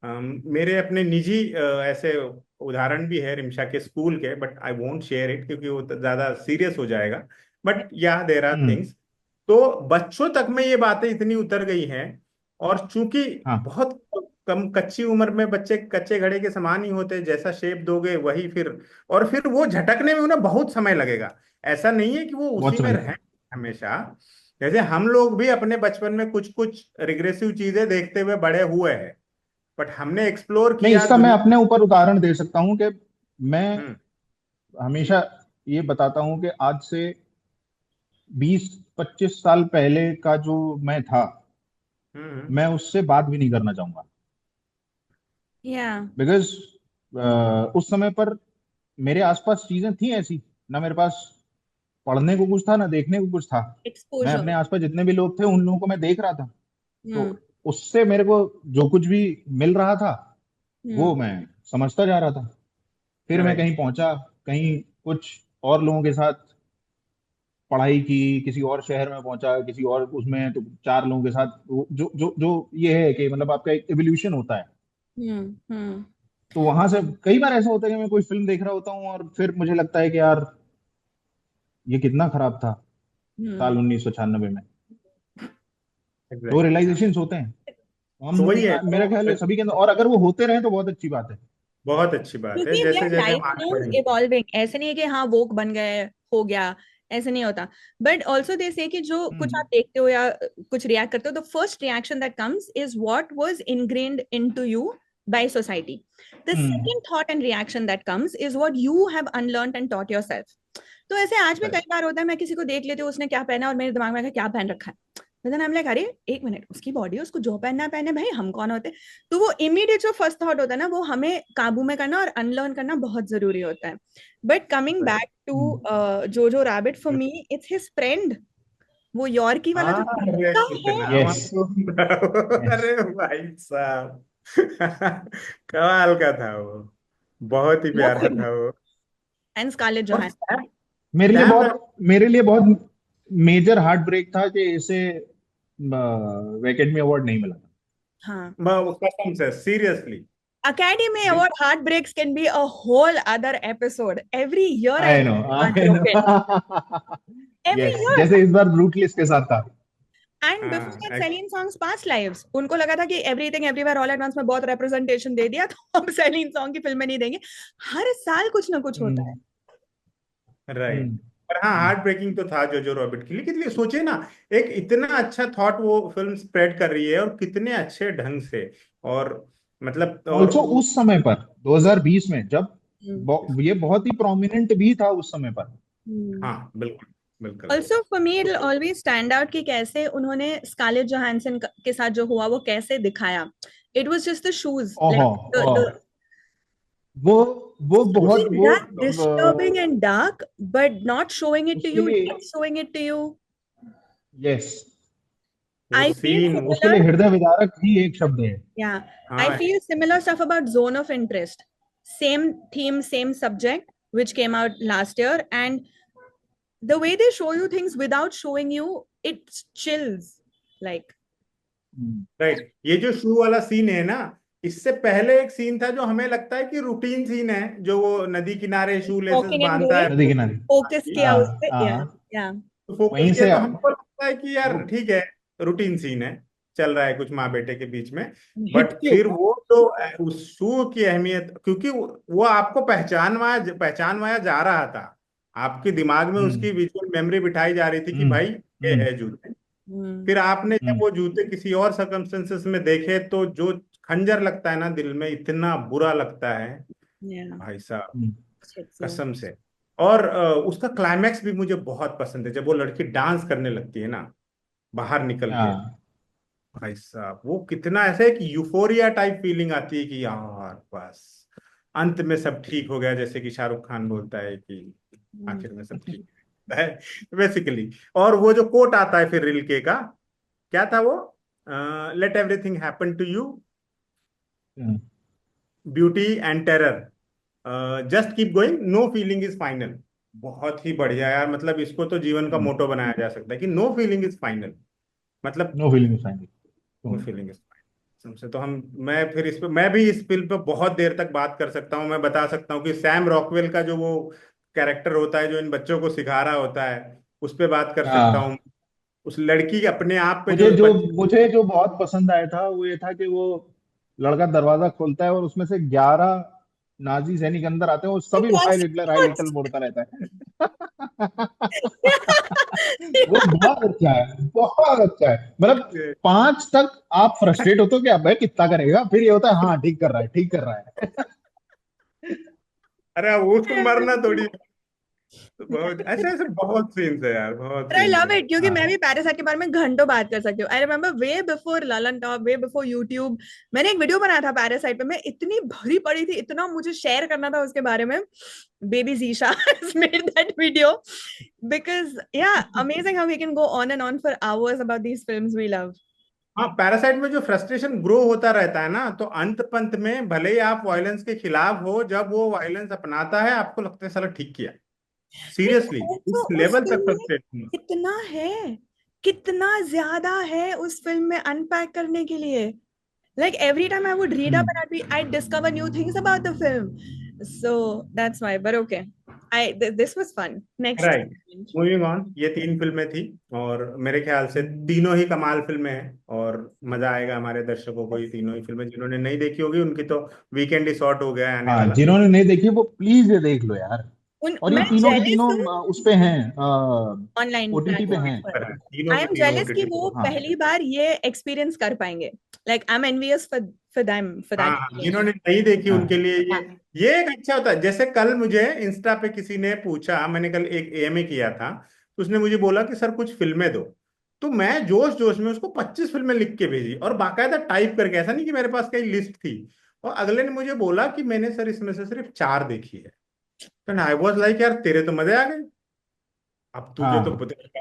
मेरे अपने निजी ऐसे उदाहरण भी है रिमशा के स्कूल के, but I won't share it क्योंकि वो तो ज्यादा सीरियस हो जाएगा। बट या देयर आर हम्म। थिंग्स। तो बच्चों तक में ये बातें इतनी उतर गई हैं, और चूंकि हाँ। बहुत कम कच्ची उम्र में बच्चे कच्चे घड़े के समान ही होते हैं, जैसा शेप दोगे वही फिर, और फिर वो झटकने में उन्हें बहुत समय लगेगा। ऐसा नहीं है कि वो बहुत उसी में समय रहे लगा। हमेशा। जैसे हम लोग भी अपने बचपन में कुछ कुछ रिग्रेसिव चीजें देखते हुए बड़े हुए हैं, बट हमने एक्सप्लोर नहीं, किया इसका मैं दुनिया। अपने ऊपर उदाहरण दे सकता हूँ कि मैं हम्म। हमेशा ये बताता हूँ कि आज से 20-25 साल पहले का जो मैं था, हम्म। मैं उससे बात भी नहीं करना चाहूंगा। या बिकॉज उस समय पर मेरे आसपास चीजें थी ऐसी, ना मेरे पास पढ़ने को कुछ था, ना देखने को कुछ था। मैं एक्सपोजर। अपने आसपास जितने भी लोग थे उन लोगों को मैं देख रहा था, तो हम्म। उससे मेरे को जो कुछ भी मिल रहा था हम्म। वो मैं समझता जा रहा था। फिर मैं राइट। कहीं पहुंचा, कहीं कुछ और लोगों के साथ पढ़ाई की, किसी और शहर में पहुंचा, किसी और उसमें, तो चार लोगों के साथ जो जो जो ये है कि मतलब आपका एक एवोल्यूशन होता है। हम्म। हम्म। तो वहां से कई बार ऐसा होता है कि मैं कोई फिल्म देख रहा होता हूँ और फिर मुझे लगता है कि यार ये कितना खराब था साल हम्म। 1996 में। तो एग्जैक्टली, हाँ। रियलाइजेशंस होते हैं हम तो वही है, मेरा तो ख्याल है सभी के अंदर, और अगर वो होते रहे तो बहुत अच्छी बात है। बहुत अच्छी बात है, क्योंकि वी जैसे आर जैसे हम लाइफ आगे लॉन्ग बढ़ेंगे। इवॉल्विंग, ऐसे नहीं है कि हाँ वोक बन गए, हो गया, ऐसे नहीं होता। बट ऑल्सो दे से कि जो कुछ हम्म। आप देखते हो या कुछ रिएक्ट करते हो, the first reaction that comes is what was ingrained into you by society. The hmm. second thought and reaction that comes is what you have unlearned and taught yourself. तो ऐसे आज भी कई बार होता है, मैं किसी को देख लेती हूँ उसने क्या पहना और मेरे दिमाग में आएगा क्या पहन रखा है, लेकिन हम लाइक अरे एक मिनट, उसकी बॉडी, उसको जो पहनना पहने भाई, हम कौन होते। तो वो इमीडिएट जो फर्स्ट थॉट होता है ना, वो हमें काबू में करना और अनलर्न करना बहुत जरूरी होता है। But coming back hmm. To Jojo Rabbit, for me it's his friend, वो यॉर्की वाला जो हाँ, अरे कुत्ता है। कितना यस। मासूम था वो। यस। अरे भाई साहब, कमाल का था वो, बहुत ही वो प्यारा खुद था वो। एंड स्कारलेट और जोहान। सैम, मेरे लिए बहुत मेजर हार्ट ब्रेक था कि इसे एकेडमी अवार्ड नहीं मिला था। हाँ, कसम से seriously. Academy Award heartbreaks can be a whole other episode. Every year I I get no, my heart I no. broken. Every yes, year. जैसे इस बार ब्रूटलिस्ट के साथ था। And before हाँ, that, Celine Song's past lives. उनको लगा था कि Everything Everywhere All at Once में बहुत representation दे दिया, तो अब Celine Song की फिल्में नहीं देंगे। हर साल कुछ ना कुछ होता है। हम्म। राइट। हम्म। पर हाँ, हार्ट ब्रेकिंग तो था जोजो रॉबिट के लिए। लेकिन सोचिए ना, एक इतना अच्छा थॉट वो फिल्म स्प्रेड कर रही है, और कितने अच्छे ढंग से, और मतलब, और ऑल्सो उस समय पर 2020 में जब हम्म। ये बहुत ही प्रोमिनेंट भी था उस समय पर। हाँ बिल्कुल, बिल्कुल। ऑल्सो फॉर मी इट तो ऑलवेज स्टैंड आउट कि कैसे उन्होंने स्कारलेट जोहानसन के साथ जो हुआ वो कैसे दिखाया। It was just the shoes, ओहो। Like oh. वो वो बहुत is वो that disturbing and dark, but not showing it to उसके you, लिए, just showing it to you. Yes, वो I feel सीन वो, उसके लिए similar. हृदय विदारक ही एक शब्द है। Yeah, I हाँ feel similar stuff about Zone of Interest. Same theme, same subject, which came out last year, and the way they show you things without showing you, it chills. Like, hmm. Right. ये जो शू वाला scene है ना, इससे पहले एक scene था जो हमें लगता है कि रूटीन सीन है, जो वो नदी किनारे शू लेसेस walking and बांधता है going, नदी किनारे। focus किया हाँ। उस पे, yeah, हाँ। yeah. तो फोकस वहीं किया से तो हमको लगता है कि वो यार ठीक है, रूटीन सीन है। चल रहा है कुछ माँ बेटे के बीच में, हिट बट के फिर वो तो उस शो की अहमियत, क्योंकि वो आपको पहचानवाया जा रहा था, आपके दिमाग में उसकी हम्म विजुअल मेमोरी बिठाई जा रही थी कि हम्म भाई ये हम्म है जूते। हम्म। फिर आपने जब हम्म वो जूते किसी और सर्कमस्टेंसेस में देखे तो जो खंजर लगता है ना दिल में, इतना बुरा लगता है Yeah. भाई साहब, हम्म। Shih Tzu. कसम से। और उसका क्लाइमैक्स भी मुझे बहुत पसंद है, जब वो लड़की डांस करने लगती है ना बाहर निकल के, हाँ भाई साहब वो कितना ऐसे एक यूफोरिया टाइप फीलिंग आती है कि यार बस अंत में सब ठीक हो गया, जैसे कि शाहरुख खान बोलता है कि हम्म। आखिर में सब ठीक है बेसिकली। और वो जो कोट आता है फिर रिल्के का, क्या था वो, let everything happen to you, hmm beauty and terror, just keep going, no feeling is final. बहुत ही बढ़िया यार, मतलब इसको तो जीवन का मोटो बनाया जा सकता है कि नो फीलिंग इज फाइनल, मतलब no feeling final. No feeling is final. सबसे तो हम, मैं फिर इस पे, मैं भी इस फिल्म पे बहुत देर तक बात कर सकता हूँ। मैं बता सकता हूँ कि सैम रॉकवेल का जो वो कैरेक्टर होता है जो इन बच्चों को सिखा रहा होता है, उस पे बात कर सकता हाँ हूँ। उस लड़की के अपने आप पे जो बच्चे, मुझे जो बहुत पसंद आया था वो ये था कि वो लड़का दरवाजा खोलता है और उसमें से 11 नाजी सैनिक अंदर आते हैं, वो सभी हाई लिटल बोलता रहता है। वो बहुत अच्छा है, बहुत अच्छा है। मतलब 5 तक आप फ्रस्ट्रेट होते हो कि अब कितना करेगा, फिर ये होता है हाँ ठीक कर रहा है, ठीक कर रहा है। अरे अब उसको मरना थोड़ी, तो बहुत ऐसे ऐसे बहुत सीन्स है यार, बहुत आई सीन्स लव है। इट, क्योंकि मैं भी पैरासाइट के बारे में घंटों बात कर सकती हूँ। I remember way before Lalan top, way before YouTube, मैंने एक वीडियो बनाया था पैरासाइट पे। मैं इतनी भरी पड़ी थी, इतना मुझे शेयर करना था उसके बारे में। Baby geisha has made that video because yeah, amazing how we can go on and on for hours about these films we love. हाँ, पैरासाइट में जो फ्रस्ट्रेशन ग्रो होता रहता है ना, तो अंत पंत में भले ही आप वायलेंस के खिलाफ हो, जब वो वायलेंस अपनाता है आपको लगता है साला ठीक किया, सीरियसली लेकिन इस also उस लेवल तक फिल्म में फ्रस्ट्रेशन। कितना है, कितना ज्यादा है उस फिल्म में अनपैक करने के लिए। Like every time I would read up hmm and I'd discover new things about the film. So that's why. But okay, this was fun. Next. Right, moving on. ये 3 फिल्में थी और मेरे ख्याल से तीनों ही कमाल फिल्में हैं, और मजा आएगा हमारे दर्शकों को। ये तीनों ही फिल्में जिन्होंने नहीं देखी होगी उनकी तो वीकेंड ही शॉर्ट हो गया है आने हाँ, वाला। जिन्होंने नहीं देखी वो प्लीज ये देख लो यार। और ये मैं तीनों की जेलिस तीनों हूँ उस पे हैं, ऑनलाइन ओटीटी पे हैं। प्लेटफॉर्म पर। तीनों आई के एम तीनों जेलिस कि ओटीटी। वो हाँ पहली बार ये एक्सपीरियंस कर पाएंगे। Like I am envious for them for हाँ दैट हाँ, फीलिंग। जिन्होंने नहीं देखी उनके हाँ लिए ये एक अच्छा होता है। जैसे कल मुझे इंस्टा पे किसी ने पूछा, मैंने कल एक एएमए किया था, तो उसने मुझे बोला कि सर कुछ फिल्में दो। तो मैं जोश जोश में उसको 25 फिल्में लिख के भेजी, और बाकायदा टाइप करके, ऐसा नहीं कि मेरे पास कई लिस्ट थी। और अगले ने मुझे बोला कि मैंने सर इसमें से सिर्फ 4 देखी है। तो आई वाज लाइक यार तेरे तो मजे आ गए, अब तुझे हाँ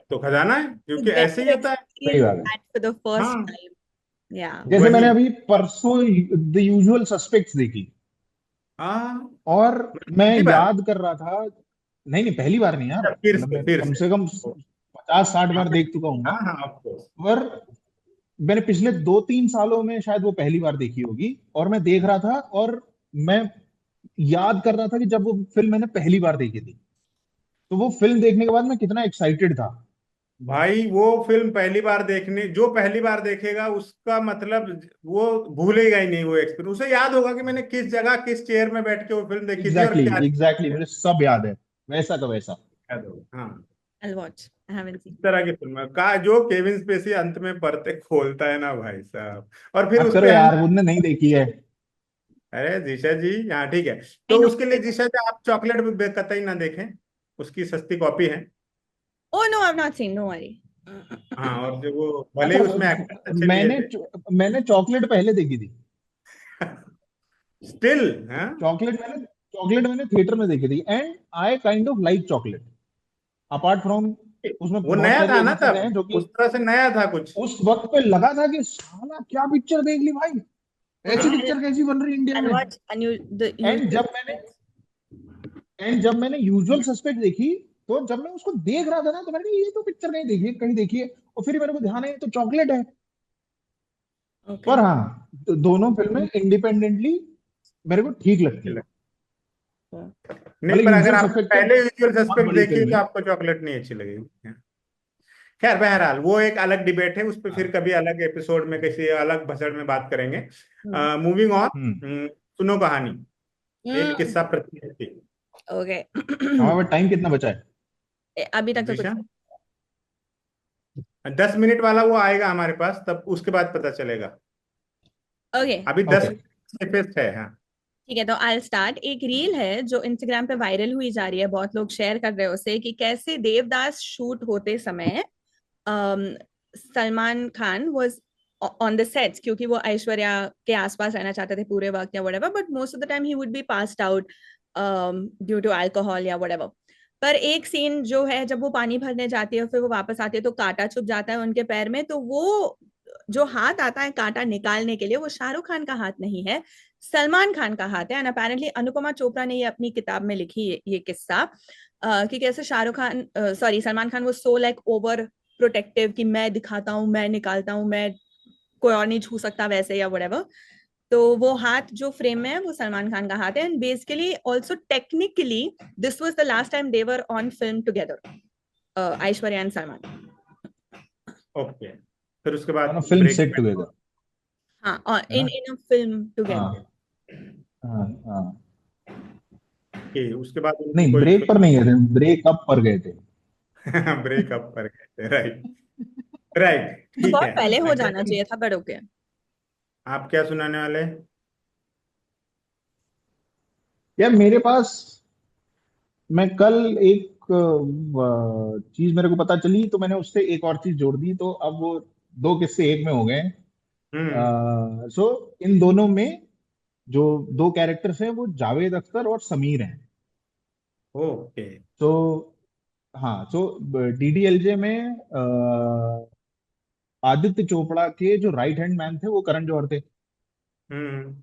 तो खजाना है, To क्योंकि get ऐसे to ही होता है। सही experience बात है। that for the first हाँ, time. Yeah. जैसे मैंने वही। अभी परसों द यूजुअल सस्पेक्ट्स देखी, हाँ, और मैं पहली बार। याद कर रहा था। नहीं नहीं, पहली बार नहीं यार, अच्छा, फिर मतलब से मैं फिर कम से। से कम 50-60 बार देख चुका हूँ। हाँ हाँ, ऑफ कोर्स। पर मैंने पिछले 2-3 सालों में शायद वो पहली बार देखी होगी, और मैं देख रहा था और मैं याद कर रहा था कि जब वो फिल्म मैंने पहली बार देखी थी, तो वो फिल्म देखने के बाद मैं कितना एक्साइटेड था। भाई वो फिल्म पहली बार देखने, जो पहली बार देखेगा उसका मतलब वो भूलेगा ही नहीं वो एक्सपीरियंस। उसे याद होगा कि मैंने किस जगह किस चेयर में बैठ के वो फिल्म देखी थी और एग्जैक्टली क्या एग्जैक्टली, मुझे सब याद है, वैसा का वैसा। याद होगा। हाँ, I'll watch. I haven't इस seen. तरह की फिल्म का जो केविन स्पेसी अंत में परते खोलता है ना भाई साहब, और फिर बात उस करो पे हम, यार, उनने नहीं देखी है। अरे जीशा जी, हाँ ठीक है। I तो know. उसके लिए जीशा जी आप चॉकलेट भी कतई ना देखें, उसकी सस्ती कॉपी है। Oh no, I've not seen. Don't worry. हाँ, और जो वो भले अच्छा, ही उसमें एक्टर अच्छे लिए मैंने थे। मैंने चॉकलेट पहले देखी थी। स्टिल, हाँ। चॉकलेट मैंने थिएटर में देखी थी, and I kind of like chocolate, apart from उसमें वो बहुत नया सारी था ना ऐसी चीजें तब, हैं जो उस कि तरह से नया था कुछ। उस वक्त पे लगा था कि साला क्या पिक्चर देख ली भाई, ऐसी Okay, हाँ, पिक्चर कैसी बन रही इंडिया I'll में। watch the एंड usual जब मैंने suspects. एंड जब मैंने यूजुअल सस्पेक्ट देखी, तो जब मैं उसको देख रहा था ना, तो मैंने कहा ये तो पिक्चर कहीं देखी है। और फिर मेरे को ध्यान है ये तो चॉकलेट है। पर Okay. हाँ, दोनों फिल्में इंडिपेंडेंटली मेरे को ठीक लगती हैं। नहीं, मतलब पर अगर यूजुअल आपने सस्पेक्ट तो पहले यूजुअल बहुत सस्पेक्ट बड़ी देखी फिल्म तो है। आपको चॉकलेट नहीं अच्छी लगेगी। खैर बहरहाल वो एक अलग डिबेट है, उस पर फिर कभी अलग एपिसोड में किसी अलग भसड़ में बात करेंगे। हम्म। Moving hmm. ऑन, सुनो कहानी, एक हम्म। किस्सा प्रति व्यक्ति। ओके। हमारे टाइम कितना बचा है? अभी तक तो कुछ। जीशा, 10 मिनट वाला वो आएगा हमारे पास, तब उसके बाद पता चलेगा। ओके अभी दस ओके। सेफेस्ट है, हाँ। ठीक है, तो आई स्टार्ट। एक रील है जो इंस्टाग्राम पे वायरल हुई जा रही है, बहुत लोग शेयर कर रहे हैं उसे, कि कैसे देवदास शूट होते समय um, Salman Khan was on the sets, क्योंकि वो ऐश्वर्या के आसपास रहना चाहते थे पूरे वक्त या whatever, but most of the time he would be passed out due to alcohol या व्हाटएवर। पर एक सीन जो है, जब वो पानी भरने जाती है फिर वो वापस आती है तो कांटा चुभ जाता है उनके पैर में, तो वो जो हाथ आता है कांटा निकालने के लिए, वो शाहरुख खान का हाथ नहीं है, सलमान खान का हाथ है। एंड अपेरेंटली अनुपमा चोपड़ा ने ये अपनी किताब में लिखी ये किस्सा, कि कैसे शाहरुख खान, सॉरी, सलमान खान वो सो लाइक ओवर प्रोटेक्टिव, कि मैं दिखाता हूँ, मैं निकालता हूँ, मैं कोई और नहीं छू सकता वैसे या व्हाटएवर। तो वो हाथ जो फ्रेम में है वो सलमान खान का हाथ है। And basically also technically this was the last time they were on film together, Aishwarya and Salman. Okay, फिर उसके ऑन बाद अ फिल्म ब्रेक सेट में। टुगेदर, हाँ, है इन ना? इन अ फिल्म टुगेदर। हाँ हाँ हाँ। कि उसके बाद उनकी नहीं, कोई ब्रेक पर नहीं गए थे, ब्रेकअप पर गए थे। ब्रेकअप कर गए थे, राइट। राइट, तो ठीक बहुत है। पहले हो जाना केतन, चाहिए था, बट ओके। आप क्या सुनाने वाले? यार मेरे पास, मैं कल एक चीज मेरे को पता चली तो मैंने उससे एक और चीज जोड़ दी, तो अब वो दो किस्से एक में हो गए। हम्म। सो इन दोनों में जो दो कैरेक्टर्स हैं वो जावेद अख्तर और समीर हैं। ओके। तो हाँ, तो डीडीएलजे में आदित्य चोपड़ा के जो राइट हैंड मैन थे वो करण जौहर थे। हम्म।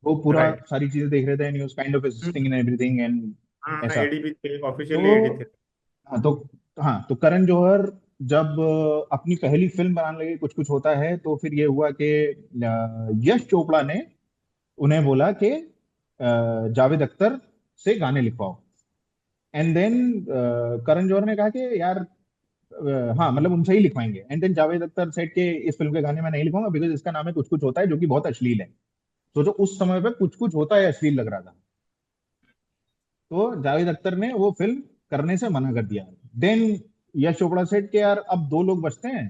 वो पूरा राइट। सारी चीजें देख रहे थे, and he was kind of assisting in everything and हाँ, ऐसा। एडी भी थे, ऑफिशियली एडी तो थे। हाँ, तो करण जौहर जब अपनी पहली फिल्म बनाने लगे कुछ कुछ होता है, तो फिर ये हुआ कि यश चोपड़ा ने उन्हें बोला कि जावेद अख्तर से गाने लिखवाओ। एंड देन करण जौहर ने कहा कि यार हाँ, मतलब उनसे ही लिखवाएंगे। And then Javed Akhtar set के इस फिल्म के गाने मैं नहीं लिखवाऊंगा बिकॉज इसका नाम है कुछ कुछ होता है, जो कि बहुत अश्लील है। तो जो उस समय पे कुछ कुछ होता है अश्लील लग रहा था, तो जावेद अख्तर ने वो फिल्म करने से मना कर दिया। देन यश चोपड़ा सेट के यार अब दो लोग बचते हैं,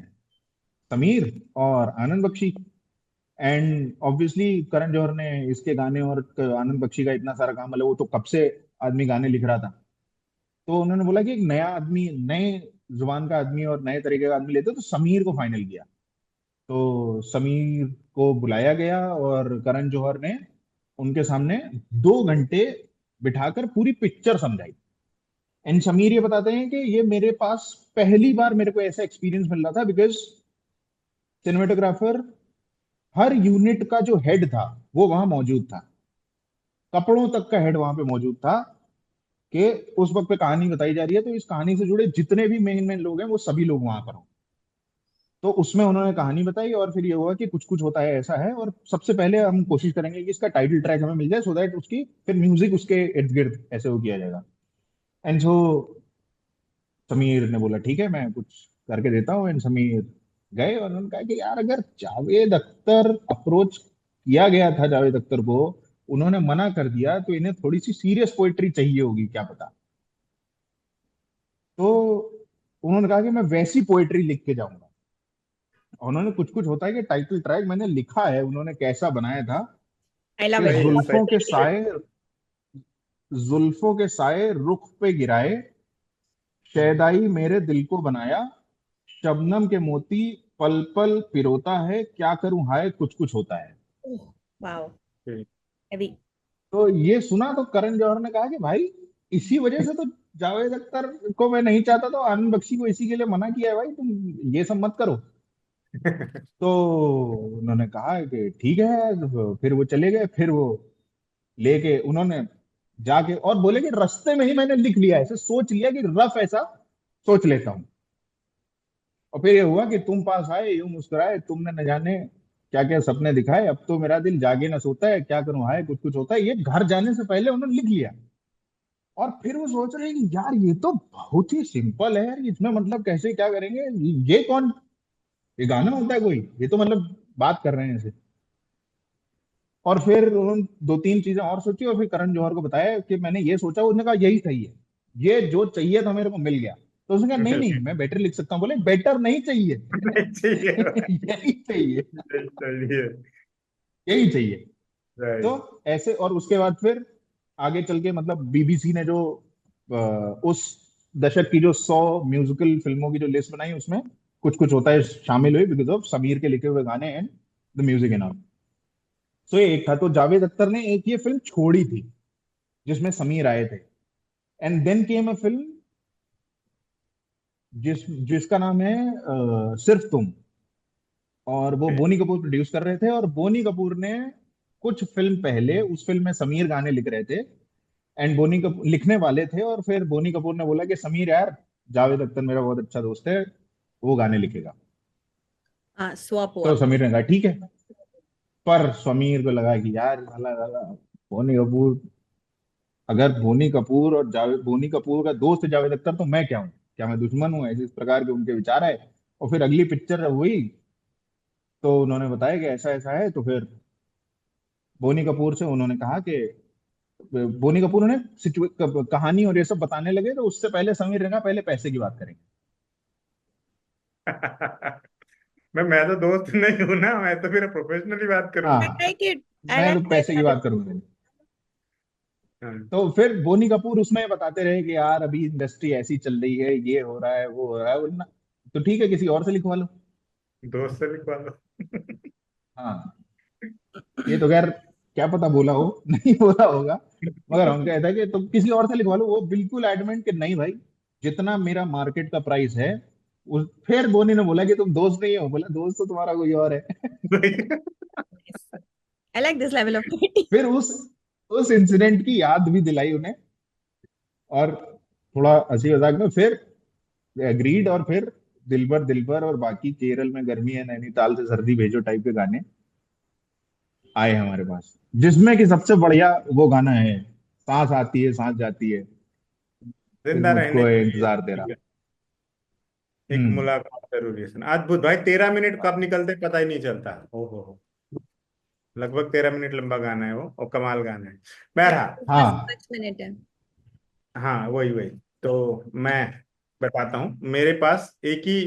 समीर और आनंद बख्शी। एंड ऑब्वियसली करण जौहर ने इसके गाने और आनंद बख्शी का इतना सारा काम, मतलब वो तो कब से आदमी गाने लिख रहा था। तो उन्होंने बोला कि एक नया आदमी, नए जुबान का आदमी और नए तरीके का आदमी लेते, तो समीर को फाइनल किया। तो समीर को बुलाया गया और करण जौहर ने उनके सामने 2 घंटे बिठाकर पूरी पिक्चर समझाई। एंड समीर ये बताते हैं कि ये मेरे पास पहली बार मेरे को ऐसा एक्सपीरियंस मिल रहा था, बिकॉज सिनेमेटोग्राफर, हर यूनिट का जो हेड था वो वहां मौजूद था, कपड़ों तक का हेड वहां पे मौजूद था। कि उस वक्त पे कहानी बताई जा रही है, तो इस कहानी से जुड़े जितने भी मेन मेन लोग हैं वो सभी लोग वहां पर हों। तो उसमें उन्होंने कहानी बताई और फिर ये हुआ कि कुछ कुछ होता है ऐसा है, और सबसे पहले हम कोशिश करेंगे कि इसका टाइटल ट्रैक हमें मिल जाए, सो दैट उसकी फिर म्यूजिक उसके इर्द गिर्द ऐसे वो किया जाएगा। एंड सो समीर ने बोला ठीक है, मैं कुछ करके देता हूँ। एंड समीर गए और उन्होंने कहा कि यार अगर जावेद अख्तर अप्रोच किया गया था जावेद अख्तर को, उन्होंने मना कर दिया, तो इन्हें थोड़ी सी सीरियस पोएट्री चाहिए होगी, क्या पता। तो उन्होंने कहा कि मैं वैसी पोएट्री लिख के जाऊंगा। उन्होंने कुछ कुछ होता है कि टाइटल ट्रैक मैंने लिखा है, उन्होंने कैसा बनाया था आई लव कि इट। सही सही। जुल्फों के साए रुख पे गिराए, शैदाई मेरे दिल को बनाया, शबनम के मोती पल पल पिरोता है, क्या करूं हाय कुछ कुछ होता है। वाओ, सही। हेवी। तो ये सुना तो करण जौहर ने कहा कि भाई, इसी वजह से तो जावेद अख्तर को मैं नहीं चाहता, तो आनंद बख्शी को इसी के लिए मना किया है भाई, तुम ये सब मत करो। तो उन्होंने कहा कि ठीक है। तो फिर वो चले गए, फिर वो लेके उन्होंने जाके और बोले कि रास्ते में ही मैंने लिख लिया, ऐसे सोच लिया कि रफ ऐसा सोच लेता हूँ। और फिर ये हुआ कि तुम पास आए यूं मुस्कुराए, तुमने न जाने क्या क्या सपने दिखाए, अब तो मेरा दिल जागे ना सोता है, क्या करूं हाय कुछ कुछ होता है, ये घर जाने से पहले उन्होंने लिख लिया। और फिर वो सोच रहे हैं कि यार ये तो बहुत ही सिंपल है यार, इसमें मतलब कैसे क्या करेंगे, ये कौन, ये गाना होता है कोई, ये तो मतलब बात कर रहे हैं ऐसे। और फिर उन्होंने दो तीन चीजें और सोची और फिर करण जौहर को बताया कि मैंने ये सोचा, उसने कहा यही सही है, ये जो चाहिए था मेरे को मिल गया। तो उसने कहा नहीं मिल नहीं, गया। मैं बेटर लिख सकता हूँ। बोले बेटर नहीं चाहिए, नहीं चाहिए भाई, यही चाहिए, नहीं चाहिए। यही चाहिए। तो राइट। ऐसे, और उसके बाद फिर आगे चल के मतलब बीबीसी ने जो उस दशक की जो 100 म्यूजिकल फिल्मों की जो लिस्ट बनाई, उसमें कुछ कुछ होता है शामिल हुई बिकॉज ऑफ समीर के लिखे हुए गाने and the music and all. तो ये एक था, तो जावेद अख्तर ने एक ये फिल्म छोड़ी थी जिसमें समीर आए थे, and then came a film जिसका नाम है सिर्फ तुम। और वो बोनी कपूर प्रोड्यूस कर रहे थे, और बोनी कपूर ने कुछ फिल्म पहले उस फिल्म में समीर गाने लिख रहे थे, एंड बोनी कपूर लिखने वाले थे, और फिर बोनी कपूर ने बोला कि समीर यार, जावेद अख्तर मेरा बहुत अच्छा दोस्त है, वो गाने लिखेगा। हाँ, स्वap हुआ। तो समीर ने कहा ठीक है। पर समीर को लगा कि यार साला साला बोनी कपूर, अगर बोनी कपूर और जावेद, बोनी कपूर का दोस्त है जावेद अख्तर, तो मैं क्या हूँ, क्या मैं दुश्मन हूँ, ऐसे इस प्रकार के उनके विचार आए। और फिर अगली पिक्चर हुई तो उन्होंने बताया कि ऐसा ऐसा है, तो फिर बोनी कपूर से उन्होंने कहा कि, बोनी कपूर उन्हें कहानी और ये सब बताने लगे, तो उससे पहले समीर ने कहा पहले पैसे की बात करेंगे। मैं तो दोस्त नहीं हूं ना, मैं तो फिर प्रोफेशनली बात हाँ, करूंगा। I like it. I मैं like तो that पैसे की बात attitude. करूंगा। हाँ, तो फिर बोनी कपूर उसमें बताते रहे कि यार अभी इंडस्ट्री ऐसी चल रही है, ये हो रहा है वो हो रहा है, वरना तो ठीक है किसी और से लिखवा लो। दोस्त से लिखवा लो। हाँ, ये तो खैर क्या पता बोला हो नहीं बोला होगा, मगर हम कहते हैं कि तुम किसी और से लिखवा लो। वो बिल्कुल एडमेंट कि नहीं भाई, जितना मेरा मार्केट का प्राइस है। फिर बोनी ने बोला कि तुम दोस्त नहीं हो, बोला दोस्त तो तुम्हारा कोई और है। Yes. I like this level of dating. फिर उस इंसिडेंट की याद भी दिलाई उन्हें, और थोड़ा हंसी मजाक में फिर एग्रीड, और फिर दिलबर दिलबर और बाकी केरल में गर्मी है नैनीताल से सर्दी भेजो टाइप के गाने आए हमारे पास, जिसमें कि सबसे बढ़िया वो गाना है, सांस आती है सांस जाती है, फिर जिंदा रहने मुझको है के लिए इंतजार तेरा। एक हम्म। मुलाकात जरूरी है। अद्भुत भाई, 13 मिनट कब निकलते पता ही नहीं चलता। ओहो हो, लगभग 13 मिनट लंबा गाना है वो, और कमाल गाना है। Yeah, बहरहाल, बस हाँ। 5 मिनट है। हाँ वही वही। तो मैं बताता हूँ, मेरे पास एक ही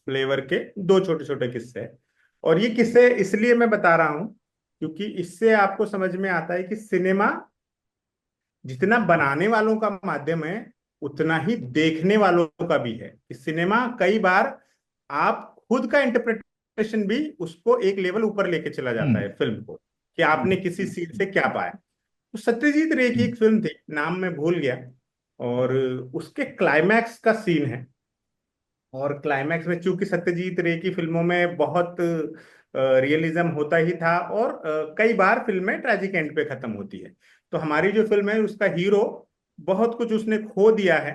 फ्लेवर के दो छोटे छोटे किस्से हैं। और ये किस्से इसलिए मैं बता रहा हूँ क्योंकि इससे आपको समझ में आता है कि सिनेमा जितना बनाने वालों का माध्यम है, उतना ही देखने वालों का भी है। कि सिनेमा कई बार आप खुद का इंटरप्रिटेशन भी उसको एक लेवल ऊपर लेके चला जाता हम्म। है फिल्म को, कि आपने किसी सीन से क्या पाया। तो सत्यजीत रे की हम्म। एक फिल्म थी, नाम मैं भूल गया, और उसके क्लाइमैक्स का सीन है। और क्लाइमैक्स में चूंकि सत्यजीत रे की फिल्मों में बहुत रियलिज्म होता ही था, और कई बार फिल्में ट्रेजिक एंड पे खत्म होती है। तो हमारी जो फिल्म है उसका हीरो बहुत कुछ उसने खो दिया है,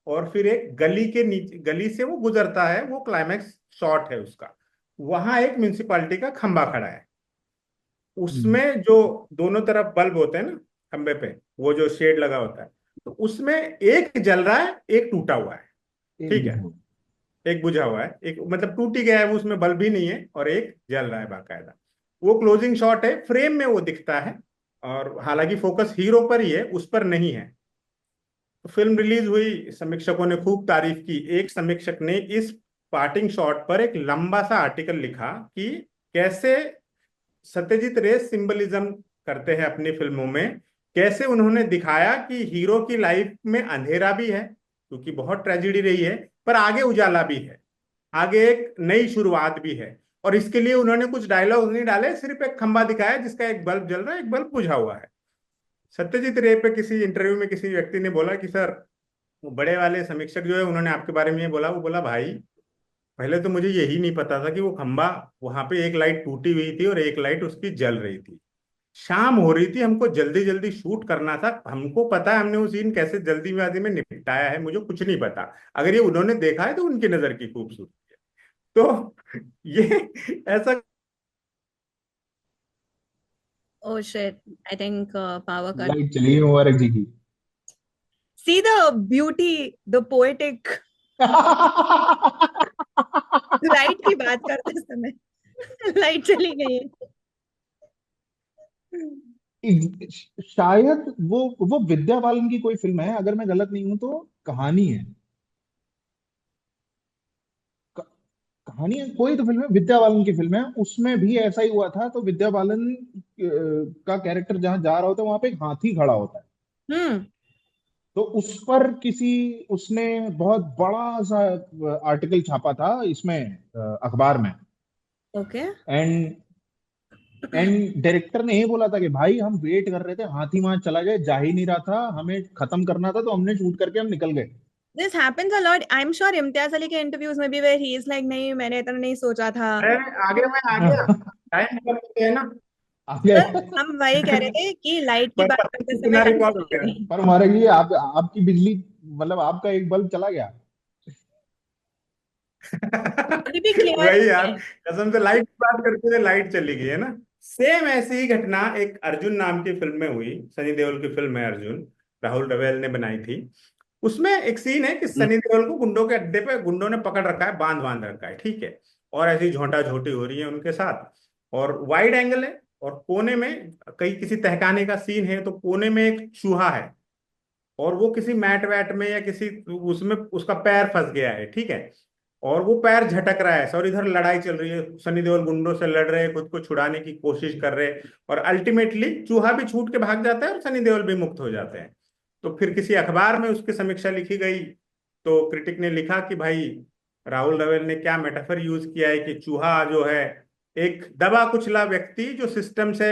और फिर एक गली के नीचे, गली से वो गुजरता है, वो क्लाइमैक्स शॉट है उसका। वहां एक म्यूनिसिपालिटी का खंबा खड़ा है, हम्म। उसमें जो दोनों तरफ बल्ब होते हैं ना खंबे पे, वो जो शेड लगा होता है, तो उसमें एक जल रहा है, एक टूटा हुआ है। एक ठीक है, बुझाओ। एक बुझा हुआ है, एक मतलब टूट ही गया है वो, उसमें बल्ब ही नहीं है, और एक जल रहा है बाकायदा। वो क्लोजिंग शॉट है, फ्रेम में वो दिखता है, और हालांकि फोकस हीरो पर ही है, उस पर नहीं है। तो फिल्म रिलीज हुई, समीक्षकों ने खूब तारीफ की। एक समीक्षक ने इस पार्टिंग शॉट पर एक लंबा सा आर्टिकल लिखा कि कैसे सत्यजीत रे सिंबलिज्म करते हैं अपनी फिल्मों में। कैसे उन्होंने दिखाया कि हीरो की लाइफ में अंधेरा भी है, क्योंकि बहुत ट्रेजेडी रही है, पर आगे उजाला भी है, आगे एक नई शुरुआत भी है। और इसके लिए उन्होंने कुछ डायलॉग नहीं डाले, सिर्फ एक खंबा दिखाया जिसका एक बल्ब जल रहा है, एक बल्ब बुझा हुआ है। सत्यजीत रे पे किसी इंटरव्यू में किसी व्यक्ति ने बोला कि सर, वो बड़े वाले समीक्षक जो है उन्होंने आपके बारे में ये बोला। वो बोला भाई, पहले तो मुझे यही नहीं पता था कि वो खंबा, वहां पे एक लाइट टूटी हुई थी और एक लाइट उसकी जल रही थी। शाम हो रही थी, हमको जल्दी जल्दी शूट करना था, हमको पता है हमने वो सीन कैसे जल्दीबाजी में निपटाया है, मुझे कुछ नहीं पता। अगर ये उन्होंने देखा है तो उनकी नजर की खूबसूरती है। तो ये ऐसा। Oh shit, I think power cut. Light चली गई मुबारक जी की। See the beauty, the poetic. Light की बात करते समय लाइट चली गई है। शायद वो विद्या बालन की कोई फिल्म है, अगर मैं गलत नहीं हूं तो। कहानी है, क- कहानी है, कोई तो फिल्म है, विद्या बालन की फिल्म है, उसमें भी ऐसा ही हुआ था। तो विद्या बालन का कैरेक्टर जहां जा रहा होता है वहां पे एक हाथी खड़ा होता है। हम्म। तो उस पर किसी उसने बहुत बड़ा सा आर्टिकल छापा था इसमें, अखबार में। ओके। एंड एंड डायरेक्टर ने ये बोला था कि भाई हम वेट कर रहे थे, हाथी वहां चला गया, जा ही नहीं रहा था, हमें खत्म करना था, तो हमने शूट करके हम निकल गए। This happens a lot. I'm sure Imtiaz Ali के इंटरव्यूज में भी where he is like नहीं मैंने इतना नहीं सोचा था। अरे आगे मैं आ गया, टाइम कर लेते हैं ना। आगे। बस हम वही कह रहे थे कि लाइट की बात करते समय इतना लाइट रिकॉर्ड हो चली गया। गई। पर हमारे लिए आपकी बिजली, मतलब आपका एक बल्ब चला गया। अभी भी क्लियर वही है। यार, कसम से लाइट की बात करते थे, लाइट चली गई है ना। सेम ऐसी ही घटना एक अर्जुन नाम की फिल्म में हुई। सनी देओल की फिल्म है अर्जुन, राहुल रवेल ने बनाई थी। उसमें एक सीन है कि सनी देओल को गुंडों के अड्डे पे गुंडों ने पकड़ रखा है, बांध बांध रखा है, ठीक है। और ऐसी झोंटा झोटी हो रही है उनके साथ, और वाइड एंगल है, और कोने में कहीं किसी तहखाने का सीन है, तो कोने में एक चूहा है, और वो किसी मैट वैट में या किसी उसमें उसका पैर फंस गया है, ठीक है। और वो पैर झटक रहा है, और इधर लड़ाई चल रही है, सनी देओल गुंडों से लड़ रहे हैं, खुद को छुड़ाने की कोशिश कर रहे हैं, और अल्टीमेटली चूहा भी छूट के भाग जाता है और सनी देओल भी मुक्त हो जाते हैं। तो फिर किसी अखबार में उसकी समीक्षा लिखी गई, तो क्रिटिक ने लिखा कि भाई राहुल रवेल ने क्या मेटाफर यूज किया है कि चूहा जो है एक दबा कुचला व्यक्ति जो सिस्टम से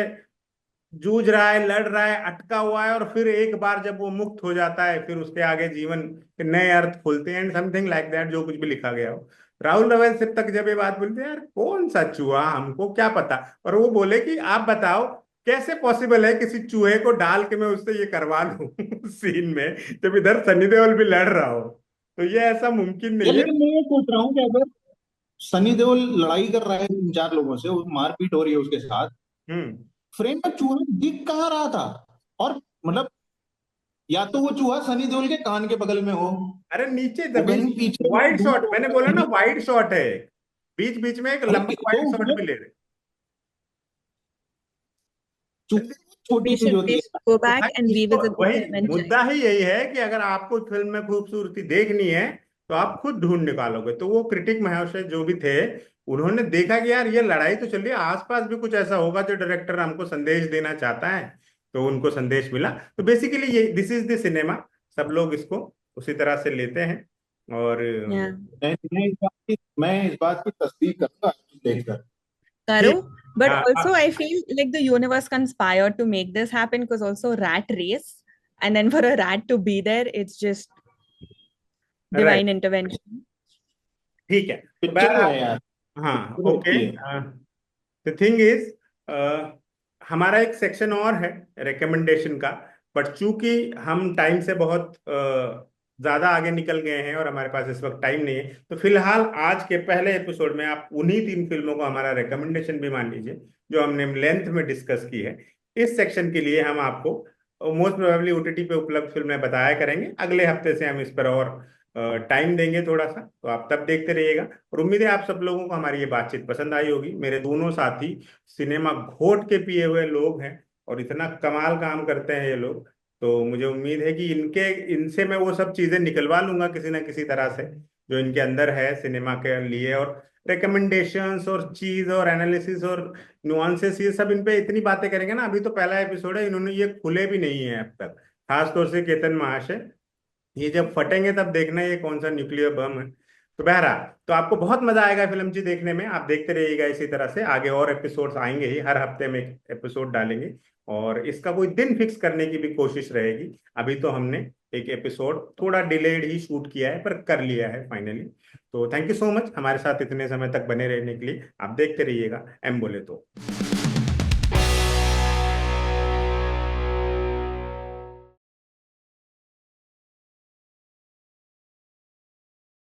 जूझ रहा है, लड़ रहा है, अटका हुआ है, और फिर एक बार जब वो मुक्त हो जाता है फिर उसके आगे जीवन के नए अर्थ खुलते हैं, एंड समथिंग लाइक दैट, जो कुछ भी लिखा गया हो। राहुल रवेल सिर्फ तक जब ये बात बोलते हैं, यार कौन सा चूहा, हमको क्या पता। और वो बोले कि आप बताओ कैसे पॉसिबल है किसी चूहे को डाल के मैं उससे ये करवा लूं सीन में, जब इधर सनी देओल भी लड़ रहा हो। तो ये ऐसा मुमकिन ये नहीं है। लेकिन मैं ये सोच रहा हूँ कि अगर सनी देओल लड़ाई कर रहा है तीन चार लोगों से, वो मारपीट हो रही है उसके साथ, हम्म। फ्रेम में चूहा दिख कहाँ रहा था? और मतलब या तो वो चूहा सनी देओल के कान के बगल में हो, अरे नीचे वो बीच, कहीं पीछे वाइड दूर शॉट, हो, मैंने बोला ना कहीं। वाइड शॉट है, बीच बीच में एक अरे लंबा तो वाइड शॉट उसमें भी ले रहे। चूहे छोटी We चीज should होती please है। go तो back and भाई इसको, revisit the वही film and check. मुद्दा ही यही है कि अगर आपको फिल्म में खूबसूरती देखनी है तो आप खुद ढूंढ निकालोगे। तो वो क्रिटिक महाशय जो भी थे, उन्होंने देखा कि यार ये लड़ाई तो चल रही है, आसपास भी कुछ ऐसा होगा जो डायरेक्टर हमको संदेश देना चाहता है। तो उनको संदेश मिला। तो बेसिकली ये दिस इज द सिनेमा, सब लोग इसको उसी तरह से लेते हैं। और Yeah. मैं इस बात की तस्दीक करूंगा देखकर। Karo. ठीक। But हाँ also, I feel like the universe conspired to make this happen because also rat race, and then for a rat to be there, it's just right, divine intervention. ठीक है। तो पिक्चर तो बहरहाल, है यार, हाँ पिक्चर तो ओके। अच्छी है। द थिंग इज, हमारा एक सेक्शन और है रिकमेंडेशन का, बट चूंकि हम टाइम से बहुत ज्यादा आगे निकल गए हैं और हमारे पास इस वक्त टाइम नहीं है, तो फिलहाल आज के पहले एपिसोड में आप उन्हीं 3 फिल्मों को हमारा रिकमेंडेशन भी मान लीजिए जो हमने लेंथ में डिस्कस की है। इस सेक्शन के लिए हम आपको मोस्ट प्रोबेबली ओटीटी पे उपलब्ध फिल्में बताया करेंगे। अगले हफ्ते से हम इस पर और टाइम देंगे थोड़ा सा, तो आप तब देखते रहिएगा। और उम्मीद है आप सब लोगों को हमारी ये बातचीत पसंद आई होगी। मेरे दोनों साथी सिनेमा घोट के पिए हुए लोग हैं, और इतना कमाल काम करते हैं ये लोग। तो मुझे उम्मीद है कि इनसे मैं वो सब चीजें निकलवा लूंगा किसी ना किसी तरह से जो इनके अंदर है सिनेमा के लिए, और रिकमेंडेशंस और चीज और एनालिसिस और नुआंसेस, ये सब इन पे इतनी बातें करेंगे ना। अभी तो पहला एपिसोड है, इन्होंने ये खुले भी नहीं है अब तक, खासतौर से केतन महाशय। ये जब फटेंगे तब देखना ये कौन सा न्यूक्लियर बम है। तो बहरहाल, तो आपको बहुत मजा आएगा फिल्म जी देखने में, आप देखते रहिएगा इसी तरह से। आगे और एपिसोड्स आएंगे ही, हर हफ्ते में एक एपिसोड डालेंगे, और इसका कोई दिन फिक्स करने की भी कोशिश रहेगी। अभी तो हमने एक एपिसोड थोड़ा डिलेड ही शूट किया है, पर कर लिया है फाइनली। तो थैंक यू सो मच हमारे साथ इतने समय तक बने रहने के लिए। आप देखते रहिएगा एम बोले तो।